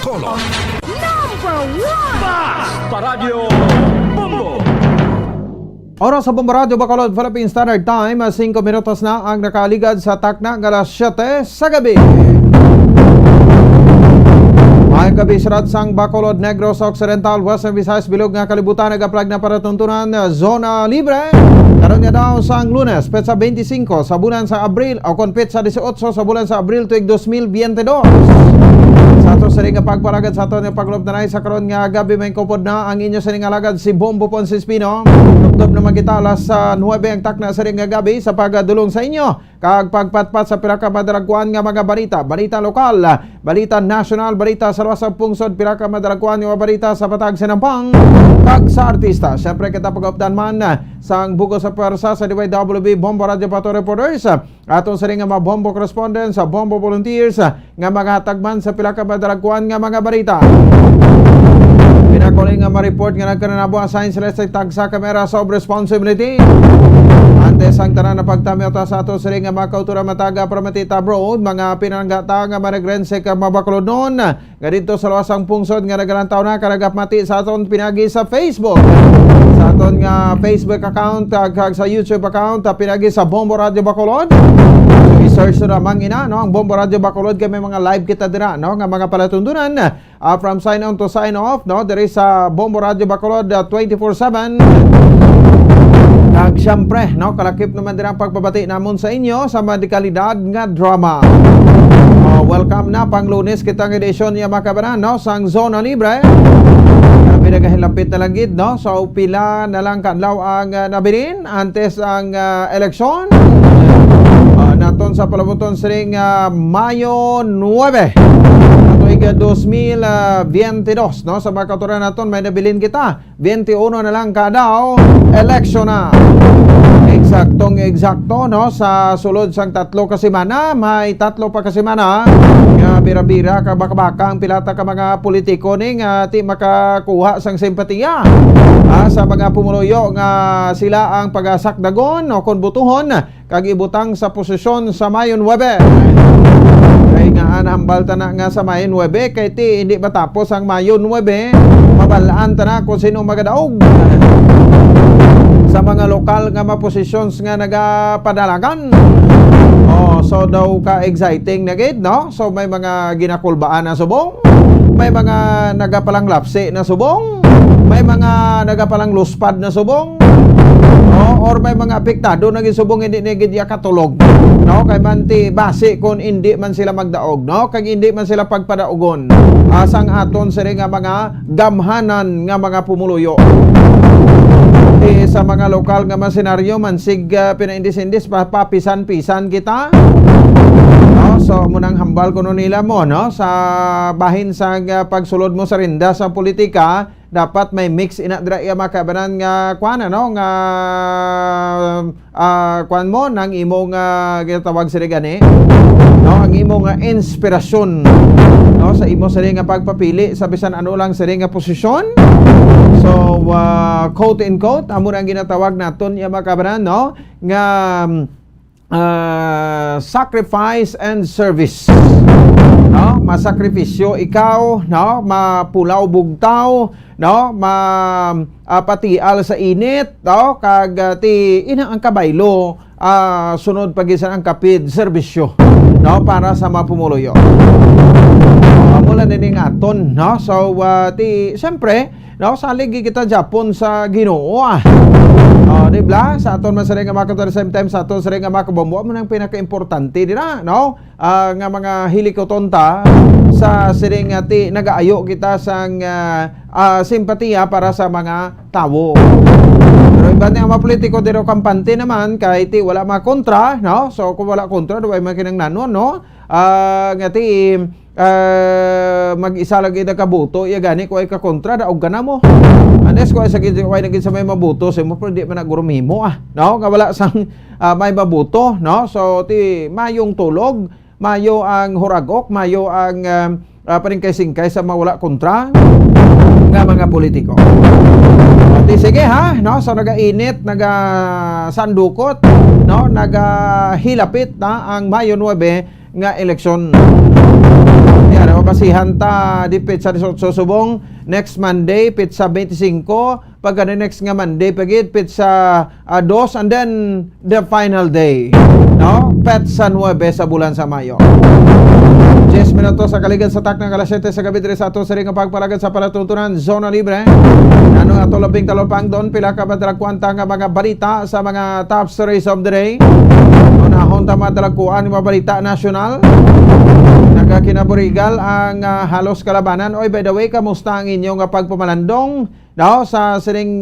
Bacolod. #1 Basta Radio Bombo. Oras sa Bombo Radio Bacolod, Philippine Standard Time, 5 minutos na ang nakaligad sa takna ng alas 7 sa gabi. May kabisrat sang Bacolod, Negros Occidental, Western Visayas, bilog nga kalibutan, nagaplag na paratuntunan, zona libre. Karon nga daw sang Lunes, petsa 25 sa bulan sa Abril, o kon petsa 18 sa bulan sa Abril tuig 2022. Sa ato sa ring pagpalagad sa ato ng paglob na sa karon nga gabi, may kupod na ang inyo sa ring alagad si Bombo Ponce Espino. Tugtob naman kita alas 9 ang takna sa ring nga gabi sa pagdulong sa inyo kag pagpatpat sa pila ka madaragkuan nga mga balita lokal, balita national, balita sa luwas sa pungsod, pila ka madaragkuan nga balita sa patag sinampang kag sa artista. Siyempre kita pag-updan man sang bugo sa pwersa sa DYWB Bombo Radio Pato Reporters, aton sa ring nga mga Bombo correspondents, sa Bombo volunteers nga maghatag man sa pila ka madaragkuan nga mga balita. Pinakuling nga ma-report nga nagkananabo assign sila sa tag sa camera of responsibility. Antes ang tanan na pagtamyo sa ato sa ring nga mga kautura mataga Pramatita Road, mga pinanggata nga managrense ka mabakulod noon nga dito sa luwasang pungsod nga nagalantaw na karagap mati sa aton pinagi sa Facebook. Sa aton nga Facebook account kag sa YouTube account pinagi sa Bombo Radio Bacolod. I-search na mang ina no ang Bombo Radio Bacolod, kay may mga live kita dira no nga mga palatundunan from sign on to sign off no there is sa Bombo Radio Bacolod 24/7. Kag syempre no kalakip naman din ang pagbabati namon sa inyo sa medikalidad nga drama. Welcome na pang Lunes kitang edisyon niya makabanan no sang Zona Libre. Pinagahilapit na lang gid no, so pila na lang kanlaw ang nabilin antes ang eleksyon naton sa palabuton sa ring Mayo 9 tuig 2022 no, sa mga kauturan naton may nabilin kita 21 na lang kadaw eleksyon na. Eksakto no, sa sulod sang tatlo ka semana, may tatlo pa ka semana nga bira-bira ka baka-baka ang pilata ka mga politiko ning ti makakuha sang simpatiya sa mga pumuluyo nga sila ang pagasakdagon o kon butuhon kag ibutang sa posisyon sa Mayo 9. Kay nga anambal ta na nga sa Mayo 9 kay ti hindi matapos ang Mayo 9 mabalaan ta na kung sino magadaog sa mga lokal nga mga positions nga nagapadalagan. So daw ka exciting na gid no, so may mga ginakulbaan na subong, may mga nagapalang lapsi na subong, may mga nagapalang luspad na subong, or may mga apektado na gisubong hindi na gid katulog no, kay manti base kung hindi man sila magdaog no, kag hindi man sila pagpadaugon asang aton sa nga mga gamhanan nga mga pumuluyo. Sa mga lokal nga mga senaryo mansig pinaindis-indis papisan-pisan kita no? So munang hambal ko nila mo no, sa bahin sa pagsulod mo sa rinda sa politika dapat may mix ina dira ya makabanan nga kwan no, nga kwan mo nang imong ginatawag sila gani no, ang imong inspirasyon no, sa imo sa nga pagpapili sa bisan ano lang sa nga posisyon. So quote and quote amo ang ginatawag naton ya makabanan no, nga sacrifice and service no, masakripisyo ikaw no, mapulaw bugtaw no, patial sa init no, kag ti ina ang kabaylo sunod pagisan ang kapid serbisyo no, para sa mapumuluyo. Mula nining aton no, so ti siyempre no, salig kita Japon sa Ginoo di ba? Sa aton man sa ring nga makato same time sa aton sa ring nga makabombo mo nang pinaka-importante dira no, nga mga hilikotonta sa siring ti nagaayo kita sang simpatiya para sa mga tawo. Pero iba nga mga politiko diro kampante naman kay ti wala makontra no, so kung wala kontra do ay makinang nanon no, nga ti mag-isa lagi na kabuto iya gani ko ay kakontra daog ka na mo unless ko ay sakit ko ay naging sa may mabuto sa mo pero di man nagurumimo no, nga wala sang may mabuto no, so ti mayong tulog, mayo ang huragok, mayo ang paningkay-singkay sa mawala kontra nga mga politiko. Di sige no, so nagainit, nagasandukot no, nagahilapit na ang Mayo 9 nga eleksyon. Yan, basihan ta di pizza 18 subong next Monday pizza 25 pagka next nga Monday pagid pizza 2 and then the final day no pizza 9 sa bulan sa Mayo. 10 minutos sa kaligan sa tak ng alas 7 sa gabi diri sa ato sa ring pagpalagad sa palatuntunan zona libre. Ano ato labing talopang doon pila ka madalag kwanta nga mga balita sa mga top stories of the day. Unahon ta madalag kuan mga balita nasyonal. Nagkinaburigal ang halos kalabanan. Oy, by the way, kamusta ang inyong pagpamalandong no sa sining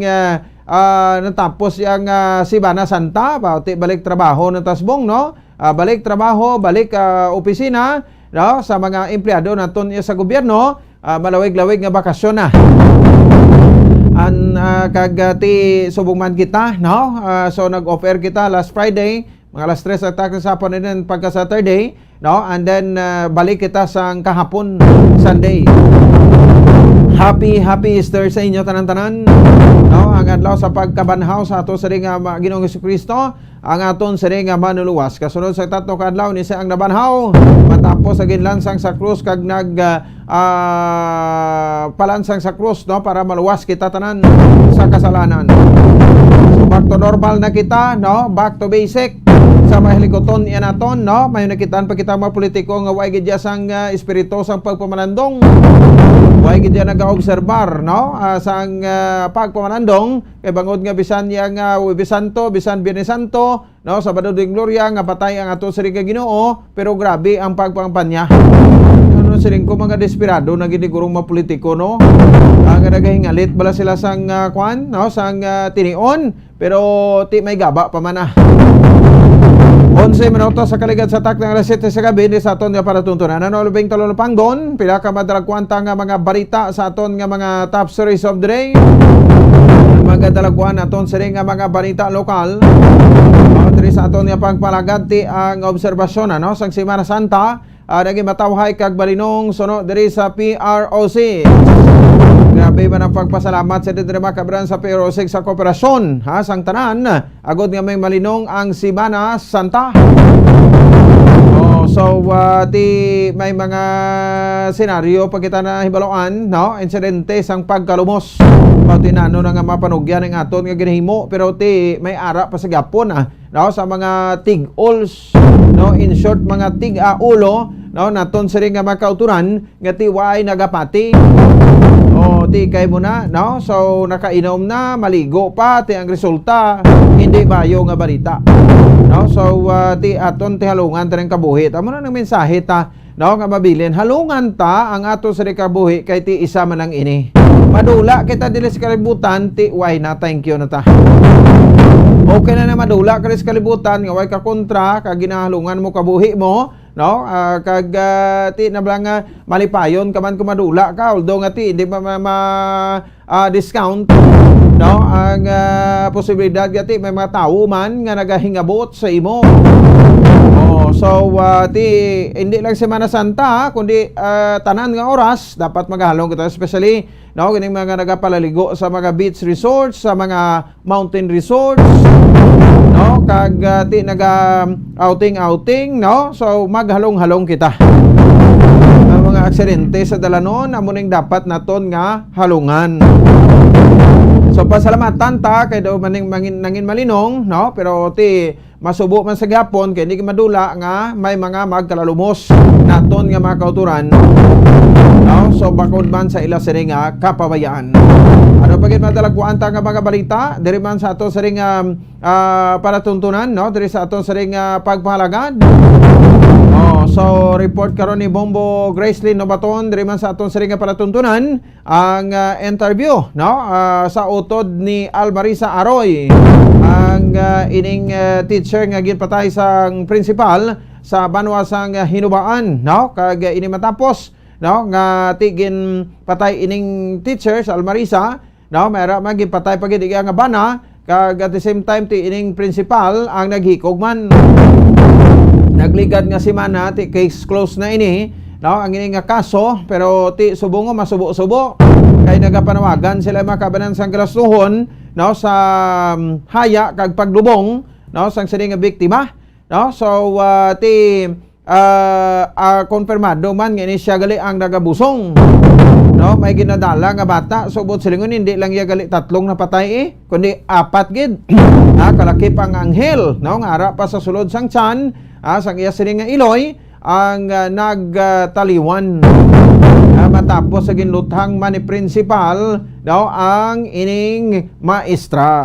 natapos yang Sibana Santa bauti balik trabaho ng tasbong no balik trabaho balik opisina no sa mga empleyado naton sa gobyerno malawig-lawig nga bakasyon na an kagati subong man kita no so nag-offer kita last Friday mga alas 3 at sa hapon din pagka Saturday no and then balik kita sa kahapon Sunday. Happy Easter sa inyo tanan-tanan. No, ang adlaw sa pagkabanhaw sa ato sa ring Ginoong Jesucristo, ang aton sa ring manuluwas. Kasunod sa tatlo ka adlaw ni sa ang nabanhaw matapos sa ginlansang sa krus kag palansang sa krus no para maluwas kita tanan sa kasalanan. So back to normal na kita, no? Back to basic. Sa mahalikoton iyan naton, no? May nakitaan pa kita mga politiko nga way gid sang espiritu sang pagpamalandong. Way gid nag-obserbar, no? Sang pagpamalandong kay bangod nga bisan yang Huwebes Santo, bisan Biyernes Santo, no? Sabado de Gloria nga patay ang ato sa Ginoo, pero grabe ang pagpangpanya. Ano siling ko mga desperado na ginigurong mga politiko, no? Ang nagahingalit bala sila sang kwan, no? Sang tinion, pero ti may gaba pa man 11 minutos sa kaligad sa tak ng alas 7 sa gabi sa aton nga para tuntunan. Ano lubing talolopang doon, pila ka madalag kwanta nga mga balita sa aton nga mga top stories of the day. Mga dalagwan aton sa nga mga balita lokal. Diri sa aton nga pagpalagad ti ang obserbasyon ano sang Semana Santa naging matawhay kag balinong suno diri sa PROC. Grabe man ang pagpasalamat sa diri makabran sa PROC sa kooperasyon ha sang tanan agod nga may malinong ang Semana Santa. So may mga senaryo pag kita na hibaloan no insidente sang pagkalumos. Pati nano na nga mapanugyan ng aton nga ginahimo pero may ara pa sa gapon no sa mga tig-ols no in short mga tig-ulo no naton sa ring nga makauturan nga tiway nagapati. Ti kay mo na, no? So, nakainom na, maligo pa, ti ang resulta, hindi bayo nga balita. No? So, ti aton ti halungan ta ng kabuhi. Amo na ng mensahe ta, no? Nga mabilin, halungan ta ang ato sa kabuhi kay ti isa man lang ini. Madula kita dili sa kalibutan, ti why na, thank you na ta. Okay na madula ka sa kalibutan, nga way ka kontra, kag ginahalungan mo kabuhi mo, no kag ti nablang malipayon ka man kumadula ka although nga ti hindi discount no ang posibilidad gati may mga tawo man nga nagahingabot sa imo. So ti hindi lang Semana Santa kundi tanan nga oras dapat maghalong kita especially no kining mga nagapalaligo sa mga beach resorts, sa mga mountain resorts no kag ti naga outing no so maghalong-halong kita. Ang mga aksidente sa dalanon amo ning dapat naton nga halungan. So pasalamatan ta kay daw maning nangin malinong no pero ti masubo man sa gapon kay hindi madula nga may mga magkalalumos naton nga mga kauturan no so bakod man sa ila sining kapabayaan. Ano pagit madalagkuan ta nga mga balita diri man sa ato sa ring palatuntunan no diri sa ato sa ring pagpahalagad. So report karon ni Bombo Gracelyn Nobaton diri man sa aton sa ring palatuntunan ang interview no sa utod ni Almarisa Aroy ang ining teacher nga ginpatay sang principal sa Banwa sang Hinubaan no kag ini matapos no nga tigin patay ining teacher sa Almarisa no mayra magin patay pagid nga bana kag at the same time ti ining principal ang naghikog man nagligad nga semana ti case close na ini no ang ini nga kaso pero ti subongo masubo-subo kay nagapanawagan sila makabanan sang kalastuhon no sa haya kag paglubong no sang sini nga biktima no so ti konfirmado man nga ini siya gali ang nagabusong. No, may ginadala nga bata subot silingon hindi lang iya gali tatlong napatay kundi apat gid. Kalakip ang anghel, no, nga ara pa sa sulod sang tiyan, sang iya siling nga iloy ang nagtaliwan. Matapos sa ginluthang man ni principal daw ang ining maestra.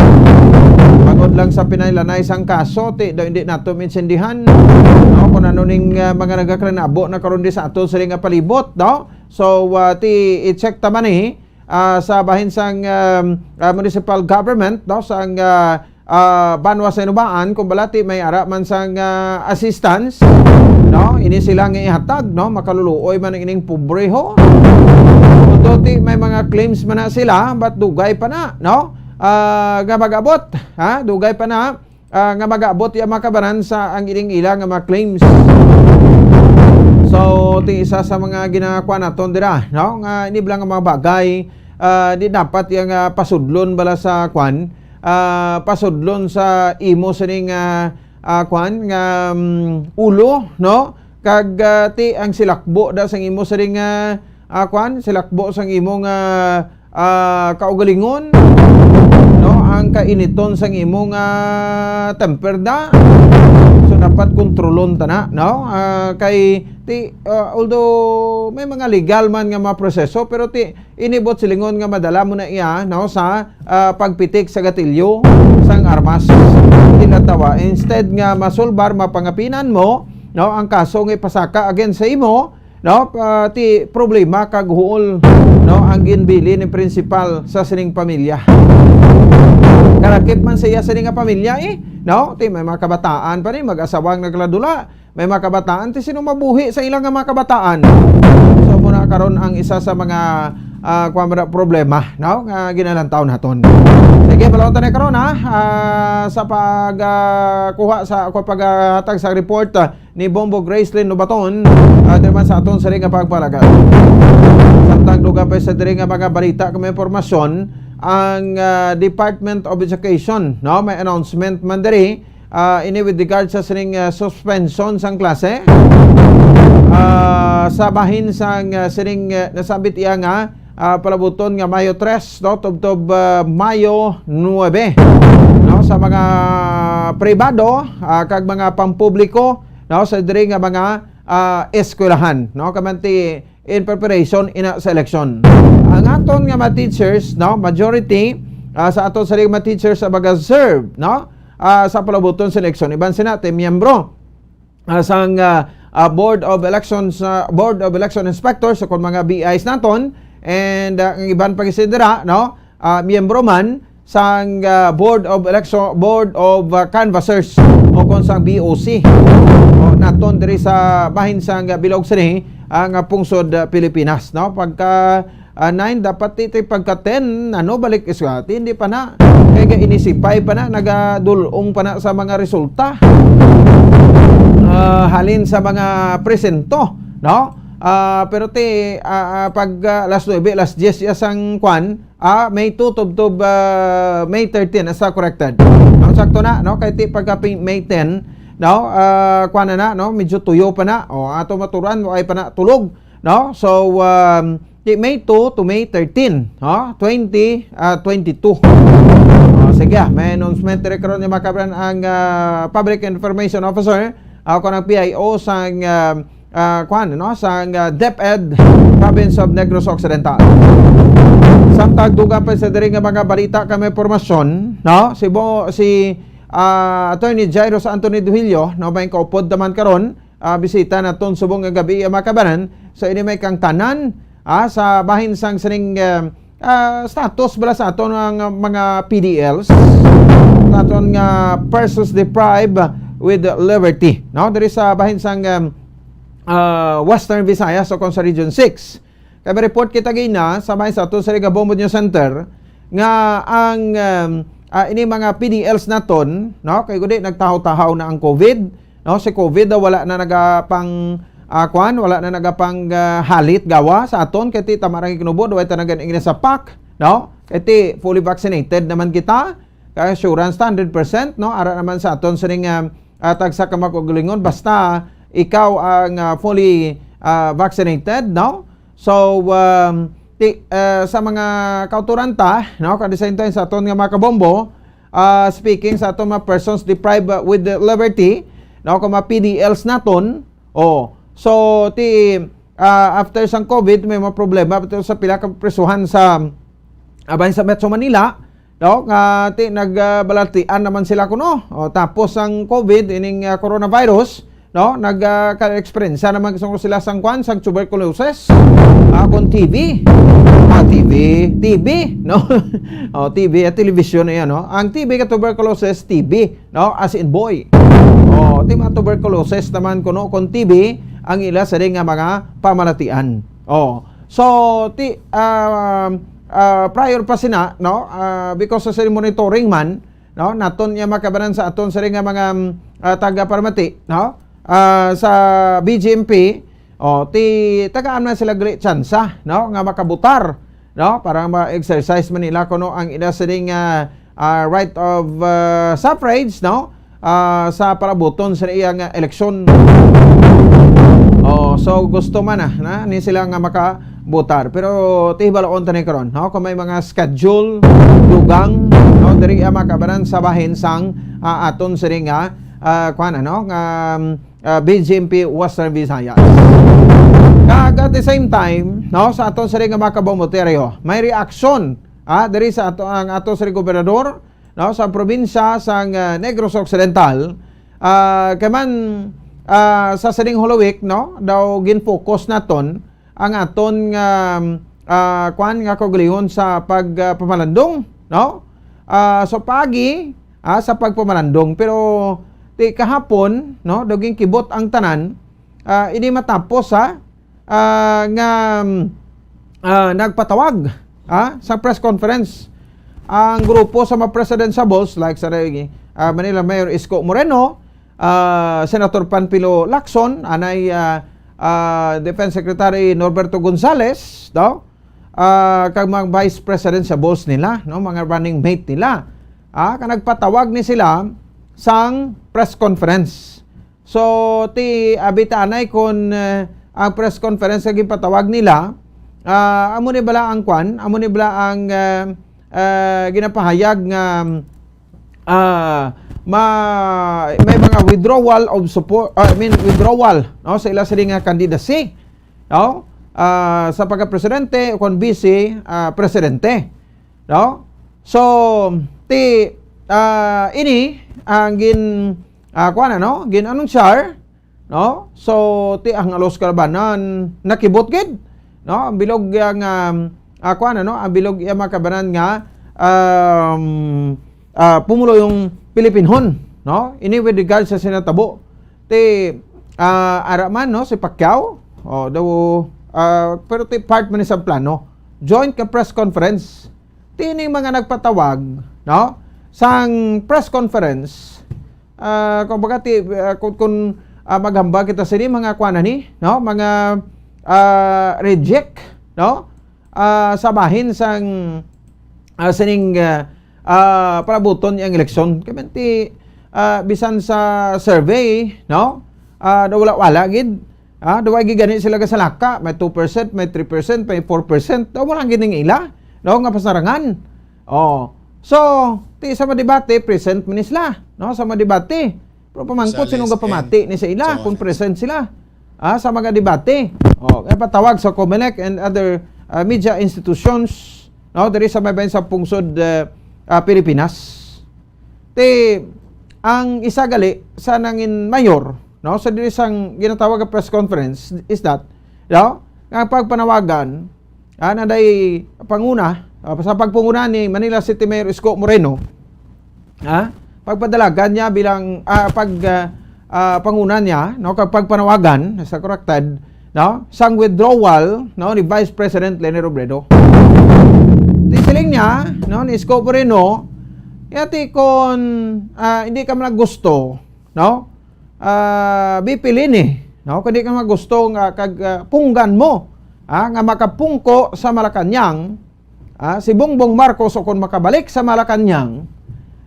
Pagod lang sa pinailanay sang kaso ti daw hindi nato minsindihan, no, kung ano ning mga nagaklanabo na karon di sa aton sa nga palibot, no. So ti i-check ta man sa bahin sang municipal government, no, sang Banwa sa Inubaan kung balati may ara man sang assistance, no, ini sila nga ihatag, no, makaluluoy man ang ining pobre ho. Although may mga claims man na sila but dugay pa na, no, nga mag-abot, dugay pa na nga mag-abot yung makabaran sa ang ining ilang nga mga claims. So ti isa sa mga ginakuha naton dira, no, nga iniblang nga mga bagay di dapat yung pasudlon bala sa kwan, pasudlon sa imo sining kwan nga ulo, no, kag ti ang silakbo da sang imo sining kwan, silakbo sang imong kaugalingon, no, ang kainiton sang imong temper da. So dapat kontrolon ta na, no, kay ti although may mga legal man nga mga proseso pero ti inibot silingon nga madala mo na iya, no, sa pagpitik sa gatilyo sang armas. Tinatawa instead nga masulbar mapangapinan mo, no, ang kaso nga ipasaka against sa imo, no, ti problema kag huol, no, ang ginbili ni principal sa sining pamilya. Karakip man siya sining pamilya no, ti may mga kabataan pa rin mag-asawang nagladula, may mga kabataan ti sino mabuhi sa ilang mga kabataan. So muna karon ang isa sa mga problema, no, nga ginalantaw naton. Sige, balawtan na karon sa pagkuha sa paghatag sa report ni Bombo Gracelyn Nubaton naman sa aton sa ring pagpalagat. Samtang duga pa sa diri nga mga balita kami impormasyon ang Department of Education, no, may announcement man diri ini with regard sa sining suspension sang klase sa bahin sang sining nasabit iya nga palabuton nga Mayo 3, no, tubtob Mayo 9, no, sa mga pribado kag mga pampubliko, no, sa diri nga mga eskwelahan, no, kamanti in preparation ina sa election. Ang aton nga mga teachers, no, majority sa aton sa mga teachers sa mag-serve, no, sa palabuton sa election. Iban sina te miyembro sang Board of Election Inspectors sa so, mga BIs naton, and ang iban pagisidera, no, miyembro man sang Board of Canvassers o kon sang BOC naton diri sa bahin sang bilog sini ang pungsod Pilipinas, no. Pagka 9 dapat iti pagka 10 balik iswati hindi pa na kaya inisipay pa na nagadulong pa na sa mga resulta halin sa mga presento, no. Pero ti pag last 9 last 10 asang kwan May 2 tubtob May 13 asa corrected, ang sakto na, no, kay ti pagka May 10, no, kwan na, no, medyo tuyo pa na o ato maturan ay pa na tulog, no. So May 2 to May 13, no, 2022. Sige, may announcement karon ni makabran ang Public Information Officer ako ng PIO sang kwan, no, sang DepEd Province of Negros Occidental. Samtang duga pa sa diri nga mga balita kami pormasyon, no, si Attorney Jairus Anthony Duhilio, no, may kaupod naman karon bisita naton subong nga gabi makabanan sa ini may kang tanan sa bahin sang sining status bala sa aton ang mga PDLs aton nga persons deprived with liberty, no, diri sa bahin sang Western Visayas o kon sa Region 6. Kaya report kita gina sa bahin sa aton sa Bombo News Center nga ang ini mga PDLs naton, no, kay gudi nagtahaw-tahaw na ang COVID, no, si COVID wala na nagapang wala na nagapang halit gawa sa aton kay ti tamarang kinubod way tanagan ing sa PAC, no, kay ti fully vaccinated naman kita kay assurance 100%, no, ara naman sa aton sining tagsa ka makugulingon basta ikaw ang fully vaccinated, no? So sa mga kauturanta, no, at the same time sa aton nga mga kabombo, speaking sa aton mga persons deprived with the liberty, no, kung mga PDLs naton, so after sang COVID may mga problema sa pila ka presuhan sa bahin sa Metro Manila, no, nga nagbalatian naman sila kuno. Tapos ang COVID ining coronavirus, no, nagka-experience naman sila sang tuberculosis, kung TV, no. TV at television yan, no. Ang TB ka tuberculosis, TB, no, as in boy. Ti mga tuberculosis naman kuno kung TB ang ila sa nga mga pamalatian. So prior pa sina, no, because sa monitoring man, no, naton niya makabanan sa aton sa nga mga taga-parmati, no, sa BGMP, ti tagaan na sila great chance, no, nga makabutar, no, para ma-exercise man nila kuno ang ila sa right of suffrage, no, sa parabuton sa iyang eleksyon. So gusto man na ni sila nga makabutar, pero tihibalaon tani karon, no, kung may mga schedule dugang, no, diri makabanan sa bahin sang aton sa nga no, nga BGMP Western Visayas. At the same time, no, sa aton sa nga makabomoteryo, may reaction diri sa ang aton sa gobernador, no, sa probinsya sang Negros Occidental, kaman sa saring Holowik, no, daw gin-focus naton ang aton nga kaugalion sa pagpamalandong, no. So pagi sa pagpamalandong, pero kahapon, no, daging kibot ang tanan, ini matapos nga nagpatawag sa press conference ang grupo sa mga presidentiables like sa Manila Mayor Isko Moreno, Senator Panfilo Lacson, anay Defense Secretary Norberto Gonzales, no, kag mga vice presidentiables nila, no, mga running mate nila, nagpatawag ni sila sang press conference. So abitanay kon ang press conference nga gipatawag nila, amo ni bala ang amo ni bala ang ginapahayag nga may mga withdrawal of support, withdrawal, no, sa ila sila nga candidacy, no, sa pagka-presidente o kon vice presidente, no. So ini ang gin-anunsyar, no. So ang alos kalabanan nakibot gid, no, ang bilog ang ang bilog iya makabanan nga pumulo yung Pilipinhon, no. Ini with regard sa sinatabo araman, no, si Pacquiao, pero part man sa plano joint ka press conference. Tining mga nagpatawag, no, sang press conference, kung maghamba kita sa mga no, mga reject, no, sa bahin sang sining palabuton yung eleksyon. Kamanti bisan sa survey, no, wala gid, dawa gid gani sila kasalaka, may 2%, may 3%, may 4%, wala gid ning ila, no, nga pasarangan. So sa madebate present man sila, no, sa madebate, pero pamangkot sino nga pamati ni sa ila kung present sila sa mga debate. Patawag sa COMELEC and other media institutions, no, diri sa may bahin sa pungsod Pilipinas. Ang isa gali sa nangin mayor, no, sa diri sang ginatawag nga press conference is that, no, nga pagpanawagan naday panguna sa pagpunguna ni Manila City Mayor Isko Moreno, pagpadalagan niya bilang panguna niya, no, kapag panawagan sa corrected, no, sang withdrawal, no, ni Vice President Leni Robredo. Tisiling niya, no, ni Isko Moreno, yati kon hindi ka man gusto, no, bipilin no, kung hindi ka man gusto nga punggan mo, nga makapungko sa Malacanang, si Bongbong Marcos o kung makabalik sa Malacanang,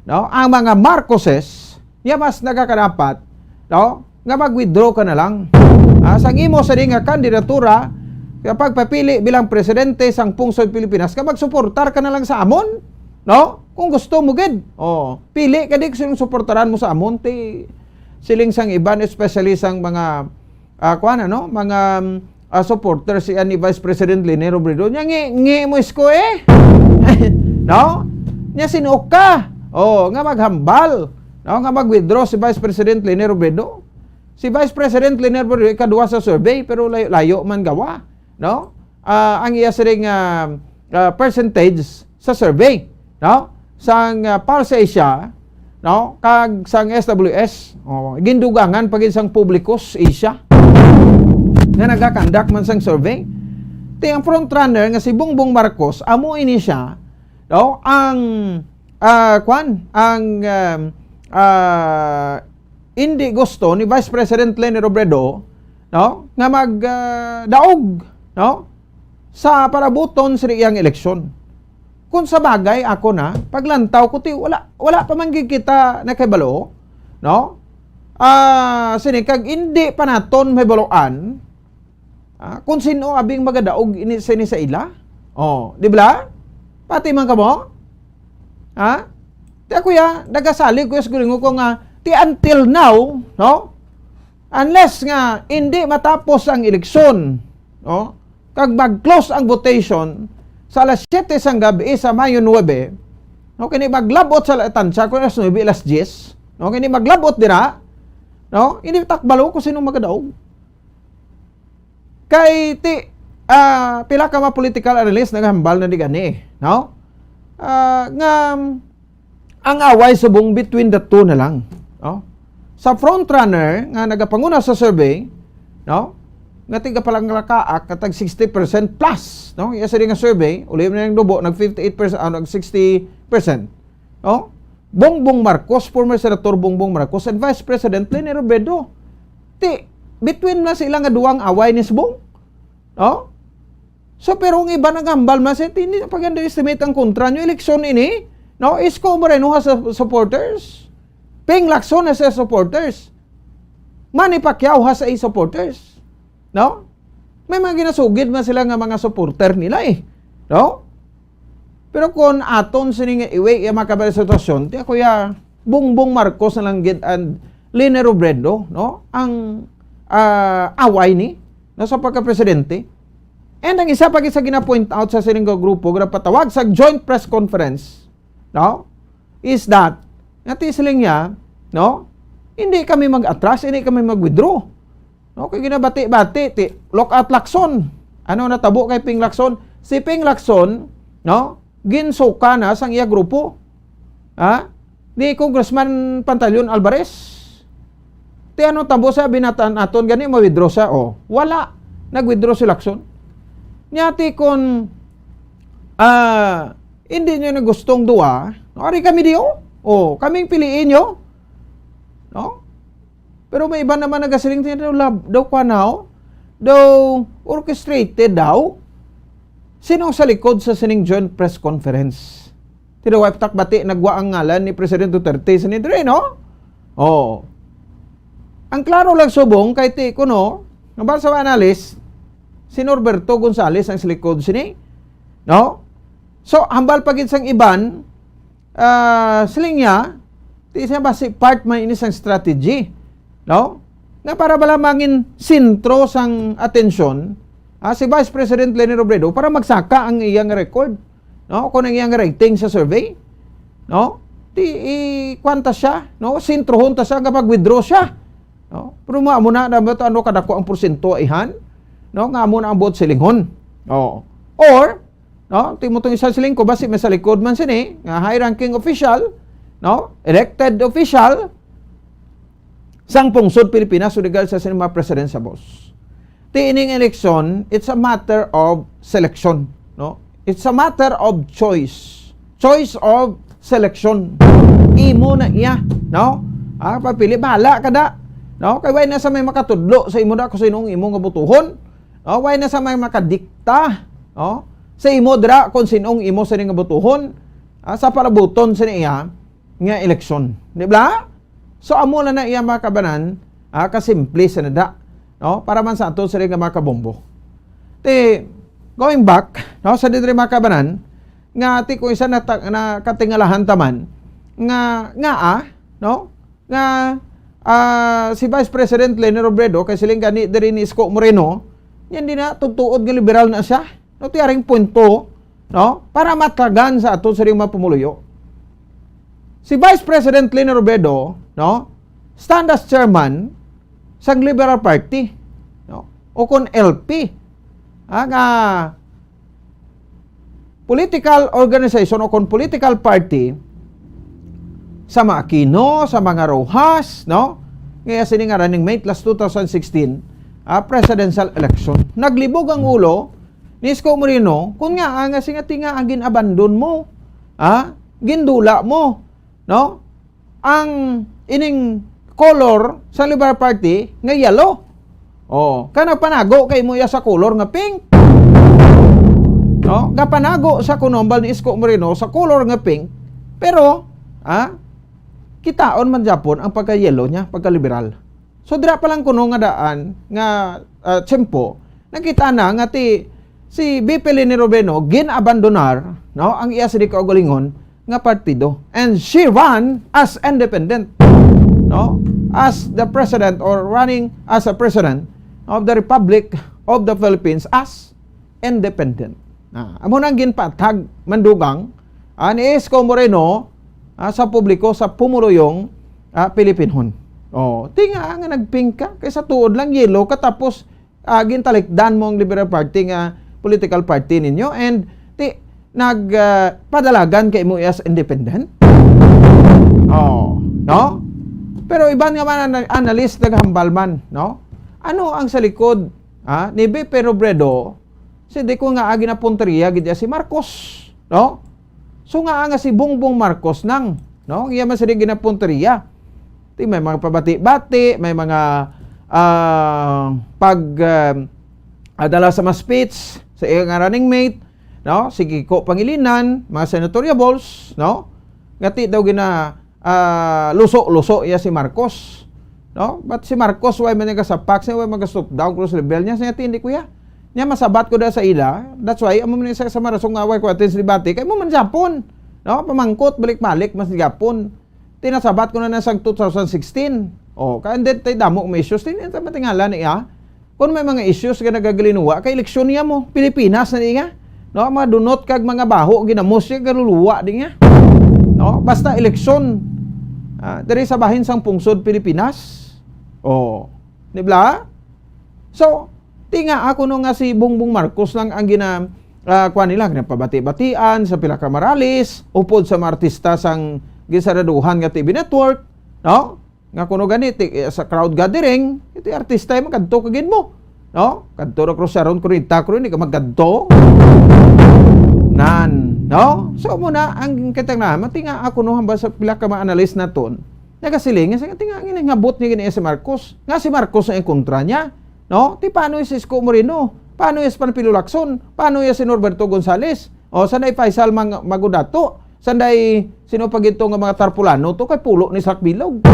no, ang mga Marcoses, niya mas nagakadapat, no, nga mag-withdraw ka na lang. Sang imo sa nga kandidatura, kapag papili bilang presidente sang pungsod Pilipinas, ka magsuportar ka na lang sa amon, no? Kung gusto mo gid. Pili ka di kung suportaran mo sa amon, siling sang iban, especially sang mga mga supporters siya ni Vice President Leni Robredo. Nya ngi mo isko no? Nya sinuk ka. Nga maghambal. No, nga mag-withdraw si Vice President Leni Robredo. Si Vice President Leni Robredo ikaduwa sa survey pero layo man gawa, no? Ang iya siring percentage sa survey, no? Sang Pulse Asia, no? Kag sang SWS, gindugangan pagin sang Publicus Asia nga nagakandak man sang survey. Ang front runner nga si Bongbong Marcos amo ini siya, no? Ang hindi gusto ni Vice President Leni Robredo, no, nga daog, no, sa parabuton sa iyang eleksyon. Kung sa bagay ako na paglantaw ko wala pa man kita nakibalo, no? Sinikag hindi pa naton may baloan. Kung sino abing magadaog ini sa ila. Di ba? Pati man ka mo? Ti ako nagasalig ko siguro ko nga until now, no? Unless nga hindi matapos ang eleksyon, no? Kag mag-close ang votation sa alas 7 sang gabi sa Mayo 9, no? Kini maglabot sa tansya ko alas 9 alas 10, no? Kini maglabot dira, no? Ini takbalo ko sino magadaog. Kay pila ka mga political analyst naghambal na di gani, no? Nga ang away subong between the two na lang, no? Sa front runner nga nagapanguna sa survey, no? Nga tiga palang lakaak katag 60% plus, no? Iya sa nga survey, uli na yung dubo nag 58%, nag 60%, no? Bongbong Marcos, former Senator Bongbong Marcos and Vice President Leni Robredo. Between na sila nga duwang away ni Subong, no? So pero ang iba nagambal mas hindi pag-underestimate ang kontra nyo eleksyon ini, no? Isko Moreno ha sa supporters, Ping Lacson ha sa supporters, Manny Pacquiao ha sa supporters, no? May mga ginasugid man sila nga mga supporter nila no? Pero kung aton sining iwi yung makabali situasyon, ti ako Bongbong Marcos na lang gid and Leni Robredo, no? Ang away ni, no, sa pagka-presidente. And ang isa pag isa gina-point out sa sining grupo, patawag sa joint press conference, no? Is that, ngati siling niya, no? Hindi kami mag-atras, hindi kami mag-withdraw. No? Kaya ginabati-bati, lockout Lacson. Ano natabo kay Ping Lacson? Si Ping Lacson, no? Ginsuka na sang iya grupo. Ni Congressman Pantaleon Alvarez. Ti ano tabo sa binataan aton gani ma-withdraw sa wala. Nag-withdraw si Lacson. Nyati kon hindi nyo na gustong duwa, no? Ari kami diyo. Kaming piliin nyo. No? Pero may iba naman nagasiling daw kwanaw, daw orchestrated daw. Sino sa likod sa sining joint press conference? Tinawag takbati nagwa ang ngalan ni President Duterte sa nidre, no? Ang klaro lang subong kay ti kuno, nabal sa analyst, si Norberto Gonzales ang sa likod sini, no? So hambal pagid sang iban, siling niya, ti siya ba si part man ini sang strategy, no? Nga para balamangin sentro sang atensyon si Vice President Leni Robredo para magsaka ang iyang record, no? Kung ang iyang rating sa survey, no? Kwanta siya, no? Sentrohon ta siya kapag withdraw siya, no? Pero mo na ano kadako ang porsyento ihan, no? Nga mo na ang vote silinghon, or no? Timotong isa siling ko basi may sa likod man sini nga high ranking official, no? Elected official sang pungsod Pilipinas sudigal sa sinima president sa boss. Tiining election, it's a matter of selection, no? It's a matter of choice. Choice of selection. Imo na iya, no? Papili bahala kada, no? Kay way na sa may makatudlo sa imo da kung sinong imo nga butuhon, no? Way na sa may makadikta, no? Sa imo dira kung sinong imo sa nga butuhon, sa parabuton sa iya nga eleksyon, di ba? So amo na iya makabanan, kasimple sa nada, no? Para man sa ato sila nga makabombo. Ti going back, no, sa diri makabanan nga ti ko isa na katingalahan taman nga no? Nga si Vice President Leni Robredo kay siling gani diri ni Isko Moreno, yan din na tutuod nga liberal na siya. No, ti aring punto, no? Para matagan sa ato sila mapumuluyo. Si Vice President Leni Robredo, no, stand as chairman sa Liberal Party, no, o kon LP, nga political organization o kon political party sa mga Aquino, sa mga Rojas, no, ngaya sini nga running mate last 2016 presidential election. Naglibog ang ulo ni Isko Moreno kung nga tinga ang ginabandon mo, gindula mo, no? Ang ining color sa Liberal Party nga yellow. Oh, kana panago kay mo ya sa color nga pink. No? Gapanago sa kunombal ni Isko Moreno sa color nga pink. Pero, kitaon man Japon ang pagka-yellow niya, pagka-liberal. So dira pa lang kuno nga daan nga tiyempo, nakita na nga si BP Leni Robredo ginabandonar, no, ang iya sa kaugalingon nga partido, and she ran as independent, no, as the president or running as a president of the Republic of the Philippines as independent. Amo nang ginpatag mandugang ni Isko Moreno sa publiko sa pumuluyong Pilipinhon. Tinga nga nagpingka kaysa tuod lang yellow katapos gintalikdan mo ang Liberal Party nga political party ninyo, and nagpadalagan kay mo as independent. No? Pero iban nga man analyst naghambal man, no? Ano ang sa likod ni BP Robredo? Si di ko nga agi na punteriya gid si Marcos, no? So nga si Bongbong Marcos nang, no? Iya man sa di ginapunteriya. May mga pabati-bati, may mga adala sa mga speech sa iyang running mate, no? Si Kiko Pangilinan, mga senatoriables, no? Ngati daw gina luso-luso iya si Marcos, no? But si Marcos way man nga sa PAC, way mag-stop down close level niya, sa hindi kuya. Niya masabat ko da sa ila. That's why amo man sa marasong away ko atin sa debate kay mo man Japon, no? Pamangkot balik-balik mas Japon. Tinasabat ko na sang 2016. Kaya hindi tayo damo may issues. Matingala niya. Kung may mga issues ka nagagalinuwa, kay eleksyon niya mo. Pilipinas na niya. No? Mga dunot kag mga baho, ginamos siya, galuluwa din niya. No? Basta eleksyon. Dari sa bahin sang pungsod Pilipinas. Nibla? So, tinga ako no nga si Bongbong Marcos lang ang kuha nila. Pabati-batian sa pila ka Maralis, upod sa mga artista sang gisaraduhan nga TV network, no? Nga kuno ganit sa crowd gathering, iti artista ay magkadto kagin mo, no? Kadto ra cross around kurita kro ni ka magkadto. No? So muna ang kitang na matinga ako no hamba sa pila ka mga analyst naton. Nagasiling sa tinga ngin ngabot ni gini si Marcos. Nga si Marcos ang kontra niya, no? Ti paano si Isko Moreno? Paano si Panfilo Lacson? Paano si Norberto Gonzales? Sanay Faisal Magudato? Sanday sino pag ito nga mga tarpulano to kay pulo ni Sakbilog.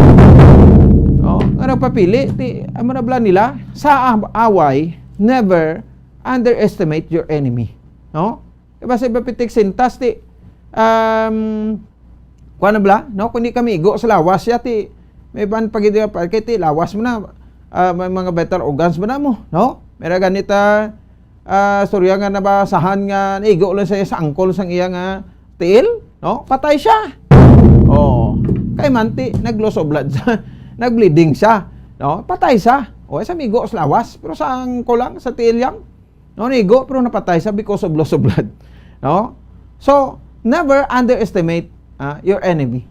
Ano papili ti amo na bla nila sa away, never underestimate your enemy, no? Diba sa ibapitik sintas ti kuan bla, no? Kundi kami igo sa lawas ya ti may ban pagidi kay ti lawas mo na may mga better organs mo na mo, no? Mera ganita storya nga nabasahan nga naigo lang sa angkol sang iya nga tiil, no? Patay siya. Kay manti nag-loss of blood siya, nag-bleeding siya, no? Patay siya. Sa migo sa lawas, pero sa angkol lang sa tiil yang, no? Nigo pero napatay siya because of loss of blood, no? So never underestimate your enemy.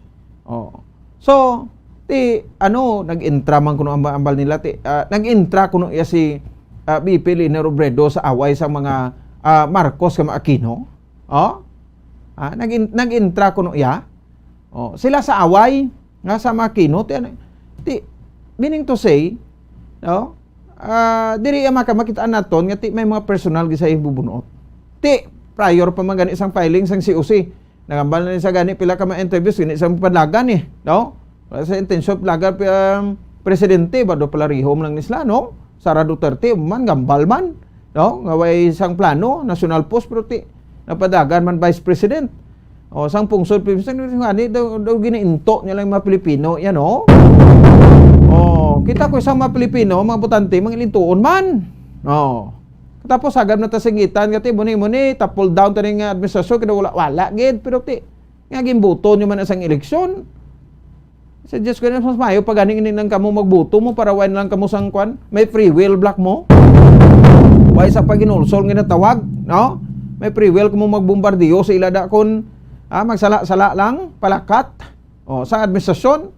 So nag-intra man kuno ambal nila nag-intra kuno iya si BP Leni Robredo sa away sa mga Marcos kama Aquino. Nag-intra kuno iya. Sila sa away nga sa mga Aquino meaning to say, no? Diri makakitaan naton nga may mga personal gisa ibubunot. Prior pa man gani isang filing sang COC. Nagambal na sa gani pila ka ma-interviews gani isang padlagan no? Sa intention lagar presidente ba do pala rihom lang nisla, no? Sara Duterte man gambal man, no? Nga way isang plano national post pero ti napadagan man vice president. O sang pungsod president ngani daw giniinto niya lang mga Pilipino, yan no? O kita ko isang mga Pilipino, mga botante mangilintuon man. No. Tapos agad na ta singitan kati muni tapol down ta ning administrasyon kada wala gid pero ti nga gimbuto nyo man isang eleksyon. Suggest ko na mas mayo pag ganing nang kamo magbuto mo para wine lang kamo sang kwan, may free will block mo. Way sa paginulsol nga tawag, no? May free will kamo magbombardiyo sa ilada kon magsala-sala lang palakat o sa administrasyon.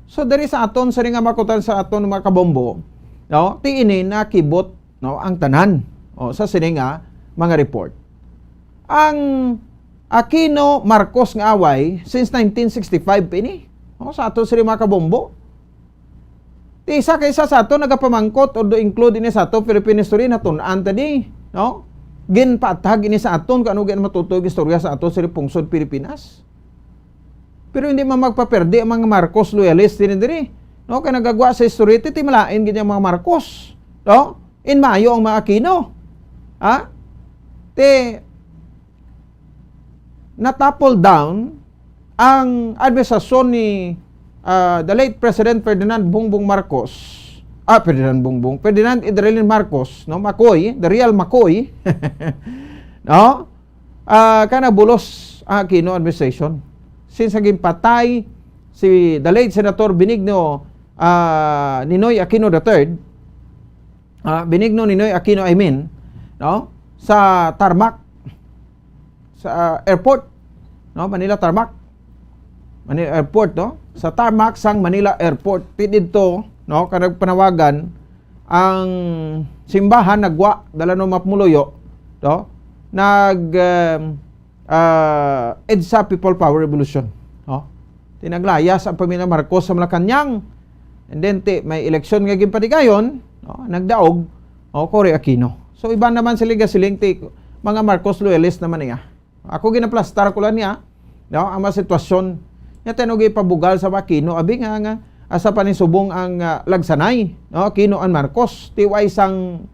So diri sa aton sa nga makutan sa aton mga kabombo, no? Ti ini nakibot, no, ang tanan o sa sini nga mga report. Ang Aquino Marcos nga away since 1965 ini. O sa ato sila mga kabombo. Ti isa kaysa sa ato nagapamangkot o do include ini sa ato Philippine history na tunan tadi, no? Ginpatag ini sa aton kano gin matutog istorya sa ato sila pungsod Pilipinas. Pero hindi man magpaperdi ang mga Marcos loyalist din diri. No, kay nagagwa sa history ti malain gid mga Marcos, no? In Mayo ang mga Aquino. Ha? Ti natapol down ang administrasyon ni the late President Ferdinand Bongbong Marcos. Ferdinand Idrelin Marcos, no? Makoy, the real Makoy. No? Kana bulos ang Aquino administration. Since naging patay si the late Senator Benigno Ninoy Aquino III, Benigno Ninoy Aquino, no? Sa Tarmac, sa airport, no? Manila Tarmac. Manila Airport, no? Sa Tarmac sang Manila Airport. Dito, no, kanang panawagan ang simbahan nagwa dala no mapmuloyo, no? EDSA People Power Revolution, no? Tinaglayas ang pamilya Marcos sa Malacanang. And then may eleksyon nga gimpatigayon, no? Nagdaog Cory Aquino. So iba naman sila siling mga Marcos loyalist naman niya. Ako ginaplastar ko lang niya, no, ang mga sitwasyon niya tinugi pabugal sa Aquino abi nga asa panisubong ang lagsanay, no, Aquino and Marcos tiway sang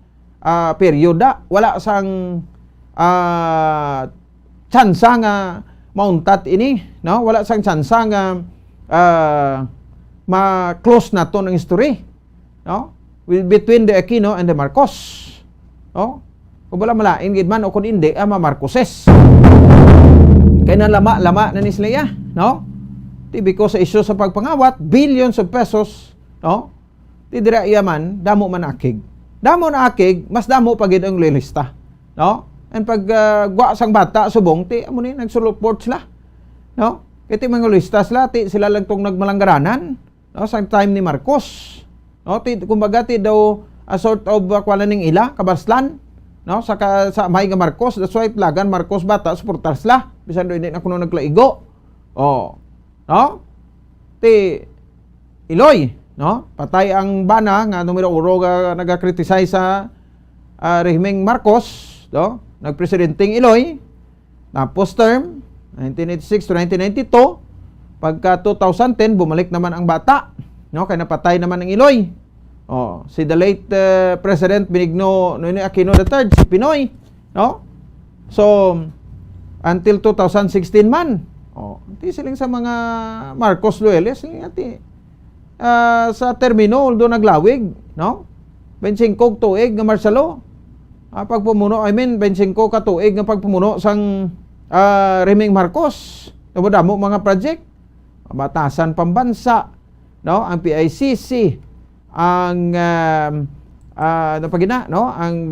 peryoda wala sang tsansa nga mauntat ini, no, wala sang tsansa nga ma-close na to ng history, no, between the Aquino and the Marcos, no. Kung wala malain gid man o kung hindi ama Marcoses. Kaya na lama na ni sila, no? Ti because sa isyu sa pagpangawat, billions of pesos, no? Ti dira man, damo man akig. Damo na akig, mas damo pa gid ang loyalista, no? And pag gwa sang bata subong, ti amo ni nagsuluport sila, no? Kaya ti mga loyalista sila lang tong nagmalanggaranan, no? Sa time ni Marcos, no? Ti kumbaga ti daw a sort of kwalaning ila kabaslan, no, sa may nga Marcos. That's why plagan Marcos bata suportar sila bisan do hindi na kuno naglaigo, no, ti Iloy, no, patay ang bana nga numero 1 nga nagakriticize sa rehimeng Marcos, no, nagpresidenteng Iloy tapos term 1986 to 1992. Pagka 2010 bumalik naman ang bata, no, kaya napatay naman ang Iloy. Si the late President Benigno Ninoy Aquino III, si Pinoy, no? So, until 2016 man, ti siling sa mga Marcos loyalists, siling ati, sa termino, do naglawig, no? 25 tuig nga Marcelo, pagpumuno, 25 ka tuig nga pagpumuno sang Reming Marcos, damo mga project, batasan pambansa, no? Ang PICC, ang napagina, no, ang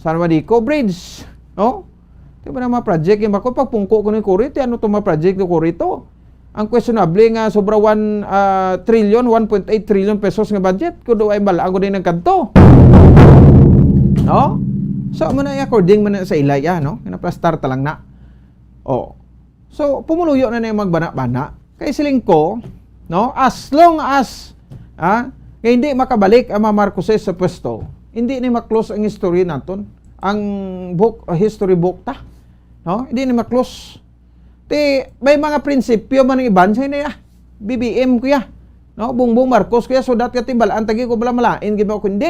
San Juanico Bridge, no, diba na mga project yung bako pagpungko ko ng kurito, ano itong mga project ng kurito, ang questionable nga sobra 1.8 trillion pesos nga budget, kudo ay bala ako din ng kanto, no, so muna according man sa ilaya, no, kinaplastar talang na, so pumuluyo na yung magbana-bana, kay siling ko, no, as long as kaya hindi makabalik ang mga Marcoses sa pwesto, hindi ni maklose ang history naton, ang book, history book ta, no? Hindi ni maklose. May mga prinsipyo man ng iban, sa niya, BBM ko ya, no, Bongbong Marcos, kaya so dat katibalaan tagi ko bala malain gid mo kundi,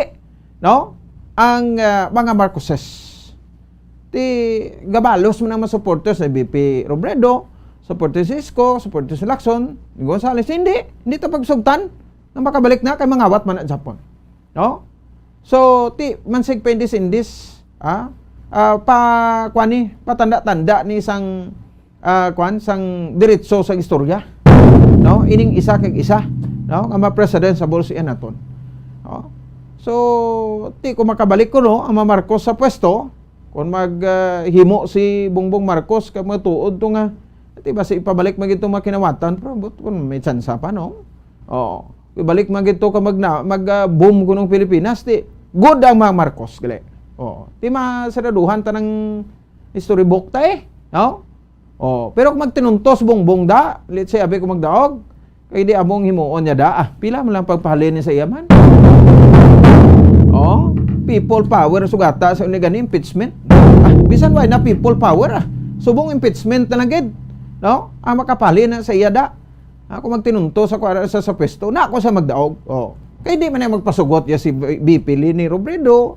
no, ang mga Marcoses ti gabalos man ang mga supporters sa BP Robredo, supporters si Isko, supporters si Lacson, Gonzales, hindi ta pagsugtan na makabalik na kay mangawat man at Japon, no? So ti mansig pendis indis patanda-tanda ni isang sang diretso sa istorya, no, ining isa kag isa, no, nga ma-president sa bolsi naton, no? So ti ko makabalik ko, no, ang mga Marcos sa pwesto kung maghimo si Bongbong Marcos kag matuod to nga ti basi ipabalik magito makinawatan pero kung may tsansa pa, no, ibalik magito ka boom kunong Pilipinas ti good ang mga Marcos gali, ti masaraduhan ta ng storybook ta no, pero kung magtinuntos Bongbong da, let's say abi ko magdaog kay di among himuon niya da, pila man lang pagpahalin sa iyaman, people power sugata sa unigani impeachment, bisan why na people power subong impeachment na lang, no, makapali na sa iya da, ako magtinunto sa pwesto na ako sa magdaog, kay di man na magpasugot ya si BP Leni Robredo,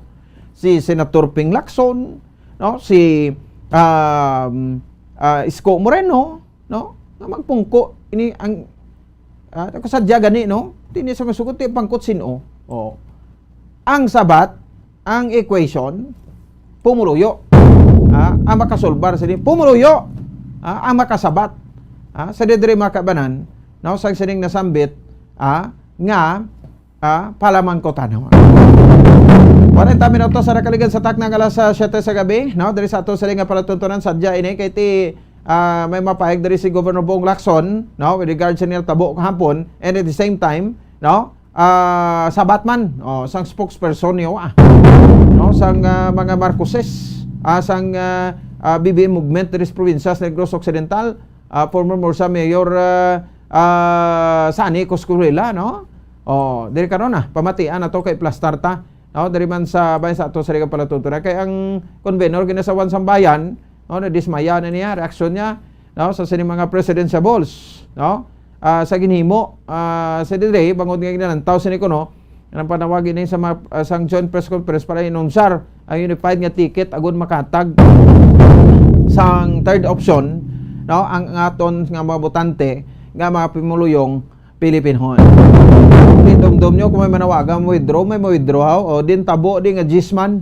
si Senator Ping Lacson, no, si Isko Moreno, no, na magpungko ini ang ako sadya gani, no, tini sa masugot ti pangkot sino, ang sabat, ang equation pumuluyo, ang makasolbar sa di pumuluyo, ang makasabat, sa dedre makabanan, no, sa sining nasambit nga palaman ko tanaw. 40 minutos sa nakaligan sa tak ng alas 7 sa gabi, no, diri sa ato sa nga palatuntunan sadya ini kay ti may mapahig diri si Governor Bong Lacson, no, with regard sa nila tabo kahapon, and at the same time, no, sa Batman, sang spokesperson niyo, no, sang mga Marcoses, sang BBM movement diri sa probinsya sa Negros Occidental, former Morsa Mayor Sani Coscurilla, no, diri karon pamatian ato kay Plastarta, no, diri man sa bayan sa ato sa ligang palatuntunan kay ang convenor ginasawan sa bayan, no, na dismaya na niya reaksyon niya, no, sa sining mga presidentiables, no, sa ginhimo sa dire bangod nga ginantaw sini ko, no, ang panawagin ni sa sang joint press conference para inunsar ang unified nga ticket agud makatag sang third option, no, ang aton nga mga botante nga mga pimuluyong Pilipinhon. Dumdum nyo kung may manawagan mo withdraw, may withdraw, din tabo din nga gisman,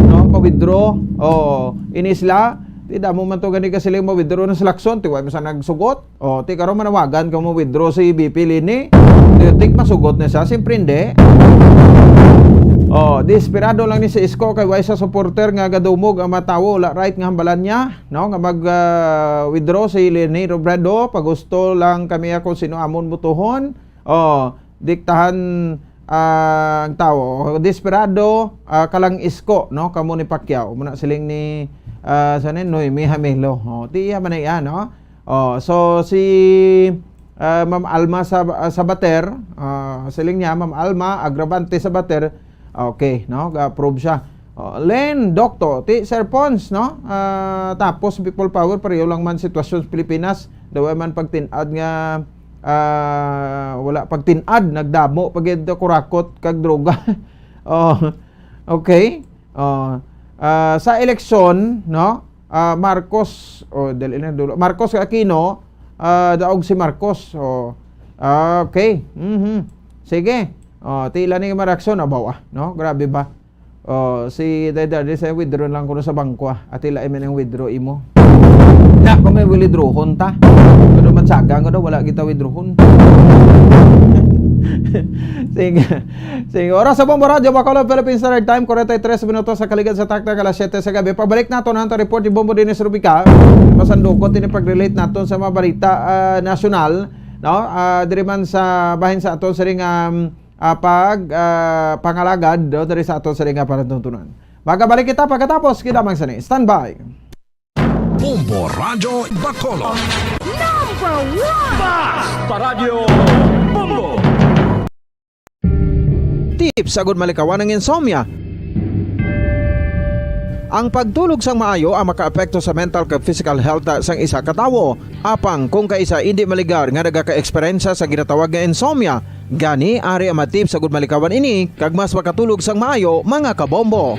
no, pa-withdraw, inisla ti damo man to gani ka sila ma-withdraw ng Lacson, ti way mo sa nagsugot, ti karon manawagan ka mo withdraw si BP Leni, ti tik masugot na siya, siyempre hindi. Desperado lang ni si Isko kay way sa supporter nga gadumog ang matawo la right nga hambalan niya, no, nga mag withdraw si Leni Robredo, pag gusto lang kami ako sino amon mutuhon, diktahan ang tao. Desperado kalang Isko, no, kamo ni Pacquiao muna siling ni sanin Noemi Hamelo, tiya man ay no. So si Ma'am Alma sa Bater, siling niya Ma'am Alma agravante sa Bater, okay, no, ga-approve siya. Len Dokto ti Sir Pons, no, tapos people power pareho lang man sitwasyon sa Pilipinas, daw man pagtinad nga wala pagtinad nagdamo pagid kurakot kag droga. Okay, sa eleksyon, no, Marcos Marcos Aquino, daog si Marcos, okay, sige, tila ni mareaksyon abaw, no, grabe ba, si Daydardi sa withdraw lang kuno sa bangko, at tila man ang withdraw imo na kung may withdrawon ta kuno man sagang kuno wala kita withdrawon. Sige, oras sa Bombo Radio, Bacolod, Philippines Standard Time, 43 minutos sa kaligan sa taktak alas 7 sa gabi. Pabalik nato na report ni Bombo Dennis Rubica. Masandukot din pag-relate naton sa mga balita nasyonal, no? Diri man sa bahin sa aton sa ring pangalagad do diri sa aton sa ring panatuntunan. Magabalik kita pagkatapos kita mang sani. Stand by. Bombo Radio Bacolod. Number 1! Basta Radio Bombo! Tips sagud malikawan ng insomnia. Ang pagtulog sang maayo ang makaapekto sa mental kag physical health sang isa ka tawo. Apang kung kaisa hindi maligar nga nagaka-eksperyensya sa ginatawag nga insomnia, gani ari ang matip sa gud malikawan ini kag mas makatulog sang maayo mga kabombo.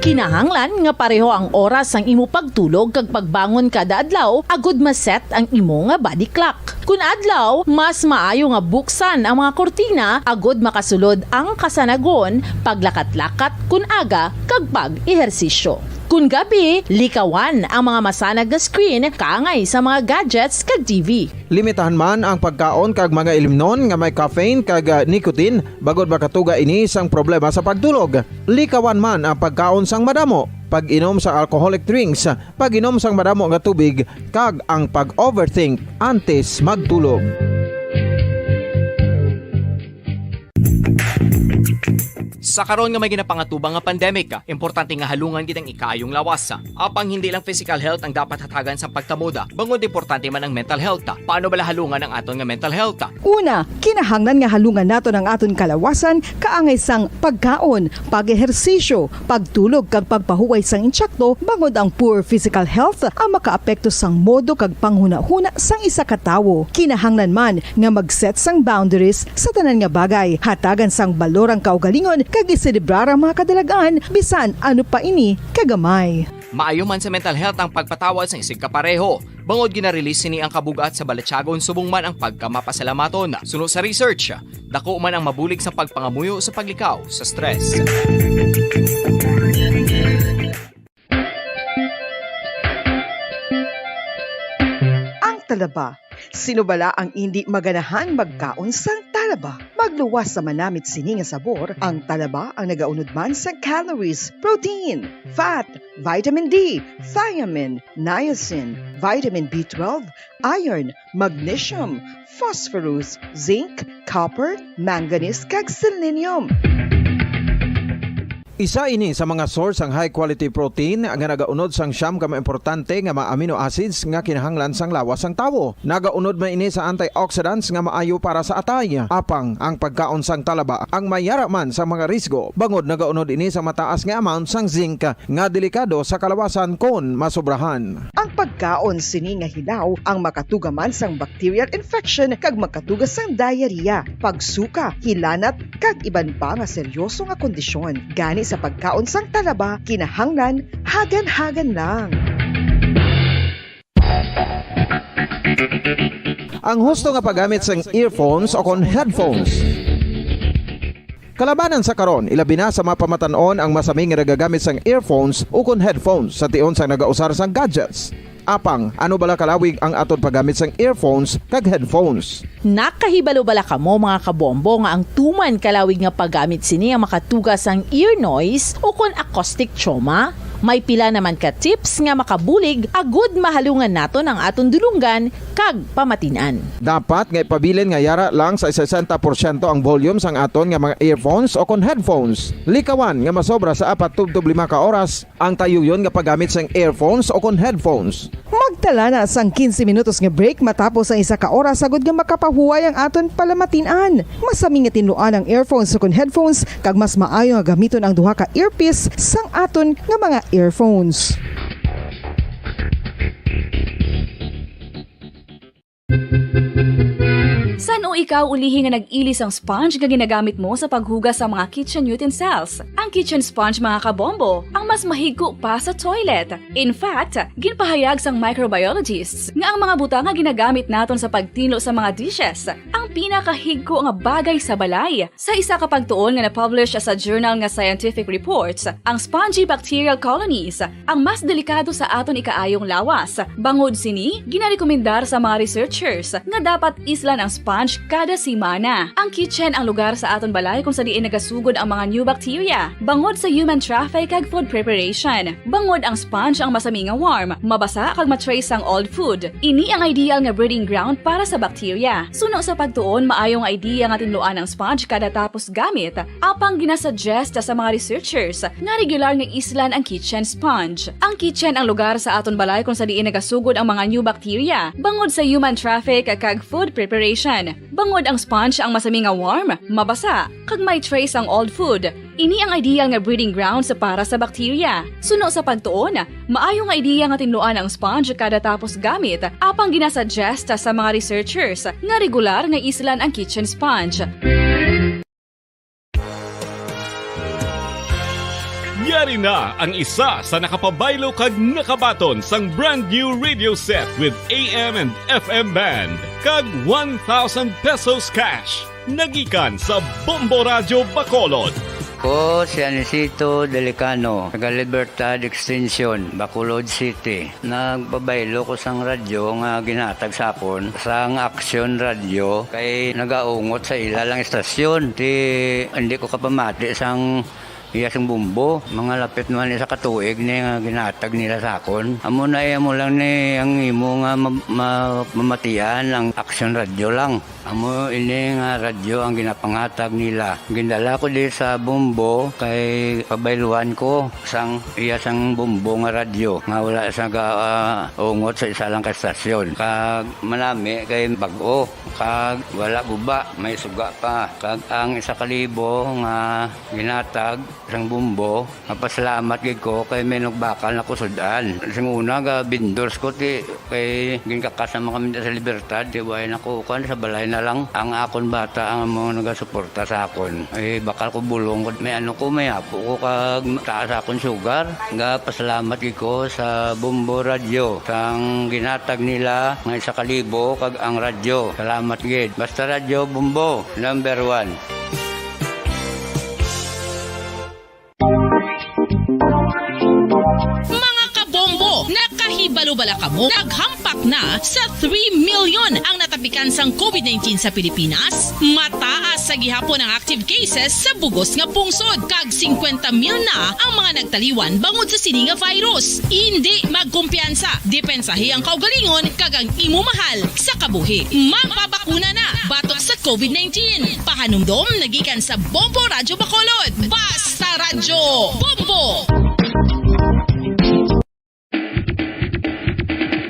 Kinahanglan nga pareho ang oras ang imo pagtulog kag pagbangon kada adlaw agud maset ang imo nga body clock. Kun adlaw, mas maayo nga buksan ang mga kortina agud makasulod ang kasanagon, paglakat-lakat kun aga kag pag-ehersisyo. Kun gabi, likawan ang mga masanag na screen kaangay sa mga gadgets kag TV. Limitahan man ang pagkaon kag mga ilimnon nga may caffeine kag nicotine bagod makatuga ini sang problema sa pagtulog. Likawan man ang pagkaon sang madamo, pag-inom sa alcoholic drinks, pag-inom sang madamo nga tubig kag ang pag-overthink antes magtulog. Sa karon nga may ginapangatubang nga pandemic, importante nga halungan kitang ikayong lawas. Apang hindi lang physical health ang dapat hatagan sa pagtamuda, bangod importante man ang mental health. Paano bala halungan ang aton nga mental health? Una, kinahanglan nga halungan nato ang aton kalawasan kaangay sang pagkaon, pag-ehersisyo, pagtulog kag pagpahuway sang insyakto bangod ang poor physical health ang makaapekto sang modo kag panghuna-huna sang isa ka tawo. Kinahanglan man nga mag-set sang boundaries sa tanan nga bagay, hatagan sang balorang kaugalingon kag iselebrar ang mga kadalagaan bisan ano pa ini kagamay. Maayo man sa mental health ang pagpatawad sa isig kapareho. Bangod gina-release ni ang kabugat sa Balatsyagon subong man ang pagkamapasalamaton. Sunod sa research, dako man ang mabulig sa pagpangamuyo sa paglikaw sa stress. Ang talaba. Sino bala ang hindi maganahan magkaon sang talaba? Magluwas sa manamit sini nga sabor, ang talaba ang nagaunod man sa calories, protein, fat, vitamin D, thiamine, niacin, vitamin B12, iron, magnesium, phosphorus, zinc, copper, manganese kag selenium. Isa ini sa mga source ang high quality protein nga nagaunod sang siyam ka importante nga mga amino acids nga kinahanglan sang lawas sang tawo. Nagaunod man ini sa antioxidants nga maayo para sa atay. Apang ang pagkaon sang talaba ang mayara man sa mga risgo. Bangod nagaunod ini sa mataas nga amount sang zinc nga delikado sa kalawasan kon masobrahan. Ang pagkaon sini nga hilaw ang makatuga man sang bacterial infection kag makatuga sang diarrhea, pagsuka, hilanat kag iban pa nga seryoso nga kondisyon. Gani sa pagkaon sang talaba, kinahanglan hagan-hagan lang. Ang husto nga paggamit sang earphones o kon headphones. Kalabanan sa karon, ilabi na sa mapamatanon ang masaming nga nagagamit sang earphones o kon headphones sa tion sang nagausar sang gadgets. Apang, ano bala kalawig ang aton paggamit sang earphones kag headphones? Nakahibalo bala kamo mga kabombo nga ang tuman kalawig nga paggamit sini ang makatugas ang ear noise o kon acoustic trauma? May pila naman ka tips nga makabulig agud mahalungan naton ang aton dulunggan kag pamatinan. Dapat nga ipabilin nga yara lang sa 60% ang volume sang aton nga mga earphones o kon headphones. Likawan nga masobra sa 4 to 5 ka oras ang tayuyon nga paggamit sang earphones o kon headphones. Magtala na sang 15 minutos nga break matapos ang isa ka oras sagod nga makapahuway ang aton palamatinan. Masami nga tinluan ang earphones o kon headphones kag mas maayo nga gamiton ang duha ka earpiece sang aton nga mga earphones. San o ikaw ulihi nga nag-ilis ang sponge nga ginagamit mo sa paghugas sa mga kitchen utensils? Ang kitchen sponge mga kabombo, ang mas mahigko pa sa toilet. In fact, ginpahayag sang microbiologists nga ang mga butang nga ginagamit naton sa pagtinlo sa mga dishes ang pinakahigko nga bagay sa balay. Sa isa ka pagtuon nga na-publish sa journal nga Scientific Reports, ang spongy bacterial colonies ang mas delikado sa aton ikaayong lawas. Bangod sini, ginarekomendar sa mga researchers nga dapat islan ang sponge kada simana. Ang kitchen ang lugar sa aton balay kung sa diin nagasugod ang mga new bacteria. Bangod sa human traffic kag food preparation. Bangod ang sponge ang masami nga warm, mabasa kag matrace ang old food. Ini ang ideal nga breeding ground para sa bacteria. Suno sa pagtuon, maayong idea nga tinluan ang sponge kada tapos gamit. Apang ginasuggest sa mga researchers nga regular nga islan ang kitchen sponge. Ang kitchen ang lugar sa aton balay kung sa diin nagasugod ang mga new bacteria. Bangod sa human traffic kag food preparation. Bangod ang sponge ang masami nga warm, mabasa, kag may trace ang old food. Ini ang ideal nga breeding ground sa para sa bakterya. Suno sa pagtuon, maayo nga ideya nga tinluan ang sponge kada tapos gamit apang ginasuggest sa mga researchers nga regular nga islan ang kitchen sponge. Yari na ang isa sa nakapabaylo kag nakabaton sang brand new radio set with AM and FM band kag 1,000 pesos cash. Nagikan sa Bombo Radio Bacolod. Ko si Anisito Delicano, taga Libertad Extension, Bacolod City. Nagbabaylo ko sang radyo nga ginatag sapon sang Action Radio kay nagaungot sa ilalang estasyon. Hindi ko kapamati sang iyasang bumbo, mga lapit naman sa katuig ni nga ginatag nila sa akon. Amo na mo lang ni ang imo nga mamatian ang Action Radio lang. Amo ini nga radyo ang ginapangatag nila. Gindala ko di sa bumbo kay pabayluan ko sang iyasang bumbo nga radyo nga wala sa ungot sa isa lang ka estasyon. Kag manami kay bag-o, kag wala guba, may suga pa. Kag ang 1,000 nga ginatag sang bumbo, mapasalamat gid ko kay may nagbakal na kusudan. Sing una ga bindors ko ti kay ginkakasama kami sa Libertad, di way nako kan sa balay na lang ang akon bata ang mga nagasuporta sa akon. Ay bakal ko bulong ko may may apo ko kag taas akon sugar. Nga pasalamat gid ko sa Bombo Radio sang ginatag nila nga 1,000 kag ang radyo. Salamat gid. Basta Radio Bombo number 1. Mga kabombo, nakahibalo-bala ka mo, naghampak na sa 3 million ang natapikan sang COVID-19 sa Pilipinas. Mataas sa gihapon ang active cases sa bugos nga pungsod. Kag 50 mil na ang mga nagtaliwan bangod sa sini nga virus. Hindi magkumpiyansa, depensahi ang kaugalingon kag ang imo mahal sa kabuhi. Magpabakuna na batok sa COVID-19. Pahanumdom nagikan sa Bombo Radio Bacolod. Basta Radyo Bombo!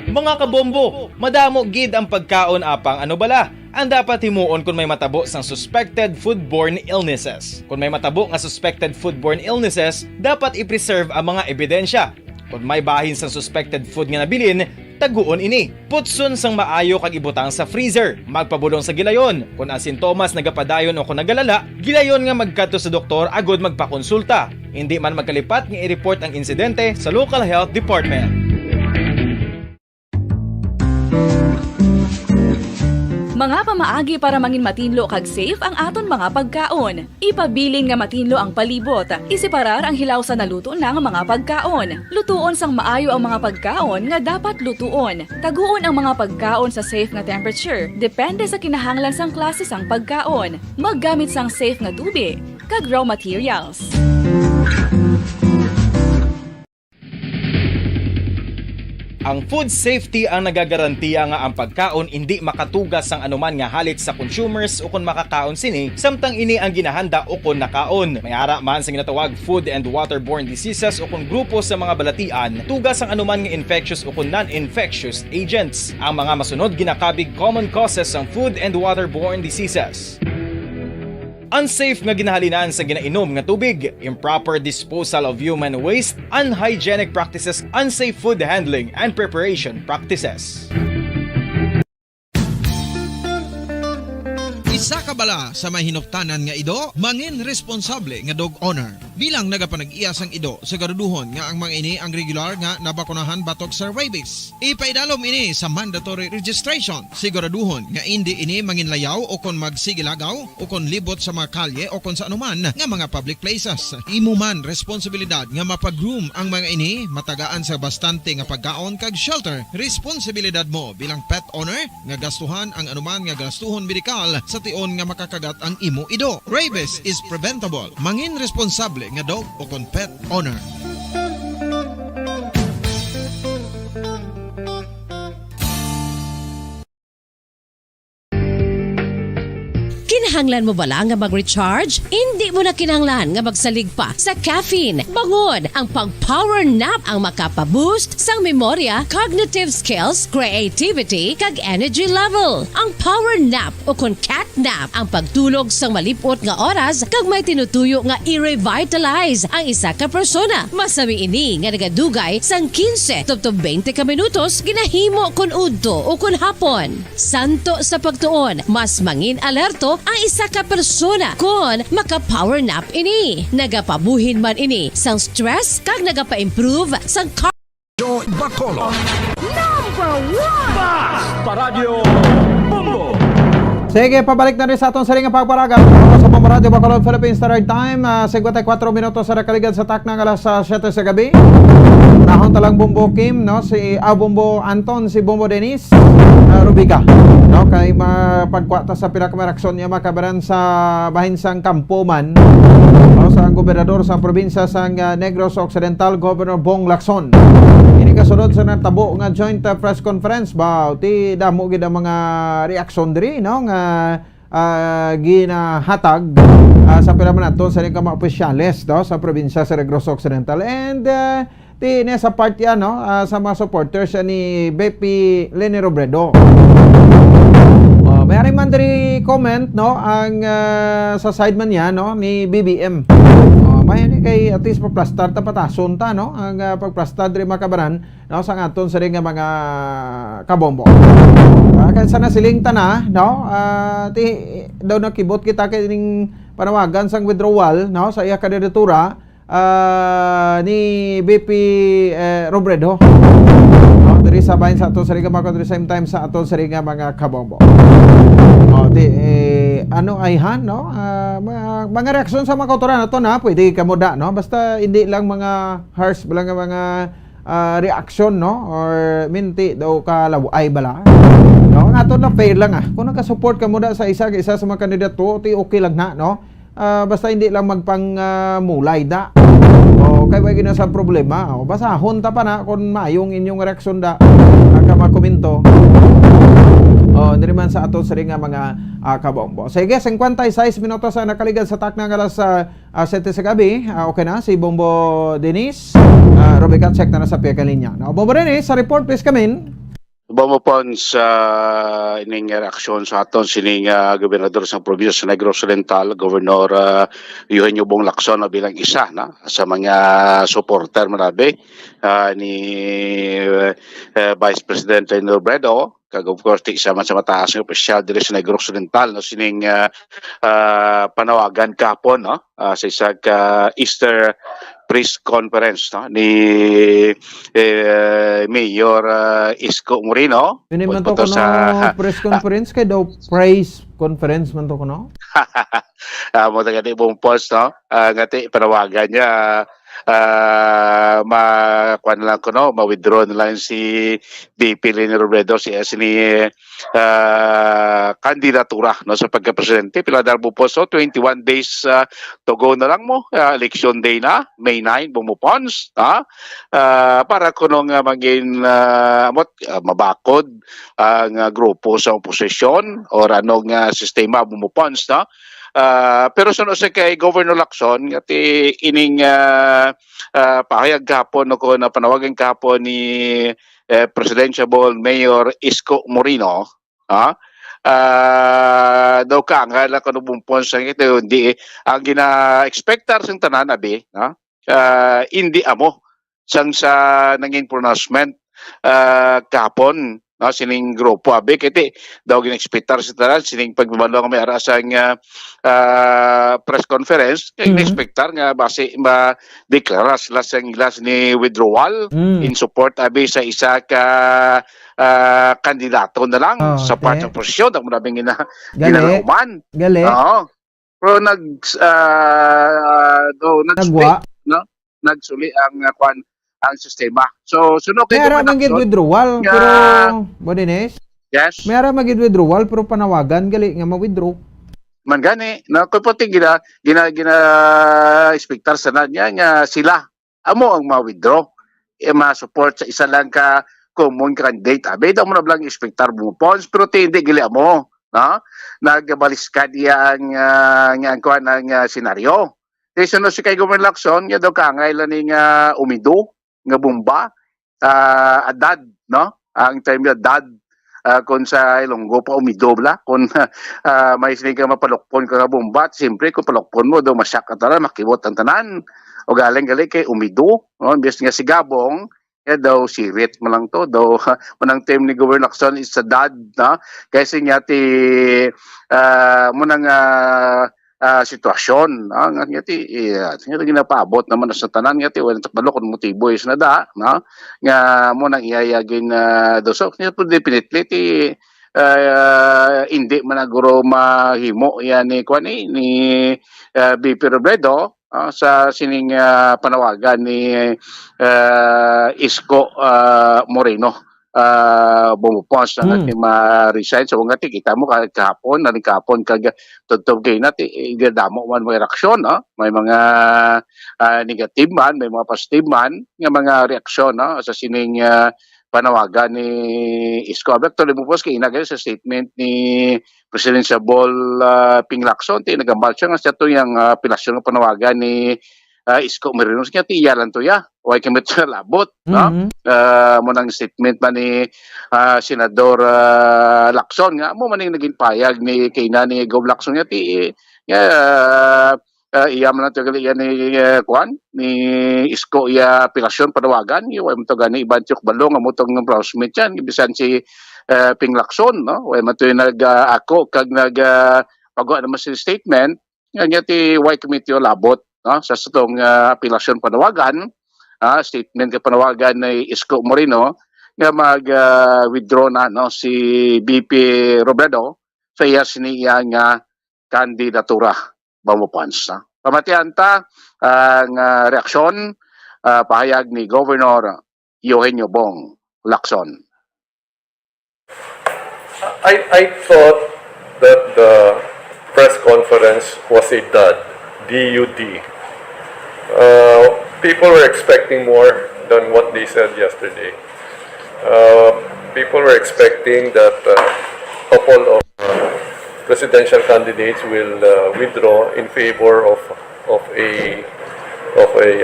Mga kabombo, madamo gid ang pagkaon apang ano bala. Ang dapat himuon kung may matabo sang suspected foodborne illnesses. Kung may matabo nga suspected foodborne illnesses, dapat i-preserve ang mga ebidensya. Kung may bahin sang suspected food nga nabilin, taguon ini. Putson sang maayo kag ibutang sa freezer. Magpabulong sa gilayon. Kung ang sintomas nagapadayon o kung nagalala, gilayon nga magkadto sa doktor agud magpakonsulta. Hindi man magkalipat nga i-report ang insidente sa local health department. Mga pamaagi para mangin matinlo kag safe ang aton mga pagkaon. Ipabilin nga matinlo ang palibot. Isiparar ang hilaw sa naluto ng mga pagkaon. Lutuon sang maayo ang mga pagkaon nga dapat lutuon. Taguon ang mga pagkaon sa safe nga temperature. Depende sa kinahanglan sang klase sang pagkaon. Maggamit sang safe nga tubig kag raw materials. Ang food safety ang nagagarantiya nga ang pagkaon hindi makatugas sang anuman nga halit sa consumers o kung makakaon sini, samtang ini ang ginahanda o kung nakaon. May ara man sa ginatawag food and waterborne diseases o kung grupo sa mga balatian, tugas ang anuman nga infectious o kung non-infectious agents. Ang mga masunod ginakabig common causes ng food and waterborne diseases. Unsafe nga ginahalinan sa ginainom nga tubig, improper disposal of human waste, unhygienic practices, unsafe food handling and preparation practices. Isa ka bala sa mahinuptanan nga ido, mangin responsable nga dog owner. Bilang nagapanag-iyas ang ido, siguraduhon nga ang mga ini ang regular nga nabakunahan batok sa rabies. Ipaidalom ini sa mandatory registration. Siguraduhon nga hindi ini manginlayaw o kon magsigilagaw o kon libot sa mga kalye o kon sa anuman nga mga public places. Imo man responsibilidad nga mapag-groom ang mga ini, matagaan sa bastante nga pagkaon kag shelter. Responsibilidad mo bilang pet owner nga gastuhan ang anuman nga gastuhon medikal sa tion nga makakagat ang imo ido. Rabies is preventable. Mangin responsable nga dog o kon pet owner. Kinahanglan mo bala nga mag-recharge? Hindi mo na kinahanglan nga magsalig pa sa caffeine. Bangod ang pag-power nap ang makapaboost sang memorya, cognitive skills, creativity, kag energy level. Ang power nap o kon cat nap ang pagtulog sang malipot nga oras kag may tinutuyo nga i-revitalize ang isa ka persona. Masami ini nga nagadugay sang 15 to 20 ka minutos ginahimo kun udto o kun hapon. Santo sa pagtuon, mas mangin alerto ang isa ka persona kung maka-power nap ini. Nagapabuhin man ini sang stress kag nagapa-improve sang Joe Bacolod. Number 1! Paradyo Bombo! Sige, pabalik na rin sa atong saring pagparagan sa Pamaradio Bacolod Philippines Standard Time. 54 minutos sa nakaligan sa taknang alas 7 sa gabi. Nahon talang Bumbo Kim, no? Si Bumbo Anton, si Bumbo Dennis, Rubica, no? Kay mapagkwata sa pinakamarasyon niya makabaran sa bahinsang Kampuman, no? Sa gobernador sa probinsya sa Negros Occidental, Governor Bong Lacson. Ini kasunod sa natabo nga joint press conference ba ti damo gid ang mga reaksyon diri, no? Nga ginahatag sa pinamanaton sa mga opisyales, no? Sa probinsya sa Negros Occidental. And ti sa part yan, no? Sa mga supporters ni BP Leni Robredo. May man diri comment, no? Ang sa sideman niya, no? Ni BBM. May ni kay at least paplastar ta patason ta, no? Ang pagplastar diri makabaran, no? Sa aton sa ring nga mga kabombo. Kaya sana siling ta na, no? Ti daw nakibot kita kay ning panawagan sang withdrawal, no? Sa iya kandidatura ni BP Robredo. No, diri sa bahin sa aton sa ring mga at the same time sa aton sa ring nga mga kabombo. Ano ay han, no? Mga reaksyon sa mga kautoran nato na pwede kamuda, no? Basta hindi lang mga harsh lang mga reaksyon, no? Or minti daw ka laway bala, no? Nga to na fair lang kung naka-support ka muda sa isa sa mga kandidato, okay lang na, no? Basta hindi lang magpang mulay da. Kaya wag na sa problema. Basahon ta pa na kung mayong inyong reaksyon da ka makomento. Niriman sa aton sa ring nga mga kabombo. Sige, 56 minutos sa nakaligan sa taknang alas 7 sa gabi. Okay na, si Bombo Dennis. Rubica, check na sa piyaka linya. Bombo Dennis, sa report please come in. Bombo Pons, ining reaksyon sa aton sining gobernador sa probinsya sa Negros Occidental, Governor Eugenio Bong Lacson bilang isa na sa mga supporter marabi ni Vice President Leni Robredo. Kag of course isa man sa mataas ng opisyal diri sa Negros Occidental, no? Sining panawagan kahapon, no? Sa isa ka Easter press conference, no? Ni Mayor Isko Moreno. Yun man to ko no press conference kay daw praise conference man to ko no. Mo tagadi bong post, no? Ngati panawagan niya makuan lang ko, no? Ma-withdraw na lang si BP Leni Robredo si kandidatura, no, sa pagka-presidente. Pila darbo po, so 21 days to go na lang mo. Election day na, May 9, bumupons. Para kunong maging mabakod ang grupo sa oposisyon o anong sistema bumupons, no? Pero sunod sa kay Governor Lacson at ining pahayag kahapon ko na panawagan kahapon ni Presidential Mayor Isko Moreno, daw ka ang hala ko nubumpon sa ito, hindi ang gina-expectar sa tanan abi, hindi amo sang sa nanging pronouncement kahapon, no, sining grupo abi kiti daw gin-expectar sa tanan sining pagbabalo nga may arasang press conference kay expectar nga base ma-deklara sila sang ilas ni withdrawal in support abi sa isa ka kandidato na lang sa part ng posisyon ang maraming ginalaman. Oo. Pero nagsuli ang ang sistema. So, sunod kay Mayroon magid withdrawal, pero Bodines? Yes. Mayroon magid withdrawal, pero panawagan gali nga ma-withdraw. Man gani, na kung pati expectar sa niya nga sila amo ang ma-withdraw. Ma-support sa isa lang ka common candidate. Abe daw mo na lang expectar mo pons, pero hindi gali amo. no? Nagbaliskad iya ang kuan ang senaryo. Kaysa no si kay Governor Lacson, nga daw kangay lang nga umido, nga bomba, adad, no? Ang term nga dad, kung sa Ilonggo pa umidobla, kung may sinig ka mapalokpon ka nga bomba, siyempre kung palokpon mo, daw masyak ka tala, makibot ang tanan. O galing kay umido, no? Imbes nga si Gabong, daw sirit mo lang to, daw manang term ni Governor Lacson is sa dad, no? Kasi nga ti munang sitwasyon, nga ti ginapaabot naman sa tanan nga ti wala takbalo kun motibo is na da, no? Nga munang iyayagin do so definitely ti hindi man naguro mahimo yan ni kuan ni BP Robredo sa sining panawagan ni Isko Moreno bumupos na natin ma-resign. So nga kita mo kahapon, kahapon tutog kayo natin, damo man may reaksyon, no? May mga negative man, may mga positive man, nga mga reaksyon, no? Sa sining panawagan ni Isko. Abek tuloy mo po kay inagay sa statement ni President Sabol Ping Lacson, nagambal siya nga sa ito yung pinasyon ng panawagan ni Isko Moreno nga ti iyalan to ya. Way kami ito labot, no? Munang statement man ni Senador Lacson nga mo man yung naging payag ni kayna ni Gov Lacson nga ti iya man to gali ni kuan ni Isko iya pinasyon panawagan way mo to gani ibantyok balong nga mo tong pronouncement yan bisan si Ping Lacson, no? Way man to ako kag pagawa naman si statement nga ti way committee labot, no? Sa itong apelasyon panawagan, statement ka panawagan ni Isko Moreno nga mag-withdraw na, no, si BP Robredo sa iya siniya nga kandidatura bamupans. No? Pamatian ta ang reaksyon pahayag ni Governor Eugenio Bong Lacson. I thought that the press conference was a dud. DUD. People were expecting more than what they said yesterday. People were expecting that a couple of presidential candidates will withdraw in favor of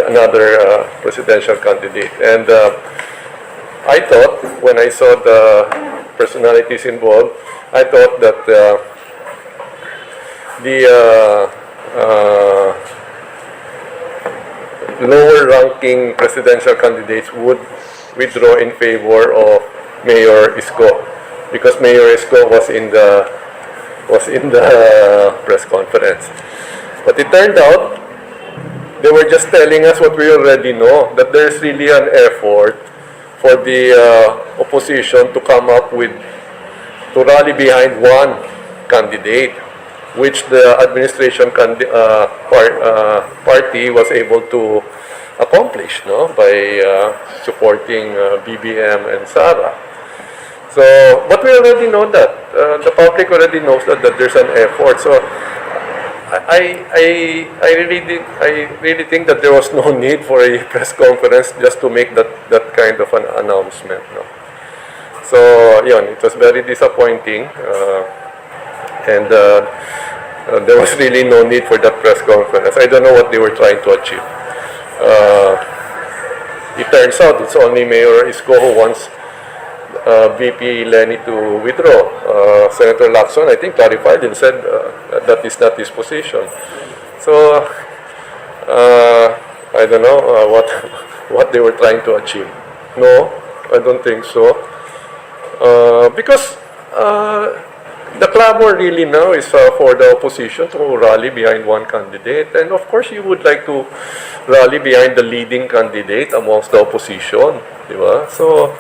another presidential candidate. And I thought, when I saw the personalities involved, I thought that lower-ranking presidential candidates would withdraw in favor of Mayor Isko, because Mayor Isko was in the press conference. But it turned out they were just telling us what we already know, that there's really an effort for the opposition to come up with, to rally behind one candidate, which the administration party was able to accomplish, no, by supporting BBM and Sara. So, but we already know that. The public already knows that there's an effort. So, I really think that there was no need for a press conference just to make that kind of an announcement, no. So, yun, it was very disappointing. And there was really no need for that press conference. I don't know what they were trying to achieve. It turns out it's only Mayor Isko who wants VP Lenny to withdraw. Senator Lacson, I think, clarified and said that is not his position. So, I don't know what they were trying to achieve. No, I don't think so. Because the clamor really now is for the opposition to rally behind one candidate. And of course, you would like to rally behind the leading candidate amongst the opposition. Diba? So,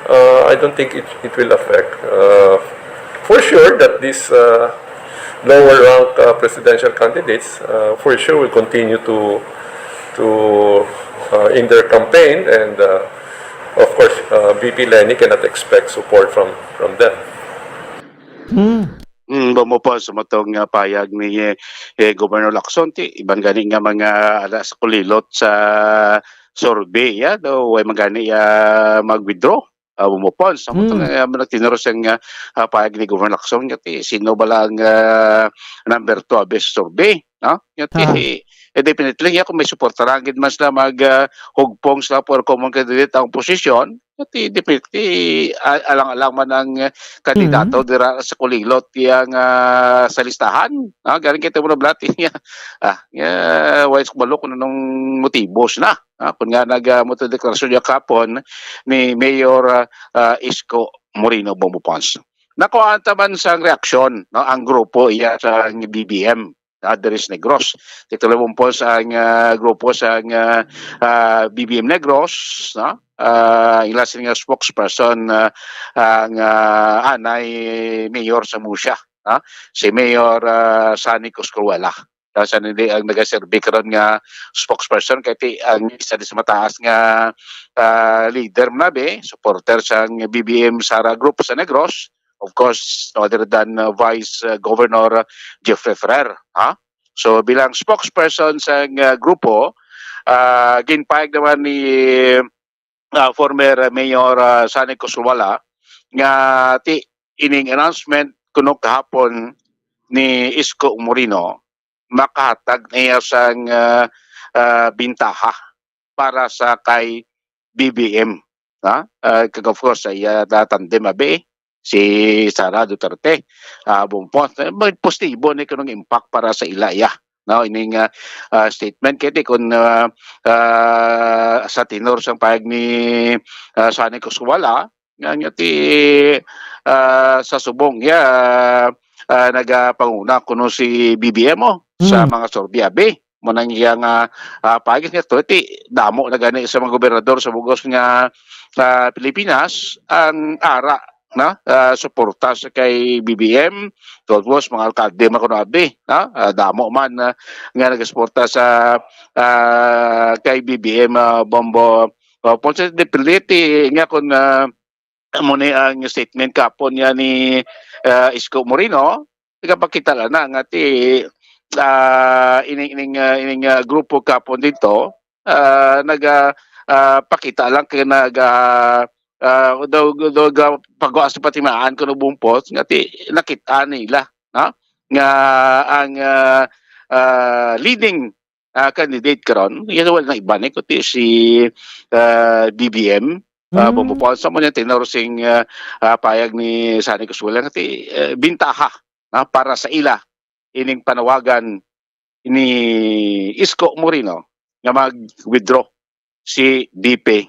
I don't think it will affect. For sure that these lower-ranked presidential candidates, for sure will continue to in their campaign. And of course, VP Lenny cannot expect support from them. Bumupo sa matong payag ni Governor Lacson, ibang gani nga mga alas kulilot sa survey, daw ay magani mag-withdraw bumupon. Sa tinuro siyang payag ni Governor Lacson, ngati sino ba lang number 2 best survey, no? Ngati, definitely, kung may suporta lang, mas na hugpong sa for common candidate ang posisyon, ngati definitely, alang-alang man ang kandidato dira sa kulilot yang sa listahan. Galing kita mo na blati niya. Wais kumalo kung anong motibos na. Kung nga nag-motodeklarasyon niya kapon ni Mayor Isko Moreno Bumupons. Nakuha taman sa reaksyon ang grupo sa BBM. Deres Negros. Tituloy po sa grupo sa BBM Negros, ila nga spokesperson ang anay Mayor sa Musya, si Mayor Sani Coscuela. Sa hindi ang nagaserbi karon nga spokesperson kay ang isa sa mataas nga leader nabe, supporter sa BBM Sara Group sa Negros. Of course, no other than Vice Governor Jeffrey Ferrer. So bilang spokesperson sa grupo, ginpayag naman ni former Mayor Sani Coscuela nga ining announcement kuno kahapon ni Isko Moreno makahatag niya sa bintaha para sa kay BBM. Of course, ay tandem abe si Sara Duterte. Bumpos, positibo ni kanong impact para sa ilaya. Ining statement kiti kung sa tinor sang payag ni Sani Coscuela nga sa subong nagapanguna kuno si BBM sa mga sorbiabe mo nang iyang pagis nga to damo na gani sa mga gobernador sa bugos nga Pilipinas ang ara suporta sa kay BBM todos mga alkalde makunabi damo man nga nagasuporta sa kay BBM Bombo Ponce de Piliti nga kun muna ang statement kapon niya ni Isko Moreno, nagpakita lang na nga ining grupo kapon dito, nagpakita lang kaya pag-aas sa patimaan ko ng bumpos, nga nakita nila nga ang leading candidate karon, yan wala na iba ni kundi si BBM. Bumupon sa mga tinorsing payag ni Sani Coscuela ngati bintaha para sa ila ining panawagan ni Isko Moreno nga mag-withdraw si DP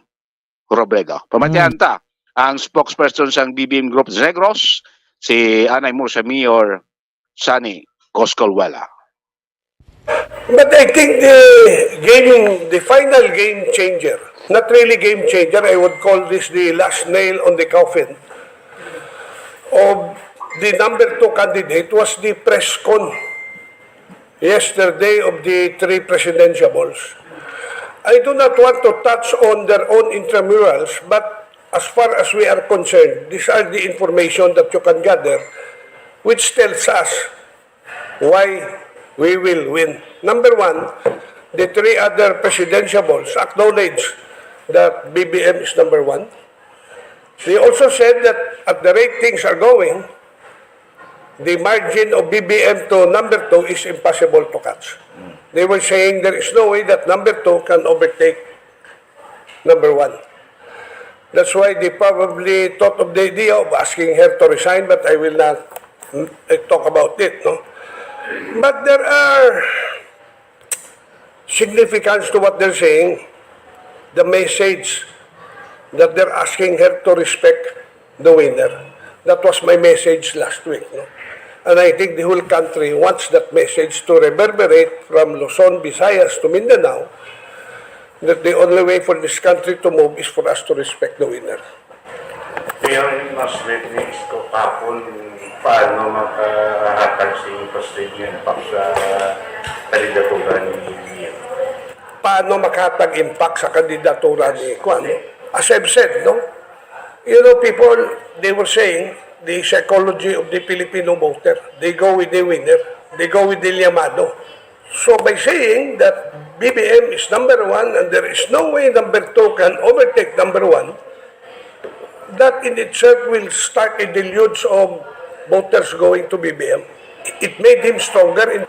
Robredo. Pamatihan ta ang spokesperson sang BBM Group Negros si Anay Mursa Mayor Sani Coscuela. But I think the final game changer, not really game changer, I would call this the last nail on the coffin of the number 2 candidate was the press con yesterday of the 3 presidentiables. I do not want to touch on their own intramurals, but as far as we are concerned, these are the information that you can gather, which tells us why we will win. Number 1, the 3 other presidentiables acknowledge that BBM is number 1. They also said that at the rate things are going, the margin of BBM to number 2 is impossible to catch. They were saying there is no way that number 2 can overtake number 1. That's why they probably thought of the idea of asking her to resign, but I will not talk about it, no? But there are significance to what they're saying. The message that they're asking her to respect the winner. That was my message last week. No? And I think the whole country wants that message to reverberate from Luzon, Visayas to Mindanao, that the only way for this country to move is for us to respect the winner. Yung announcement ni Isko kapon, paano makahatag si President impact sa kandidatura ni BBM? Paano makahatag impact sa kandidatura ni Kwan? As I've said, no? You know, people, they were saying, the psychology of the Filipino voter, they go with the winner, they go with the llamado. So by saying that BBM is number 1 and there is no way number 2 can overtake number 1, that in itself will start a deluge of voters going to BBM. It made him stronger.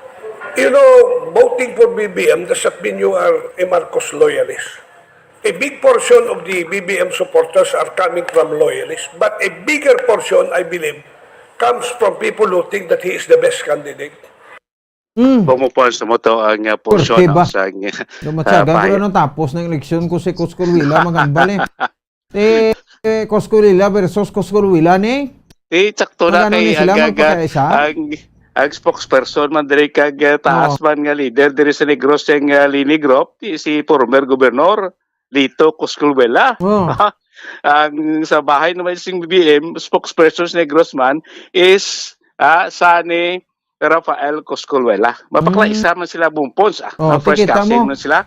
You know, voting for BBM doesn't mean you are a Marcos loyalist. A big portion of the BBM supporters are coming from loyalists, but a bigger portion, I believe, comes from people who think that he is the best candidate. Bumupons mo to ang portion Diba? sa Lumatsaga ko na tapos ng eleksyon ko si Coscolwila magambal Coscolwila versus Coscolwila ni. Sakto na kay ang spokesperson man diri kag taas man nga leader diri sa Negros ang Lini Group si former gobernador Lito Coscolwila. Ang sa bahay naman sing BBM spokesperson sa Negros man is Sani Rafael Coscolwila. Mapakla isa man sila bumpons. First cousin man sila.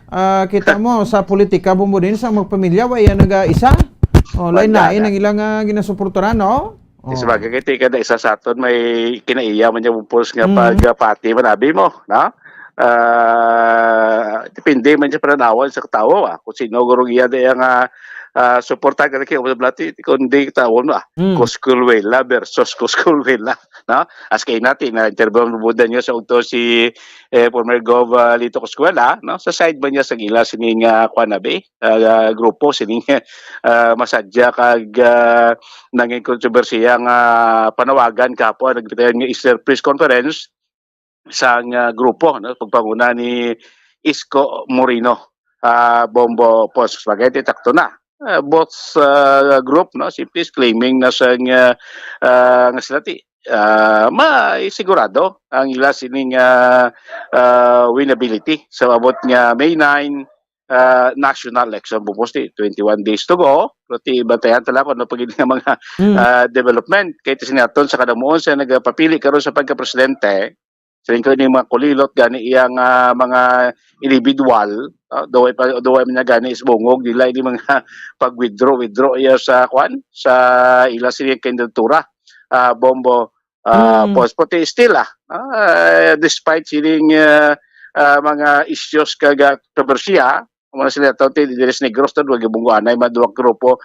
Kita mo sa politika bumbo din sa magpamilya way naga-isa. Lain ang ilang ginasuportaran no. Sabagay kay kada isa sa aton may kinaiya man niya bumpons nga pagpati manabi mo, no? Depende man siya pananawan sa katawo kung sino gurong iya nga suporta ka kay Oblati kundi tawon Coscolwila versus Coscolwila, no? As kay natin na interview budan niya sa ugto si former Gov Lito Coscolwila, no? Sa side ba niya sa gila sining kwanabe grupo sining masadya kag nanging kontrobersiya nga panawagan kapwa nagbitayan nga Easter press conference sa grupo, no? Pagpanguna ni Isko Moreno Bombo Post Spaghetti takto na. Both group no simply claiming na sa nga silati sigurado ang ila sining winnability sa abot nga May 9 national election buposti 21 days to go pati bantayan tala ko no pagid nga mga development kay sinaton sa kadamuon sa nagapapili karon sa pagka-presidente siling ko ni mga kulilot gani iyang mga individual do ay man gani is bungog dila ini mga pag-withdraw iya sa ila sining kandidatura Bombo Post pati still despite sining mga issues kag kontrobersiya mga sila tawti diri sa Negros tad wag bungo anay maduwag grupo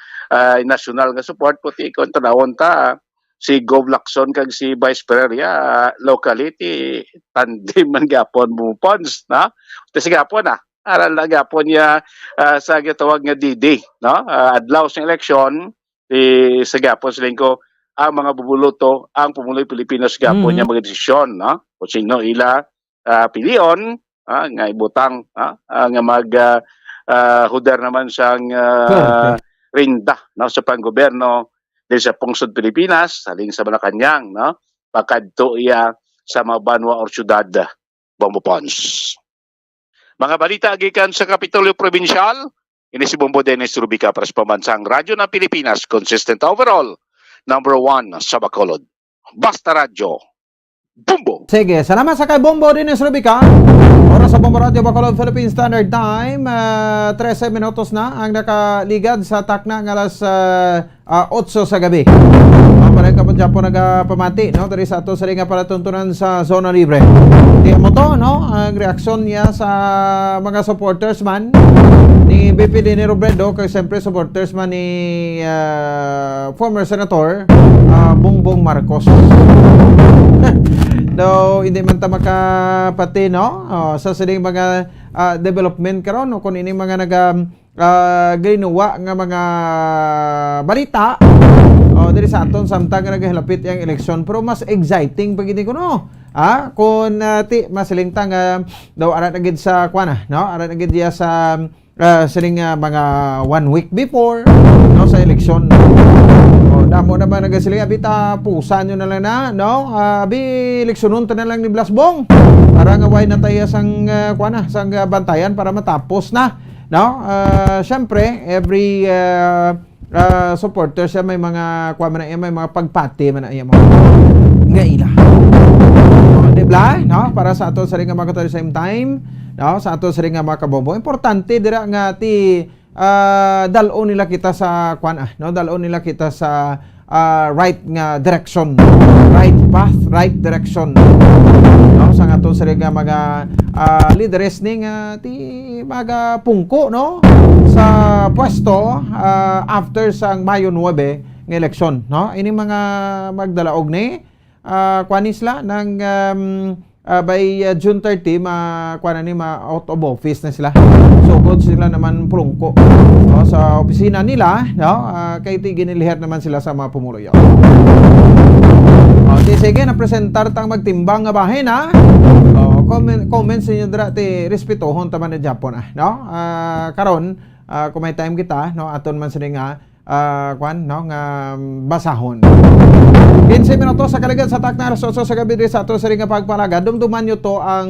national nga support pati kon tanawon ta si Gov Lacson kag si Vice Pereira locality tandem man gapon bumupons na kasi gapon aral na gapon niya sa gitawag nga DD no adlaw sa election sa gapon siling ko ang mga bubuluto ang pumuloy Pilipinas gapon niya mga desisyon no kung sino ila pilion nga ibutang nga mag hudar naman siyang rinda no sa panggoberno dili sa pungsod Pilipinas, saling sa Malacanang, no? Pagkadto iya sa mga banwa or syudad, Bombo Pons. Mga balita agikan sa Kapitolyo Provincial, ini si Bombo Dennis Rubica para sa Pambansang Radyo ng Pilipinas, consistent overall, number 1 sa Bacolod. Basta Radyo, Bombo! Sige, salamat sa kay Bombo Dennis Rubica. Oras sa Bombo Radio Bacolod Philippine Standard Time, 13 minutos na ang nakaligad sa takna ng alas 8 sa gabi. Parang kapag dyan po nagpamati, no? Dari sa ato sa ringa palatuntunan sa Zona Libre. Di mo to, no? Ang reaksyon niya sa mga supporters man ni BP Leni Robredo, kaya siyempre supporters man ni former Senator Bongbong Marcos. Though hindi man ta makapati no sa sining mga development karon no kun ini mga ginuwa nga mga balita diri sa aton samtang nga nagahilapit ang eleksyon pero mas exciting pag ko no kun ti masilingtang daw ara na gid sa kwana no ara na gid sa sining mga 1 week before no sa eleksyon. Damo naman nagasiling abita pusan nyo na lang na no abi leksyonon ta na lang ni Blasbong para nga way na tayo sang sang bantayan para matapos na no syempre every supporter siya may mga may mga pagpati man ay mo nga ila dibla no para sa ato sa ring mga at the same time no sa ato sa ring mga kabombo importante dira nga ti dalon nila kita sa no dalon nila kita sa right nga direction, right path, right direction no sa ato sa ring mga leaders ning ti mga pungko no sa pwesto after sang Mayo 9 ng eleksyon, no? Ini mga magdalaog ni kwanisla ng by June 30 out of office na sila. Sugod sila naman prungko sa opisina nila, no? Kay ginilihat naman sila sa mga pumuloy. Sige, na-presentar tang magtimbang nga bahin, ha? Comments ninyo dira ti respetuhon taman ni Japon, no? Karon, kung may time kita, no, aton man sila nga nga basahon. 15 minutos sa kaligan sa takna so sa gabi sa ato sa ring pagpalaga. Dumduman nyo to ang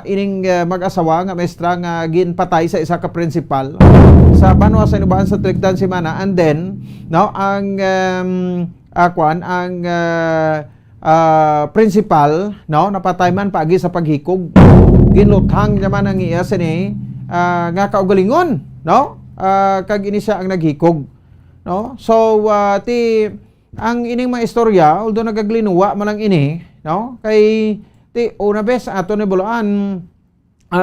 ining mag-asawa nga maestra nga ginpatay sa isa ka principal sa Banwa sa Inubaan sa Trikdan Simana, and then no ang principal no napatay man paagi sa paghikog. Ginuthang naman ang iya sini nga kaugalingon, no? Kag ini siya ang naghikog, no? So ang ining mga istorya although nagaglinuwa man lang ini, no? Kay ti una bes ato ni bulaan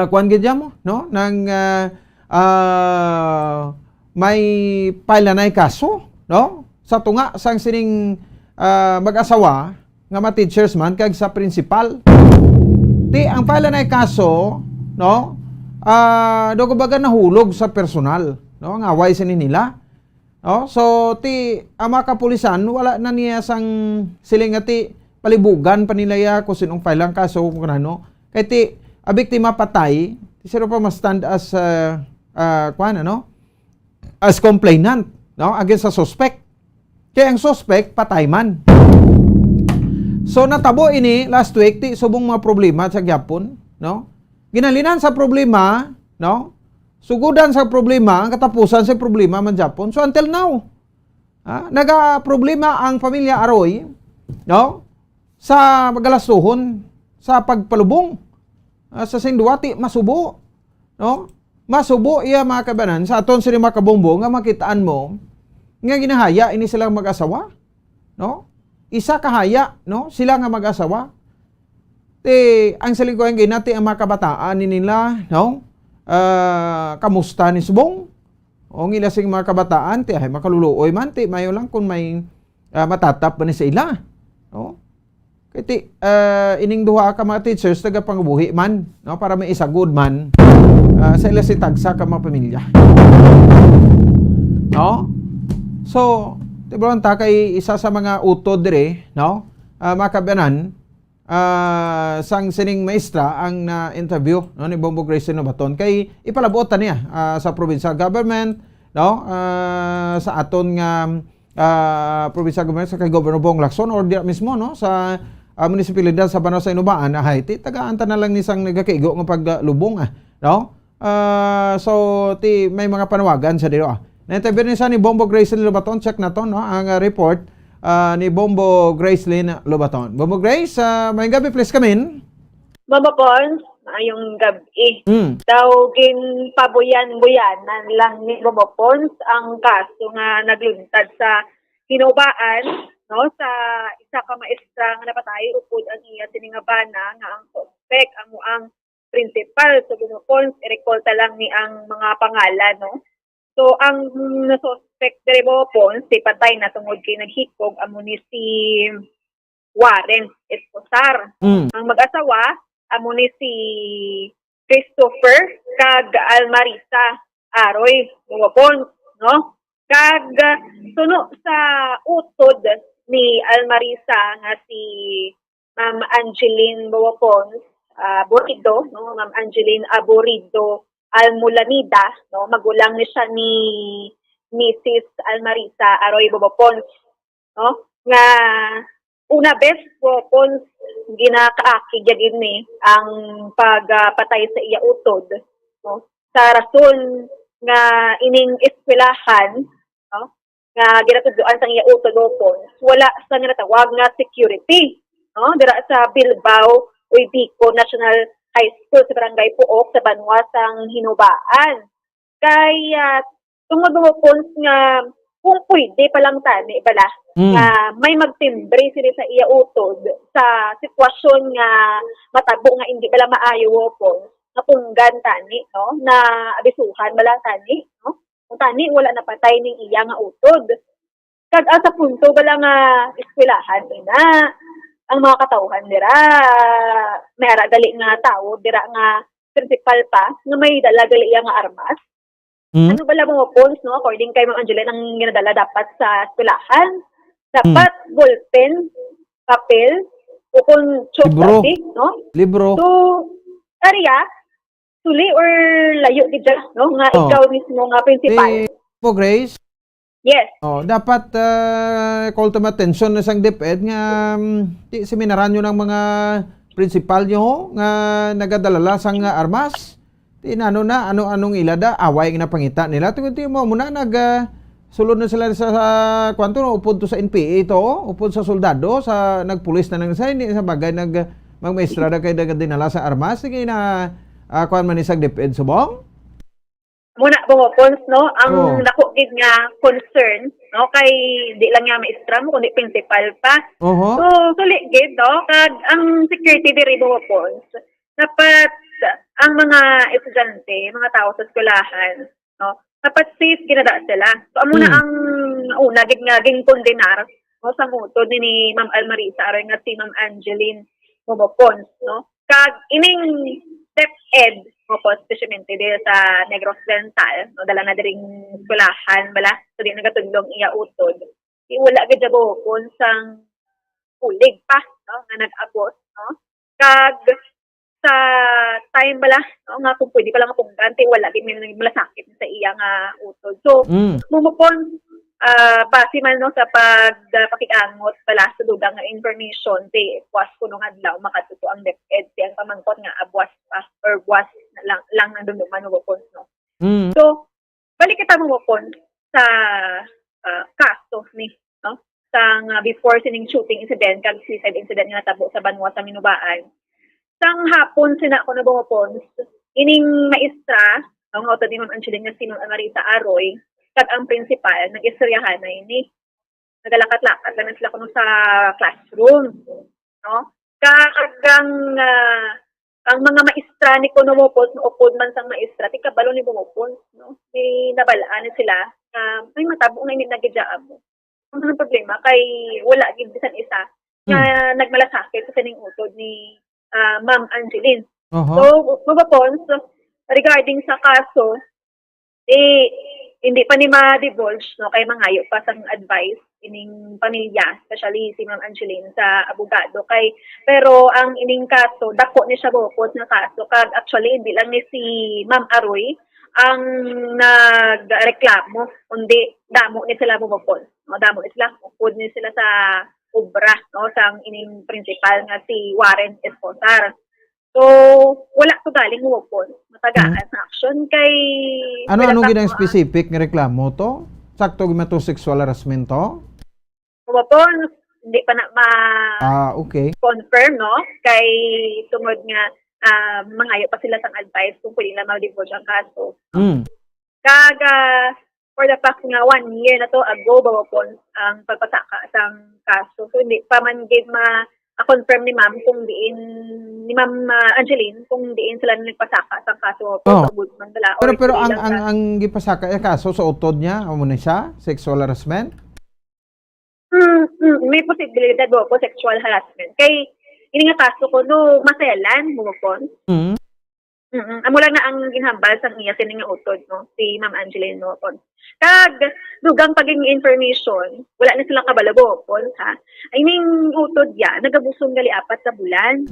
kuan gid mo, no? Nang may file na kaso, no? Sa tunga sang sining mag-asawa nga ma-teachers man kag sa principal. Ti ang file na kaso, no? Dogo baga nahulog sa personal, no? Nga away sini nila. No? So ti ama kapulisan wala na niya sang siling nga ti palibugan pa nila ya kung sinong file ang kaso kung ano. Kay ti a biktima patay, ti sino pa ma-stand as as complainant, no? Against sa suspect. Kaya ang suspect patay man. So natabo ini last week ti subong mga problema sa gyapon, no? Ginalinan sa problema, no? Sugudan sa problema, ang katapusan sa problema man Japon. So until now, naga-problema ang pamilya Aroy, no? Sa magalastuhon, sa pagpalubong, sa sindwati, masubo, no? Masubo iya mga kabanan, sa aton sila makabombo, nga makitaan mo, nga ginahaya, ini silang mag-asawa, no? Isa kahaya, no? Sila nga mag-asawa. Ang salingkuhan ginati ang mga kabataan nila, no? Kamusta ni subong? O ngilasing mga kabataan, ay makaluluoy man, mayo lang kung may matatap ba ni sa ila. No? Kaya ining duha ka mga teachers, tagapangubuhi man, no? Para may isagod man sa ila si tagsa ka mga pamilya. No? So, tibron ta kay isa sa mga utod dire, no? Makabanan, sang sining maestra ang na-interview, no, ni Bongbong Grace Novaton kay ipalabuotan niya sa provincial government, no, sa aton nga provincial government sa kay Governor Bong Lacson or di mismo, no, sa munisipalidad sa Banwa sa Inubaan na Haiti tagaan na lang ni sang nagakaigo nga paglubong, no. So may mga panawagan sa diro. Na-interview ni sa ni Bongbong Grace Novaton, check na to, no, ang report ni Bombo Gracelyn Lobaton. Bombo Grace, may gabi, please come in. Bombo Pons, ayong gabi. Daw ginpabuyan-buyanan lang ni Bombo Pons ang kaso nga nagluntad sa hinubaan, no, sa isa ka maestra nga napatay upod ang iya tiningabana nga ang suspect ang principal so Bombo Pons irekolta lang ni ang mga pangalan, no. So, ang nasuspect dari mo po, si patay na tungod kay naghikog, amo ni si Warren Esposar. Ang mag-asawa, amo ni si Christopher kag Almarisa Aroy Bumapon, no? Kag suno sa utod ni Almarisa nga si Ma'am Angeline Bumapon, Borido, no? Ma'am Angeline Aborido Almulanida, no, magulang ni siya ni Mrs. Almarisa Aroy Bobopons, no, nga una bes Bobopons ginakaaki gyud ni ang pagpatay sa iya utod, no, sa rason nga ining eskwelahan, no, nga ginatudloan sa iya utod Bobopons wala sa ginatawag nga security, no, dira sa Bilbao Uibico National High School sa Barangay Puok sa Banwa sang Hinubaan. Kaya tungod mo po nga kung pwede palang tani bala nga may magtimbre sila sa iya utod sa sitwasyon nga matabo nga hindi bala maayo po na punggan tani, no, na abisuhan bala tani, no. Kung tani wala na patay ning iya nga utod. Kag sa punto bala nga eskwelahan na ang mga katawhan dira may ara gali nga tawo dira nga principal pa nga may dala gali nga armas. Ano bala mga phones no according kay Ma'am Angeline ang ginadala dapat sa eskwelahan dapat ballpen, papel, o kung Libro. chocolate, no? Libro. So, area, suli or layo di dyan, no? Nga ikaw mismo nga principal. Po, Grace? Yes. Dapat call to attention na sang DepEd nga seminaran nyo ng mga principal nyo nga nagadalala sang armas. Anong ilada, away nga pangita nila. Tingnan mo muna sulod na sila sa kwanto no upod to sa NPA ito upod sa soldado sa nagpulis na nang sa bagay magmaestrada kay dinala sa armas sige na kuan man isang DepEd subong muna bumopons no ang dako gid nga concern no kay di lang nga maestra mo kundi principal pa so suli gid no kag ang security diri bumopons dapat ang mga estudyante mga tao sa eskwelahan no dapat safe ginada sila. So, amo na ang una, ging kondenar no, sa mutod ni Ma'am Almarisa, aron nga si Ma'am Angeline Momopons, no? Kag, ining DepEd, mo po, specialmente dito sa Negros Dental, no, dala na diring skulahan, bala, so di nagatudlong iya utod. Wala gid Momopons sang pulig pa, no, nga nag-abot, no? Kag, sa time bala no, nga kung pwede pala nga pungganti wala din may malasakit sa iya nga utod so mumupon base man no sa pagpakiangot pala sa dugang nga information ti was kuno nga adlaw makatuto ang DepEd ti ang pamangkot nga abwas pa or was lang nang dundo man mumupon no so balik kita mumupon sa kaso ni no sang before sining shooting incident kag suicide incident nga natabo sa Banwa sa Minubaan. Sang hapon sina ko na bumapons, ining maestra, ang auto ni Ma'am Angeline nga si Ma'am Marita Aroy, kag ang principal, nag-istoryahan na ini. Nagalakat-lakat lang sila kuno sa classroom. No? Kag ang mga maestra ni kuno bumapons, upod man sang maestra, ti kabalo ni bumapons. No? May nabalaan sila, may matabo nga hindi nagidyaam mo. Ang problema, kay wala gid bisan isa, nga nagmalasakit sa sining utod ni Ma'am Angeline. So, mabapons, regarding sa kaso, hindi pa ni ma-divulge, no, kay mangayo pa sang advice ining pamilya, especially si Ma'am Angeline sa abogado. Pero ang ining kaso, dako ni siya bukod na kaso. Kag actually, hindi lang ni si Ma'am Aroy ang nagreklamo, kundi damo ni sila bumupon. No, damo ni sila, bukod ni sila sa obra no sang ining principal nga si Warren Esposar. So wala to galing mupon matagaan sa action kay anong ginang specific nga reklamo to sakto gyud to sexual harassment to mupon hindi pa na okay confirm no kay tungod nga mangayo pa sila sang advice kung pwede na ma-divulge ang kaso. Kag for the fact nga 1 year na to ago bawapon ang pagpasaka sang kaso. So hindi pa man gid ma-confirm ni Ma'am kung diin ni Ma'am Angeline kung diin sila nagpasaka sang kaso sa ombudsman bala. Pero ang gipasaka kaso sa utod niya amo na siya sexual harassment? May posibilidad po sexual harassment. Kay ini nga kaso ko no maselan mo po. Amo lang na ang ginhambal sang iya sining utod no si Ma'am Angeline no po. Kag dugang paging information wala na silang kabalabo po ha. I mean utod ya nagabusong gali 4 sa bulan.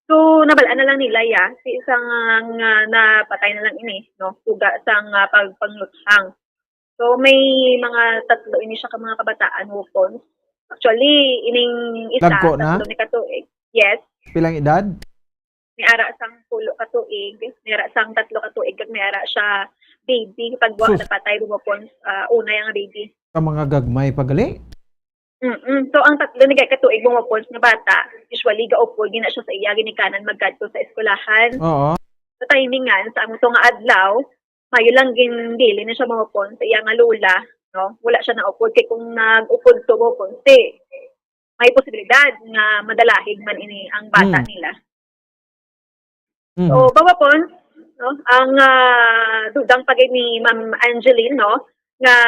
So nabalaan na lang nila ya si isang napatay na lang ini no tuga sang pagpangluthang. So may mga 3 ini siya ka mga kabataan mo po. Actually ining isa tatlo ni katuig. Yes. Pilang edad? May ara sang 10 ka tuig, may ara sang 3 ka tuig, kag may ara siya baby pagwa na patay bumapon una yang baby. Sa mga gagmay pagali? So ang 3 ni ka tuig bumapon nga bata, usually gaupod gina siya sa iya ginikanan magkadto sa eskwelahan. Sa timingan sa amo nga adlaw, mayo lang gin dili na siya bumapon sa iya nga lula, no? Wala siya naupod kay kung nag-upod to bumapon, may posibilidad nga madalahig man ini ang bata nila. So, bawapon, no, ang dudang pagay ni Ma'am Angeline, no, nga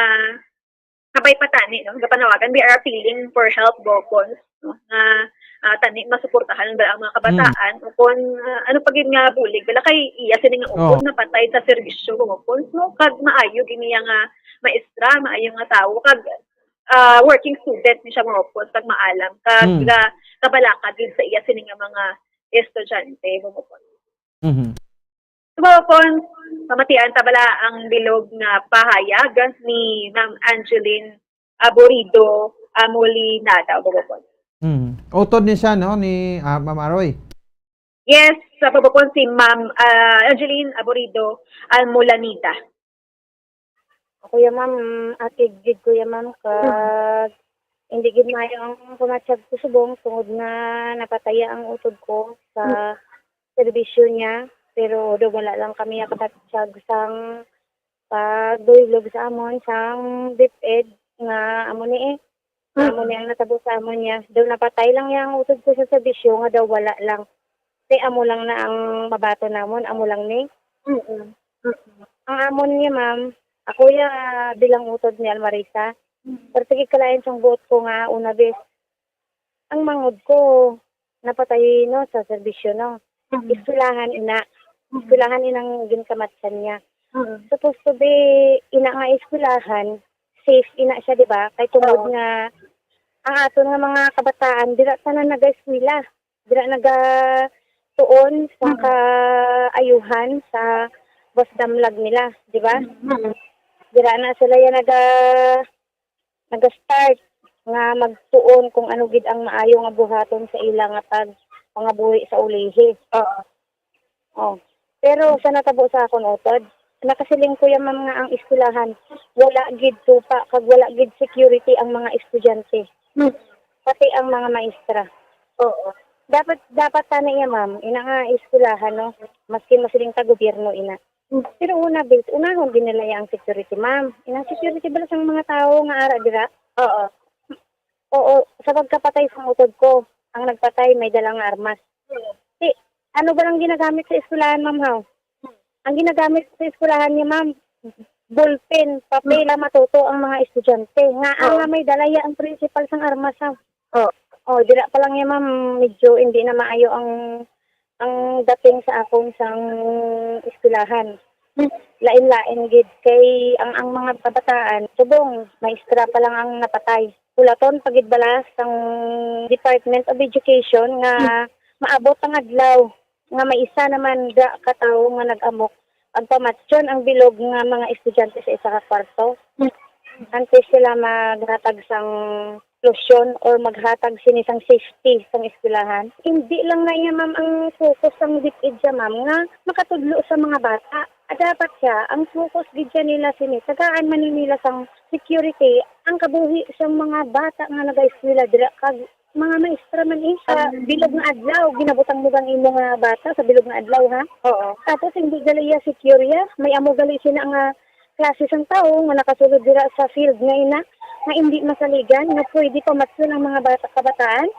kabay patani, no? Gapanawagan, we are appealing for help gopons, no? Na tani masuportahan ang mga kabataan o kung ano pag yun nga bulig wala kay iya sini nga upod na patay sa serbisyo gopons, no? Kag maayo gini nga maestra, maayo nga tawo kag working student ni siya gopons kag maalam kag kabalakad din sa iya sini nga mga estudyante gopons. Gopons pamatian tabala ang bilog na pahayag ni Ma'am Angeline Aborido Molinada gopons. Utod ni siya, no, ni Ma'am Aroy. Yes, sa pagpapon si Ma'am Angeline Aborido Almolanita. Kuya ma'am, atig gid kuya ma'am kag hindi gid maayo ang pumatsyag ko subong tungod nga napataya ang utod ko sa serbisyo niya pero do wala lang kami nakapatsyag sang pagdulog sa amon sang DepEd nga amo ni amo ni ang natabo sa amon niya daw napatay lang yang utod ko sa serbisyo nga daw wala lang te amo lang na ang mabato namon amo lang ni ang amon niya ma'am ako ya bilang utod ni Almarisa. Pero sige kalain siyang buot ko nga una bes. Ang mangod ko napatay no sa serbisyo no. Iskulahan ina. Iskulahan inang ginkamatsan niya. Supposed to be ina nga iskulahan, safe ina siya di ba? Kay tungod nga ang aton nga mga kabataan dira tanan naga-eskwela. Dira naga tuon sa kaayuhan sa basdamlag nila, di ba? Dira na sila yan naga-start nga magtuon kung ano gid ang maayo nga buhaton sa ilang nga pangabuhi sa ulihi. Pero sa natabo sa akon utod, nakasiling ko yan ma'am nga ang eskwelahan, wala gid tupa kag wala gid security ang mga estudyante. Pati ang mga maestra. Dapat tani ya ma'am, ina nga eskwelahan no, maskin masiling ta gobyerno ina. Pero unahon din nila ang security, ma'am. Inang security ba sa mga tao nga ara dira? Oo. Sa pagkapatay sa utod ko, ang nagpatay may dalang armas. Ano ba lang ginagamit sa eskwelahan, ma'am, haw? Ang ginagamit sa eskwelahan niya, ma'am, ballpen, papel, matuto ang mga estudyante. Nga ang may dalaya ang principal sang armas, haw. Dira pa lang yan, ma'am, medyo hindi na maayo ang dating sa akong sang eskwelahan. Lain-lain gid kay ang mga kabataan subong maestra pa lang ang napatay. Pulaton pagid balas ang Department of Education nga maabot ang adlaw nga may isa naman da katawo nga nag-amok pagpamatsyon ang bilog nga mga estudyante sa isa ka kwarto. Antes sila maghatag sang lotion or maghatag sinisang safety sang eskwelahan. Hindi lang na iya ma'am ang focus sang DepEd siya ma'am nga makatudlo sa mga bata. Dapat siya ang focus gid siya nila sini tagaan man nila sang security ang kabuhi sa mga bata nga naga-eskwela dira kag mga maestra man sa bilog nga adlaw ginabutang mo bang imo nga bata sa bilog nga adlaw ha. Tapos hindi gali iya secure ya may amo gali sina nga klase sang tao nga nakasulod dira sa field nga ina nga hindi masaligan nga pwede pamatso ng mga kabataan.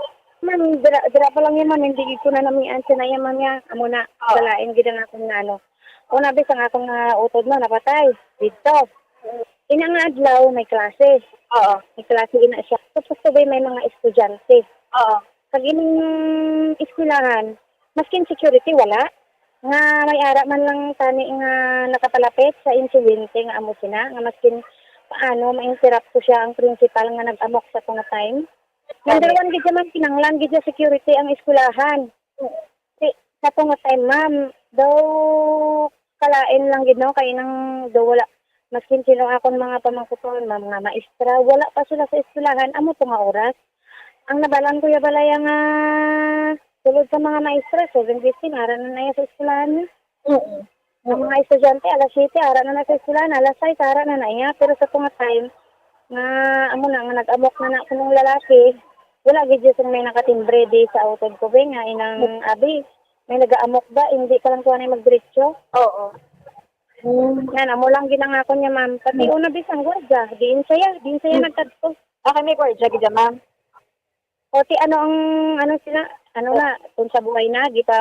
Man dira pa lang yaman hindi ko na namian sa yaman niya amo na balain gid ang akong ano. Una bis ang akong utod no napatay dito. Ina nga adlaw may klase. May klase ina siya. Tapos sabay may mga estudyante. Kag ining eskwelahan maskin security wala nga may ara man lang tani nga nakapalapit sa insidente nga amo sina nga maskin paano ma-interrupt ko siya ang principal nga nag-amok sa tunga time. Nandawan gid man kinanglan gid security ang eskwelahan. Sa tunga time ma'am daw kalain lang gid no kay nang daw wala maskin sino akon mga pamangkuton mga maestra wala pa sila sa eskwelahan amo tunga oras. Ang nabalan ko ya balaya nga tulad sa mga maestra 7:15 ara na na sa eskwelahan. Ang mga estudyante, alas 7, ara na sa eskwelahan, alas 6, ara na iya. Pero sa tunga time, nga, amo na, nga nag-amok na kunong lalaki, wala gid sa may nakatimbre di sa utod ko, nga, inang abi, may nag-aamok ba, hindi ka lang kuha na magdiretso? Yan, amo lang ginangako niya, ma'am. Pati una bis ang gwardiya, diin saya nagtadto. Okay, may gwardiya gid, ma'am. O, ano sila, kung sa buhay na, kita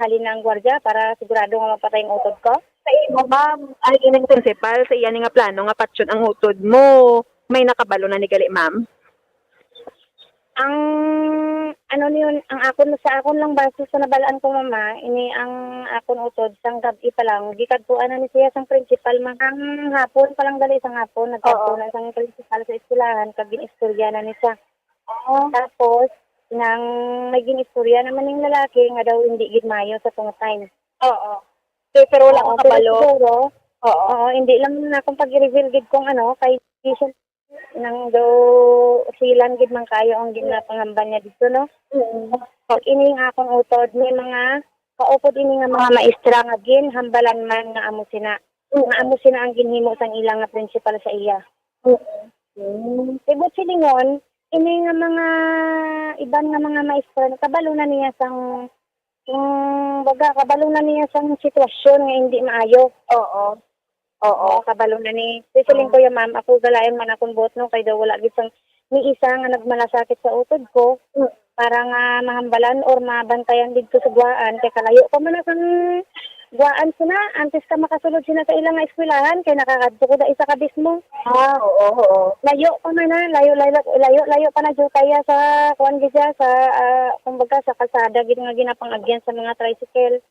halin ang gwardiya para sigurado nga mapatay ang utod ko? Sa imo, ma'am, ay inang principal sa iyan nga plano nga patsyon ang utod mo. may nakabalo na ni gali, ma'am? Ang ano niyon, ang akon sa akon lang base sa nabalaan ko mama, ini ang akon utod sang gabi pa lang gikadtuan na ni siya sang principal man ang hapon pa lang dali sang hapon nagkadto na sang principal sa eskwelahan kag ginistorya na ni siya. Tapos nang may ginistorya naman ning lalaki nga daw hindi gid mayo sa tong time. Pero wala akong kabalo. Oo, hindi lang na akong pag-reveal gid kung ano kay nang do silan gid man kayo ang ginapangamban niya dito no. Pag ini nga akong utod may mga kaupod ini nga mga maestra nga gin hambalan man nga amo sina. Nga amo sina ang ginhimo sang ilang nga principal sa iya. Tibot silingon ini nga mga iban nga mga maestra kabalo na niya sang baga kabalo na niya sang sitwasyon nga hindi maayo. Oo, kabalo na ni. Siling ko ya ma'am, ako galayon man akong bot no kay daw wala gid sang ni isa nga nagmalasakit sa utod ko para nga mahambalan or mabantayan didto sa guwaan kay kalayo pa man sang guwaan sina antes ka makasulod sina sa ilang nga eskwelahan kay nakakadto ko da isa ka mo. Oo. Layo pa man na, layo pa na jud kaya sa kuan gid sa kumbaga sa kalsada gid nga ginapangagyan sa mga tricycle.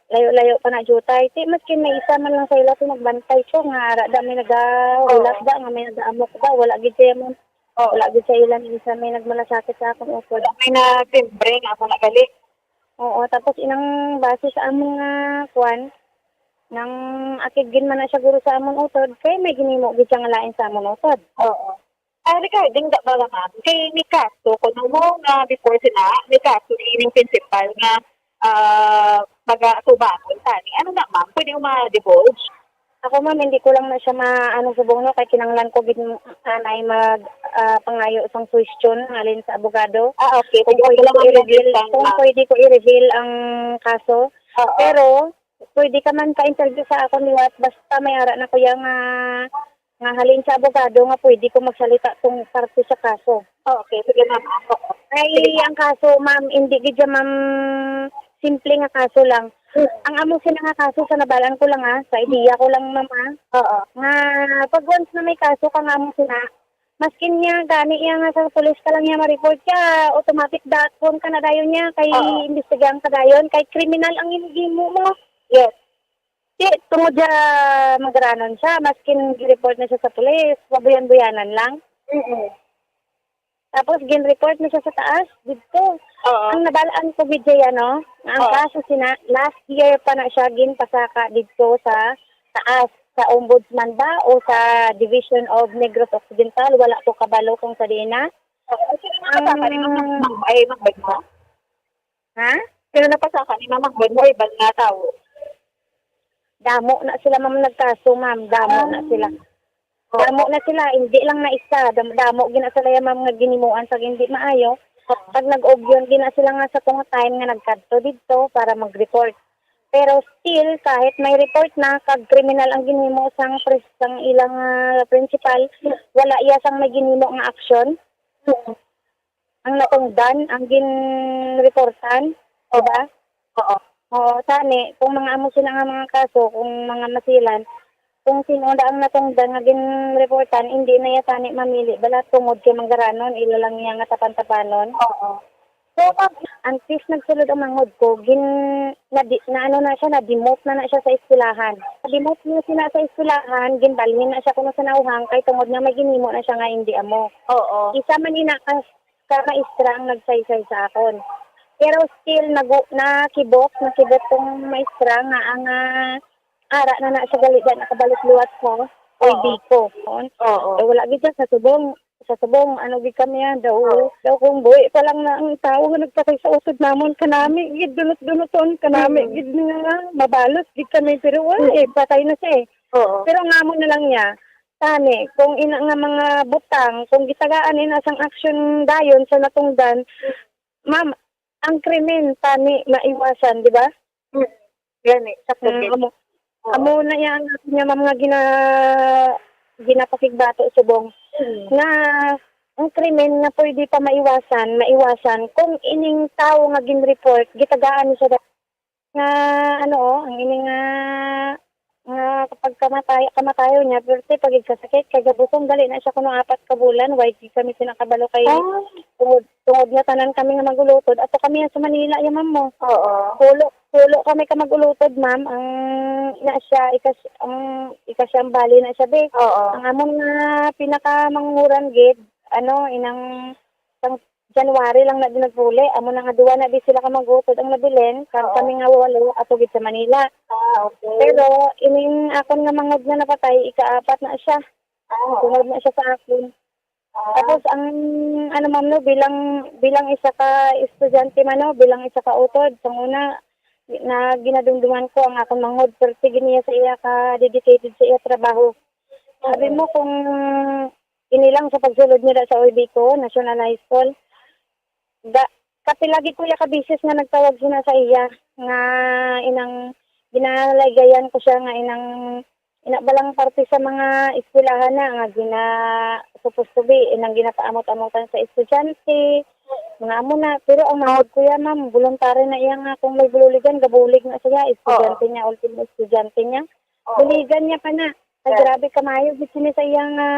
Layo-layo pa na jutay. Ti maskin may isa man lang sa ila nagbantay ko nga ara da may nagahulat da nga may nagaamok da wala gid siya mo. Wala gid sa ila isa may nagmalasakit sa akong ukod. May nagtimbre nga ako nagali. Oo, tapos inang base sa among kuan nang akigin man na siya guro sa amon utod kay may ginimo gid siya nga lain sa amon utod. Regarding da ba ma'am, kay may kaso kuno mo nga before sila, may kaso ining principal nga mag-tubangon tani. Ano na ma'am, pwede mo ma-divulge? Ako ma'am, hindi ko lang na siya maano subong no kay kinanglan ko gid anay mag pangayo sang question halin sa abogado. Okay. Kung pwede ko i-reveal ang kaso. Pero pwede ka man ka-interview sa akong liwat basta may ara na kuya nga halin sa abogado nga pwede ko magsalita tong parte sa kaso. Okay, sige ma'am. Ay ang kaso ma'am, hindi gid ma'am simple nga kaso lang. Ang amo sila nga kaso sa nabalaan ko lang sa idea ko lang mama. Nga pag once na may kaso ka nga mo sila, maskin niya gani iya nga sa pulis ka lang niya ma-report ka, automatic phone ka na dayon niya kay investigahan ka dayon kay kriminal ang himo mo. Yes. Tungod siya magranon siya, maskin gi-report na siya sa pulis, pabuyan-buyanan lang. Tapos gin-report na siya sa taas dito. Ang nabalaan ko gid ano, ang kaso sina last year pa na siya ginpasaka dito sa taas sa ombudsman ba o sa Division of Negros Occidental, wala ko kabalo kung sa dina. Ay magbad mo? Ha? Pero napasaka ni magbad mo ibang nga tao. Damo na sila ma'am nagkaso ma'am, damo na sila. Damo na sila, hindi lang na isa. Damo gina sila yung mga ginimuan sa hindi maayo. Pag nag-ogyon, gina sila nga sa tong time nga nagkadto dito para mag-report. Pero still, kahit may report na, kag kriminal ang ginimo sang ilang principal, wala iya sang may ginimo nga action. Ang natungdan, ang gin-reportan, diba? Oo, tani, kung mga amo sila nga mga kaso, kung mga masilan, kung sino ang natungdan nga gin-reportan, hindi na iya tani mamili. Bala tungod kay manggaranon, ilalang niya nga tapan-tapanon. So, antes nagsulod ang mangod ko, na-demote na siya sa eskwelahan. Na-demote niya sila sa eskwelahan, ginbalhin na siya kuno sa nauhang, kay tungod nga may ginimo na siya nga hindi amo. Isa man ina ka maestra ang nagsaysay sa akon. Pero still, nakibot tong maestra nga ang ara na siya galidan, nakabalik luwat ko, oy diko. Wala gid siya sa subong, ano gid kami daw kung buhi pa lang na ang tao nga nagpatay sa usod namon kanami gid dunot-dunoton kanami gid nga mabalos gid kami pero patay na siya pero ngamon na lang niya tani kung ina nga mga butang kung gitagaan ina sang action dayon sa natungdan ma'am ang krimen tani maiwasan di ba? Gani sakto amo na yan nga mga ginapakigbato subong na ang krimen nga pwede pa maiwasan kung ining tao nga gin-report gitagaan siya nga ang ining nga kapag kamatayo niya, pero pag ikasakit, kay gabusong, dali na siya kuno 4 ka bulan, why di kami sinakabalo kay tungod nga tanan kami nga magulutod. Ato kami sa Manila, ya ma'am mo. Oo. Pulo kami ka magulutod, ma'am. Ang na siya, ang bali na siya, be. Oo. Ang among nga pinakamanguran gid, inang January lang na dinagpuli. Amo na nga duwa na di sila ka magutod ang nabilin. Kami nga 8 ato gid sa Manila. Okay. Pero ining akon nga mangod nga napatay, ika-4 na siya. Sunod na siya sa akin. Tapos ang ma'am no, bilang isa ka estudyante man no, bilang isa ka utod, sa una na ginadumduman ko ang akong mangod, pero sige niya sa iya ka dedicated sa iya trabaho. Sabi mo kung inilang sa pagsulod niya sa OIB ko, National High School, kapilagi ko ka bisis nga nagtawag sina sa iya nga inang ginalagayan ko siya nga inabalang parte sa mga eskwelahan na nga supposed to be inang ginapaamot-amotan sa estudyante mga amo na, pero ang mahod ko yan ma'am, voluntary na iya nga kung may bululigan, gabulig na siya estudyante niya, ultimo estudyante niya, buligan niya pa na ay grabe kamayo bitsin sa iya nga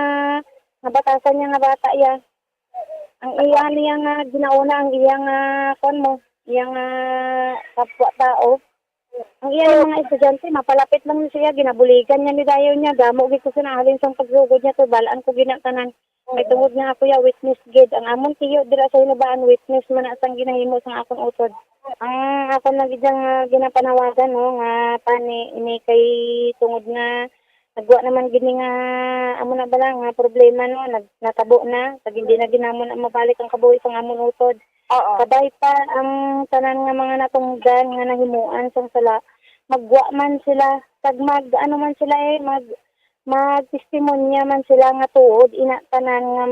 batasan niya nga bata iya. Ang iya niya nga ginauna ang iya nga kapwa tao. Ang iya ng mga estudyante mapalapit lang siya, ginabuligan niya ni dayo niya, damo gid ko sinahalin sa pagsugod niya to, balaan ko ginatanan. May tungod nga ako ya witness gid. Ang amon tiyo dira sa hinubaan witness man asang ginahimo sa akong utod. Ang ako na gid nga ginapanawagan no nga pani ini kay tungod nga nagwa naman gini nga amo na bala nga problema no natabo na pag hindi na ginamon ang mabalik ang kabuhi sa amon utod. Kabay pa ang tanan nga mga natunggan nga nahimuan sang sala magwa man sila tag man sila magtestimonya man sila nga tuod ina tanan nga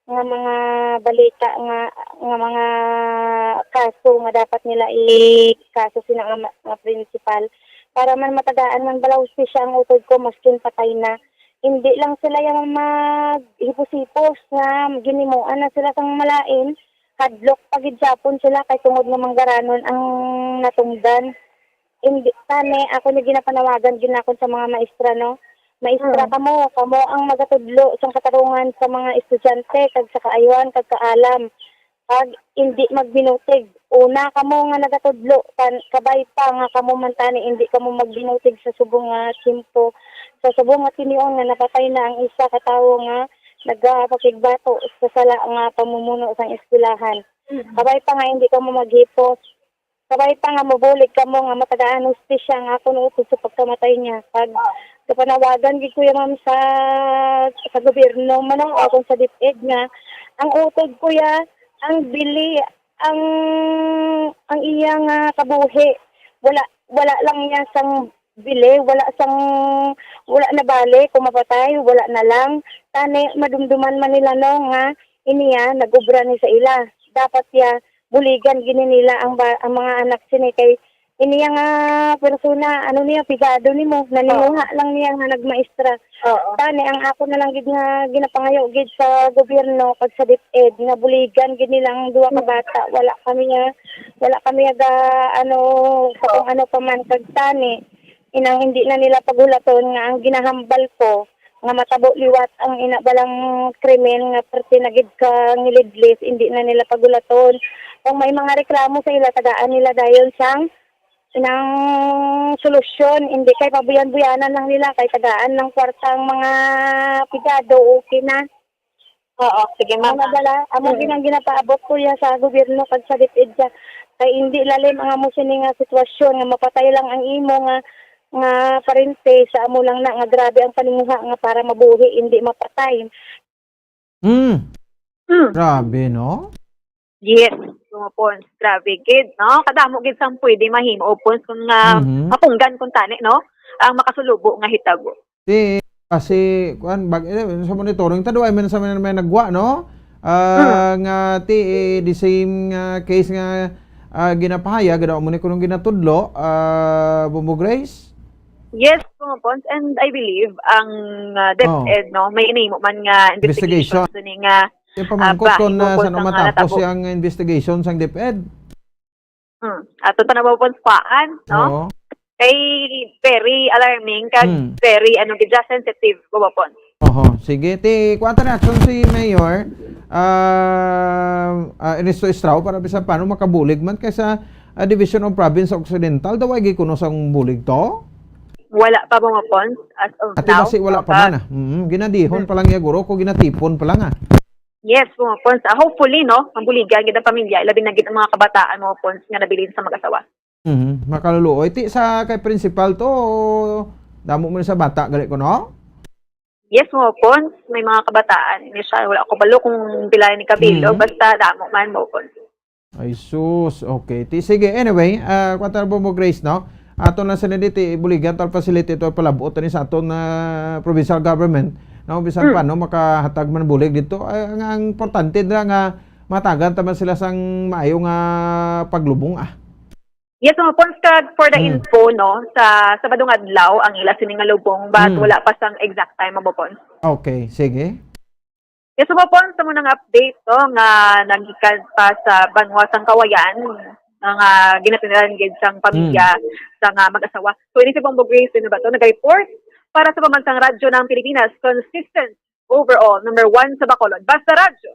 mga balita nga mga kaso nga dapat nila kaso sila nga principal para man matagaan man balaw siya ang utod ko maskin patay na. Hindi lang sila yung maghipos-hipos nga ginimuan na sila sang malain. Hadlok pagid Japon sila kay tungod nga manggaranon ang natungdan. Hindi tani ako ni ginapanawagan ginakon sa mga maestra no. Maestra kamo ang magatudlo sang katarungan sa mga estudyante kag sa kaaywan kag kaalam. Pag hindi magbinutig, una kamo nga nagatudlo, kabay pa nga kamo man tani hindi kamo magbinutig sa subong nga simpo. Sa subong nga tinion nga napatay na ang isa ka tawo nga nagpakigbato sa sala nga pamumuno sa eskwelahan. Kabay pa nga hindi kamo maghipos. Kabay pa nga mabulig kamo nga matagaan hustisya nga kuno sa pagkamatay niya. Pag kapanawagan gid ko ma'am sa gobyerno man akong sa DepEd nga ang utod ko ang bili ang iya nga kabuhi wala lang niya sang bili wala na bali kung mapatay wala na lang tani madumduman man nila no nga iniya nagubra ni sa ila dapat buligan gini nila ang mga anak sini kay iniya nga persona niya pigado nimo nanimuha lang niya nga nagmaestra. Tani ang ako na lang gid nga ginapangayo gid sa gobyerno pag sa DepEd nga buligan gid nilang duwa ka bata wala kami kung ano pa man kag tani inang hindi na nila pagulaton nga ang ginahambal ko nga matabo liwat ang inabalang krimen nga parte na gid ka ngilidlis hindi na nila pagulaton. Kung may mga reklamo sa ila tagaan nila dayon sang inang solusyon, hindi kay pabuyan-buyanan lang nila kay tagaan ng kwartang mga pigado okay na. Sige ma'am. Amo ginang ginapaabot ko sa gobyerno kag sa DepEd kay hindi lalim ang amo sini nga sitwasyon nga mapatay lang ang imo nga parente sa amo lang na nga grabe ang paninguha nga para mabuhi hindi mapatay. Grabe no? Yes, mga pons, grabe gid, no? Kadamo gid sang pwede mahimo pons kung mapunggan kung tani, no? Ang makasulubo nga hitago. Kasi sa monitoring taduay man sa may nagwa no? Nga the same case nga ginapahayag daw mo ni kunong ginatudlo Bumbo Grace. Yes, mga pons, and I believe ang DepEd no, may inimo man nga investigation nga pamangkot kon sa matapos yung investigation sang DepEd. Ato pa na mapaponskwaan, no? Kay very alarming kag very gid sensitive gubapon. Oho, sige. Ti, kuwanta reaction si Mayor Ernesto Estrao para bisan paano makabulig man kaysa Division of Province Occidental. Daw ay kuno sang bulig to? Wala pa bumapon as of Ati now. basi wala pa man ginadihon pa lang ya guro ko ginatipon pa lang Yes, bumapon. Hopefully, no, ang buligan gid ang pamilya, labi na gid ang mga kabataan mo pon nga nabilin sa mag-asawa. Makaluluoy. Ti sa kay principal to, damo mo na sa bata gali ko no? Yes, mo pon, may mga kabataan. Hindi siya, wala ko balo kung pila ni Kabilo, basta damo man mo pon. Ay sus, okay. Ti sige, anyway, kwatar mo Grace no? Ato na sa niti buligan tal facility to palabot ni sa aton na provincial government. No, bisan pa no makahatag man bulig dito. Ang importante dira nga matagan taman sila sang maayo nga paglubong Yes, mo pon for the info no sa Sabadong adlaw ang ila sining nga lubong but wala pa sang exact time mo pon. Okay, sige. Yes, mo pon sa munang update to nga nagikan pa sa Banwa sang Kawayan nga ginatinaran gid sang pamilya sang mag-asawa. So ini si Bombo Grace ba to nag-report para sa pambansang radyo ng Pilipinas, consistent overall number 1 sa Bacolod. Basta radyo.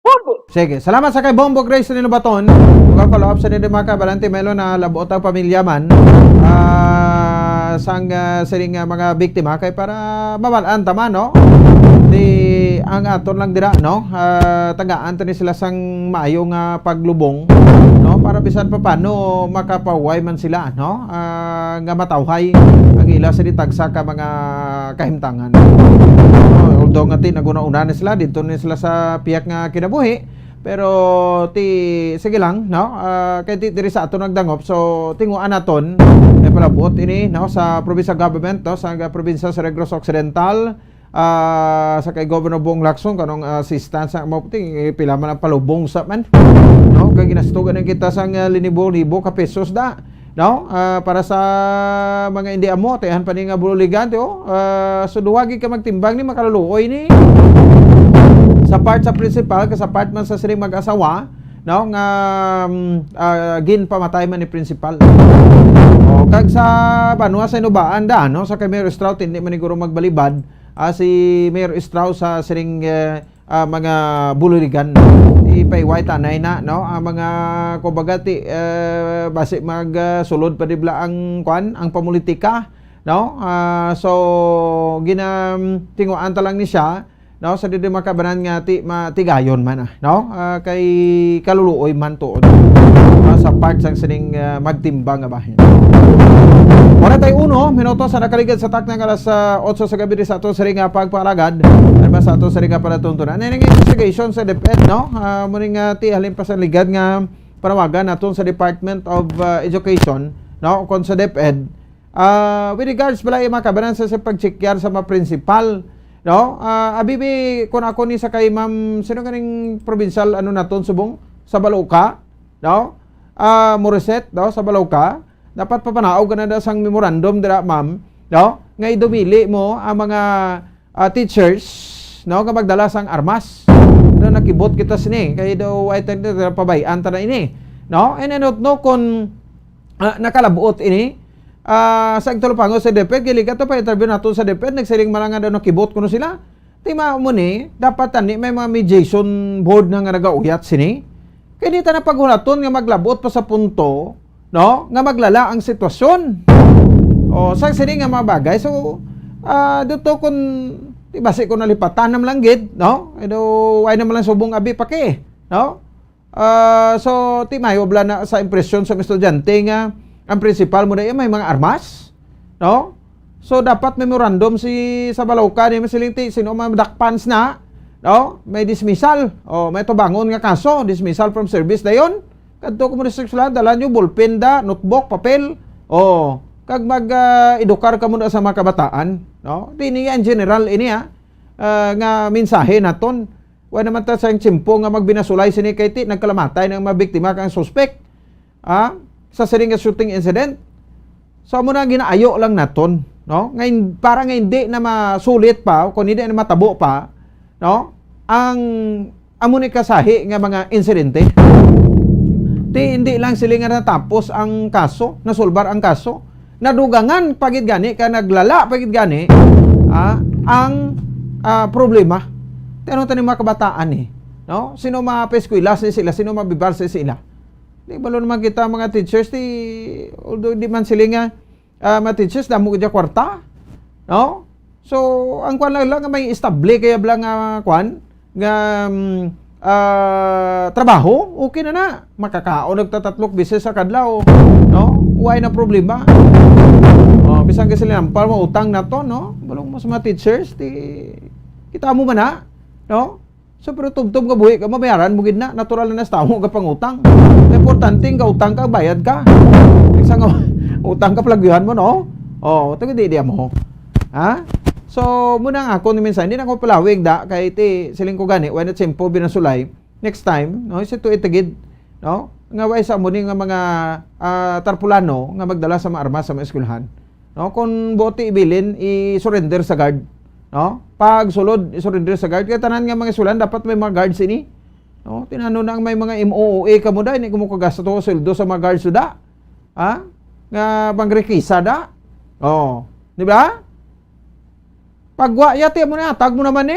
Bombo. Sige, salamat sa kay Bombo Grace ni Baton. Ug follow up sa ni Maka Balante Melo na labot ang pamilya man sang siring mga biktima kay para mabalaan tama no. Di ang aton lang dira no tagaan ni sila sang maayo nga paglubong no para bisan pa paano makapaway man sila no nga matawhay ang ila sa ditagsa ka mga kahimtangan. Although nga naguna-una na sila dito ni sila sa piyak nga kinabuhi pero sige lang no kay diri sa aton nagdangop so tinguan naton palabot ini no sa provincial government no sa probinsya sa Negros Occidental sa kay Governor Bong Lacson kanong assistance sa maputing pila man ang palubong sa man no kay ginastugan kita sang libo ka pesos da no para sa mga hindi amo tehan pa ni nga buligan so duwagi ka magtimbang ni makaluluoy ni sa part sa principal sa part man sa siring mag-asawa no nga gin pamatay man ni principal kag sa Banwa sa Inubaan da no sa kay Mayor Estrao hindi man siguro magbalibad si Mayor Estrao sa siring mga buligan ipay tanay na no ang mga kumbaga basi magsulod pa dibla ang pamulitika no so tinguan ta lang ni siya no sa didi makabanan nga matigayon man no kay kaluluoy man tuod sa part sang sining magtimbang nga bahin. 41 minuto sa nakaligid sa taknang alas 8 sa gabi sa ato sa ring pagpalagad ano sa ato sa ring palatuntunan ang investigation sa DepEd no muning halin pa sa ligad nga panawagan naton sa Department of Education no kon sa DepEd with regards pala makabanan sa pagchekyar sa mga principal no abibi kun ako ni sa kay ma'am sino kaning provincial naton subong sa Balauca no Moriset no sa Balauca dapat papanaog ka na sang memorandum dira ma'am no nga idumili mo ang mga teachers no nga magdala sang armas no nakibot kita sini kay daw ay pabayan ta na ini no and no kon nakalabuot ini sa igtulupango sa DepEd gili ka to pa interview nato sa DepEd nagsiling malanga daw nakibot kuno sila tima mo ni dapat ani may mga mediation board na nga nagauyat sini kay di ta na paghulaton nga maglabot pa sa punto no nga maglala ang sitwasyon sa sining nga mga bagay so dito kun basi ko nalipatan nam lang gid no ay naman lang subong abi pa kay no so mayo bla na sa impresyon sa estudyante nga ang principal mo may mga armas no so dapat memorandum sa Balauca ni masiling sino man dakpans na no may dismissal may tubangon nga kaso dismissal from service dayon kadto ko mo sila dala nyo ballpen da notebook papel kag mag-edukar ka muna sa mga kabataan no dini en general ini nga mensahe naton wa naman ta sang tsimpo nga magbinasulay sini kay nagkalamatay ng mga biktima kang suspect sa siring shooting incident so muna ginaayo lang naton no ngayon para nga hindi na masulit pa kung hindi na matabo pa no ang amo ni kasahi nga mga insidente hindi lang sila nga natapos ang kaso nasulbar ang kaso nadugangan pagid gani ka naglala pagid gani ang problema. Tanong tanim mga kabataan no? Sino mapeskwela sila, sino mabibar sila. Di balo naman kita mga teachers although di man sila nga mga teachers damo gid kwarta, no? So ang kwan lang may estable kaya blang kwan nga trabaho, okay na makakaon nagtatatlok beses sa kadlaw, no? Why na problema? Bisan kasi sila para mo utang na to, no? Balong mo sa mga teachers kita mo man no? So pero tubtob ka buhi ka mabayaran mo gid na natural na tao ka pangutang. Importante ka utang ka bayad ka. Isa nga utang ka plagyuhan mo, no? Taga di mo. So muna nga ako minsan hindi na ko palawig kay siling ko gani when it's simple binasulay next time, no? Isa to itagid, no? Nga way sa mo nga mga tarpulano nga magdala sa mga armas sa mga eskwelahan. No? Kung bote ibilin i-surrender sa guard, no? Pag sulod i-surrender sa guard, kaya tanan nga mga eskwelahan dapat may mga guards ini. No? Tinano na ang may mga MOOA ka mo hindi ko mo kagasta to sweldo sa mga guards da. Nga pangrekisa da. Di ba? Pagwa yati mo na tag mo naman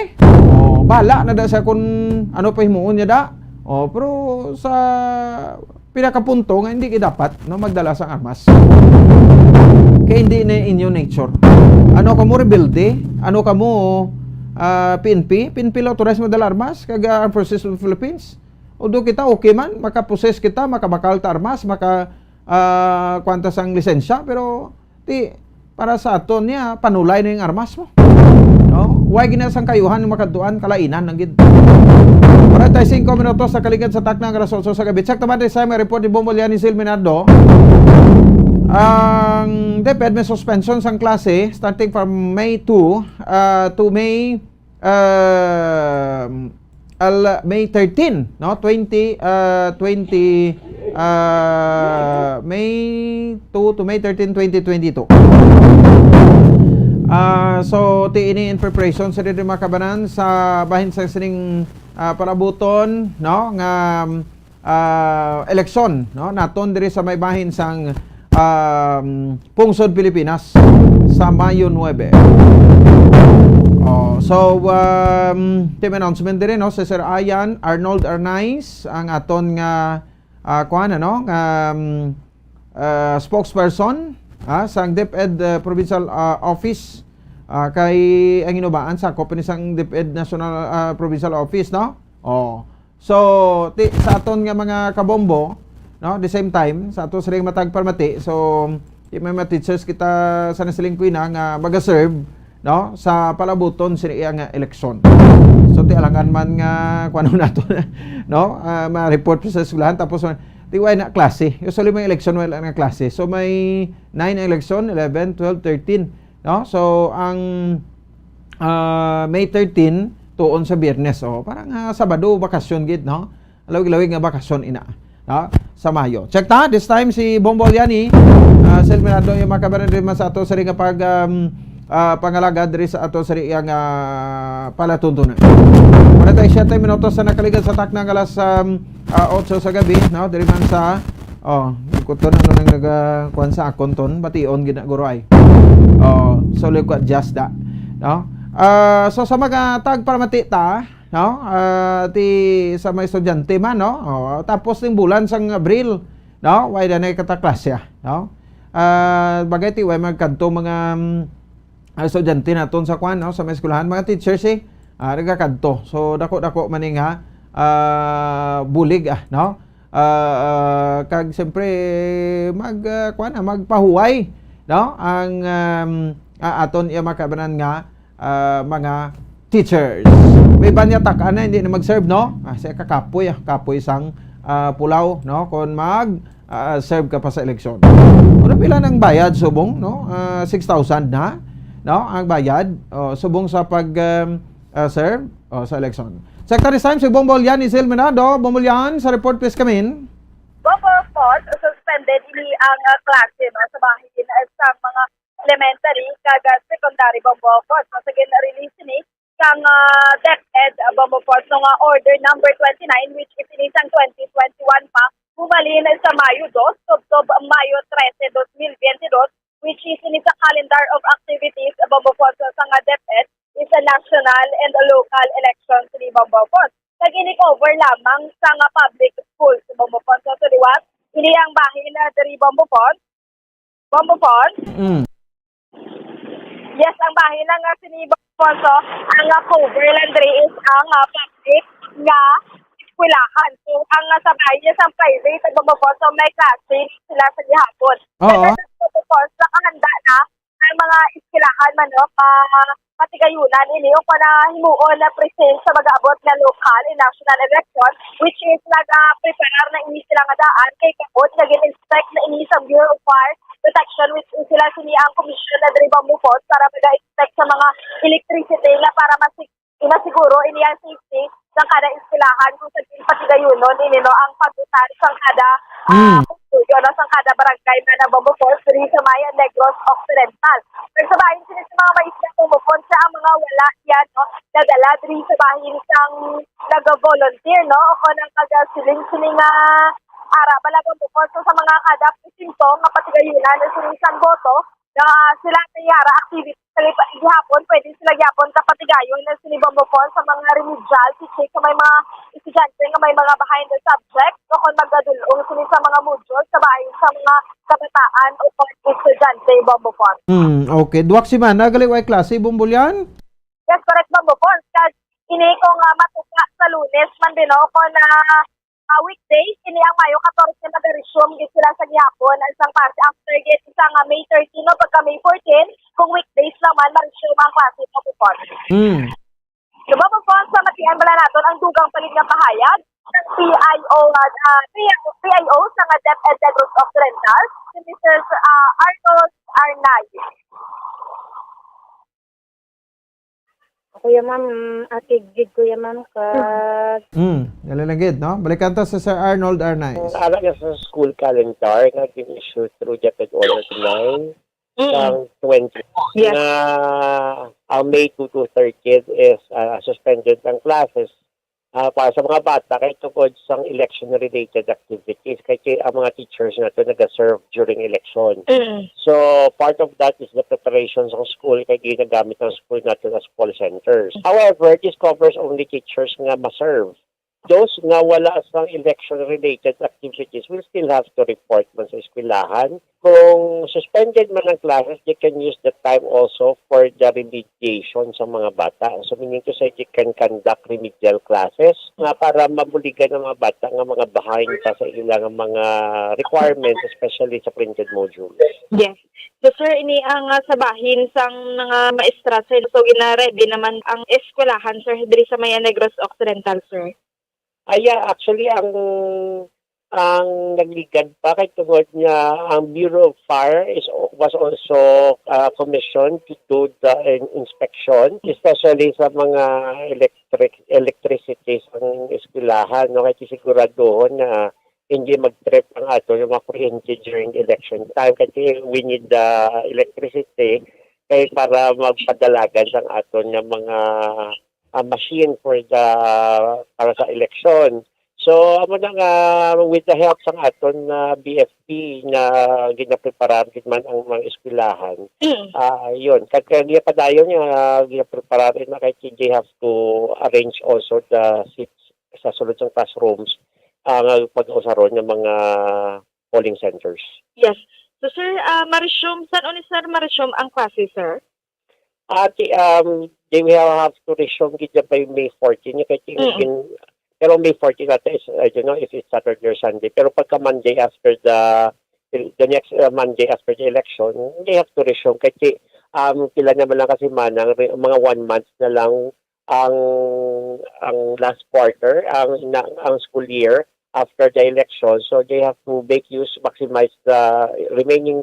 bala na da sa kung ano pa himuon niya da. Pero sa pinakapunto nga hindi dapat no magdala sa armas. Kaya hindi na inyo nature. Ano ka mo rebelde? Ano ka mo PNP? PNP lang authorized mo dala armas? Kaga Armed Forces of the Philippines? Although kita okay man, makaprocess kita, makabakal ta armas, kwantas ang lisensya, pero para sa aton niya, panulay na yung armas mo. No? Huwag ginasang kayuhan yung makatuan, kalainan ng gid. 45 minutos sa kaligid sa taknang alas 8 sa gabi. Check naman sa may report ni Bombolyan ni Silminado. Ang DepEd may suspension sang klase starting from May 2 to May May 13, no? May 2 to May 13, 2022. So ini in preparation sa diri makabanan sa bahin sa sining palabuton, no? Nga eleksyon, no? Naton diri sa may bahin sang Pungsod, Pilipinas sa Mayo 9. Team announcement din no, si Sir Ayan Arnold Arnaiz ang aton nga spokesperson sang DepEd Provincial Office kay ang inubaan sa kopin sang DepEd National Provincial Office, no? So sa aton nga mga kabombo, no, the same time sa ato siling matag parmati, so may mga teachers kita sa nasiling kuina nga maga-serve, no, sa palabuton sa iyang eleksyon. So alangan man nga kuno nato no, ma-report sa eskwelahan tapos tiway na klase. Usually may eleksyon wala nga klase. So may 9 eleksyon, 11, 12, 13, no? So ang May 13 tuon sa Biyernes, parang Sabado bakasyon gid, no? Lawig-lawig nga bakasyon ina, no? Sa Mayo. Check ta, this time si Bombolyani Silminado yung makabaran rin sa ato sa ring pag pangalagad rin sa ato sa ring palatuntunan. 47 minutos sa nakaligad sa taknang alas 8 sa gabi, no? Diri man sa kuton ano nang nagakuan sa akonton bation ginaguro ay. So look at just that, no? So sa mga tag paramati ta, no? Sa mga estudyante man, no? Tapos ning bulan sang Abril, no? Way na kataklase, no? Bagay ti way magkanto mga estudyante naton sa kwan, no? Sa mga eskwelahan, mga teachers nagakadto. So dako-dako maning bulig no? Kag siyempre magpahuway, no? Ang aton iya makabanan nga mga teachers. May banyatak hindi na mag-serve, no? Sa kakapoy, kapoy sang pulaw, no? Kung serve ka pa sa eleksyon. Ano pila ng bayad subong, no? 6,000 na, no? Ang bayad subong sa pag serve sa eleksyon. Secretary Time, si Bombolyan ni Silminado. Bombolyan, sa report please come in. Of course, suspended ini ang klase, no, sa bahay din sa mga elementary kag secondary bombokos. So, sa release ni kang DepEd bombokos nga order number 29 which itinisang 2021 pa bumalin sa Mayo 2, Mayo 13, 2022 which is in sa calendar of activities Bambopon sa nga DepEd is a national and a local elections ni Bambopon. Nag-ini-cover lamang sa nga public schools sa Bambopon. So, liwat, ini ang bahin na dari Bambopon. Bambopon? Yes, ang bahin na nga sini Bambopon. So, ang cover landry is ang public nga eskwelahan. So, ang sa bahay niya sa private sa Bambopon, so may klase sila sa gihapon. Oo. Bambopon, nakahanda na ang mga eskwelahan manok, patigayunan ini o na himuon na present sa mag-aabot na local and national election, which is nag-prepare na ini sila nga daan kay kapot, nag-inspect na ini sa Bureau of Fire Protection, which is sila sini ang commission na dari Bambopon para mag-inspect sa mga electricity na para masiguro ini ang safety ng kada eskwelahan kung sa patigayunon ini no ang pag-utar sa kada studio no sa kada barangay na Bambopon diri sa Maya Negros Occidental. Nagsabahin sila sa mga maisla Bambopon sa ang mga wala yan no nadala diri sa bahin sang nag-volunteer no o kanang kaga-siling ara bala Bambopon so sa mga kada presinto nga patigayunan na siling boto na sila tayara activity sa gihapon, pwede sila gihapon kapatigayon na sinibambopon sa mga remedial teaching sa may mga estudyante nga may mga behind the subject o kung magdadulong sila sa mga modules sa bahay sa mga kabataan o kung estudyante bambopon. Okay. Duwak si man, nagaliway klase, bumbulyan? Yes, correct bambopon. Kasi ini ko nga matuka sa Lunes man din ako na weekdays, ini ang Mayo 14 mag-resume sila sa gihapon ang isang klase after get isang May 13 no pagka May 14 kung weekdays naman ma-resume ang klase Bambopon. Bambopon sa matian bala naton ang dugang palig nga pahayag ng PIO sa nga DepEd Negros Occidental si Mr. Arnold Arnay. Kuya ma'am, atigid kuya ma'am ka. Nalalagid, no? Balikan to sa Sir Arnold Arnay. Alam niya sa school calendar na issue through DepEd Order 9 ng 20 na ang May 2 to 30 is suspended ng classes para sa mga bata kahit tungkol sa election-related activities kasi ang mga teachers na ito nag-serve during election. So, part of that is the preparations ng school kaya ginagamit ng school natin as call centers. However, this covers only teachers nga ma-serve. Those nga wala sa election-related activities will still have to report man sa eskwelahan. Kung suspended man ang classes, they can use the time also for the remediation sa mga bata. So, meaning to say, they can conduct remedial classes nga para mabuligan ng mga bata nga mga behind pa sa ilang mga requirements, especially sa printed modules. Yes. So sir, ini ang sabahin sang mga maestra sir. So ina-ready naman ang eskwelahan sir diri sa Maya Negros Occidental sir. Actually, ang nagligad pa kay tungod niya, ang Bureau of Fire was also commissioned to do the inspection, especially sa mga electricity ng eskwelahan. No? Kaya siguraduhon na hindi mag-trip ang ato yung mga kuryente during election time kasi we need the electricity kaya para magpadalagan ang ato ng mga machine para sa election. So, with the help ng aton na BFP na ginapreparar man ang mga eskwelahan, yun. Kaya padayon niya ginapreparar na kaya they have to arrange also the seats sa sulod ng classrooms ang pag-usaron ng mga polling centers. Yes. So, sir, ma-resume, saan sir ma-resume ang klase, sir? They will have to resume by May 14. Pero May 14 natin is, I don't know if it's Saturday or Sunday. Pero pagka Monday after the next Monday after the election, they have to resume. Kasi pila naman lang kasi manang mga 1 month na lang ang last quarter, ang school year after the election. So they have to maximize the remaining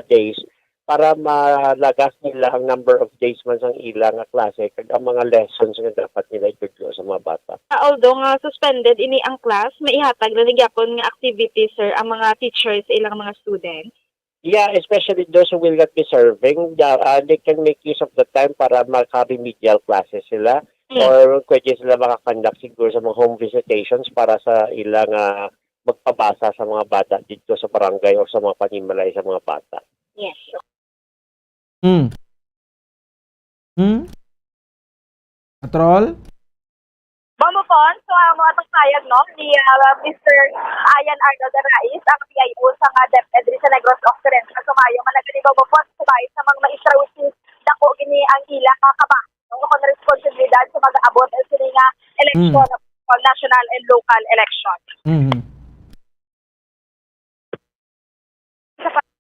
days para malagas nila ang number of days man sang ilang klase kag ang mga lessons nga dapat nila itudlo sa mga bata. Although nga suspended ini ang class, maihatag na nagyapon nga activities sir ang mga teachers sa ilang mga students. Yeah, especially those who will not be serving, they can make use of the time para maka-remedial classes sila or pwede sila makakandak siguro sa mga home visitations para sa ilang magpabasa sa mga bata dito sa barangay o sa mga panimalay sa mga bata. Yes. Patrol? Bombo po, so mga pagpayag no, ni Mr. Ayan Arnold Arais, ang PIO sa DepEd sa Negros Occidente. Sumayo, managani Bombo po, sumayo sa mga maistra which is dako gini ang ilang kakaba. No, kung responsibilidad sa mag-abot sila nga election, national and local election.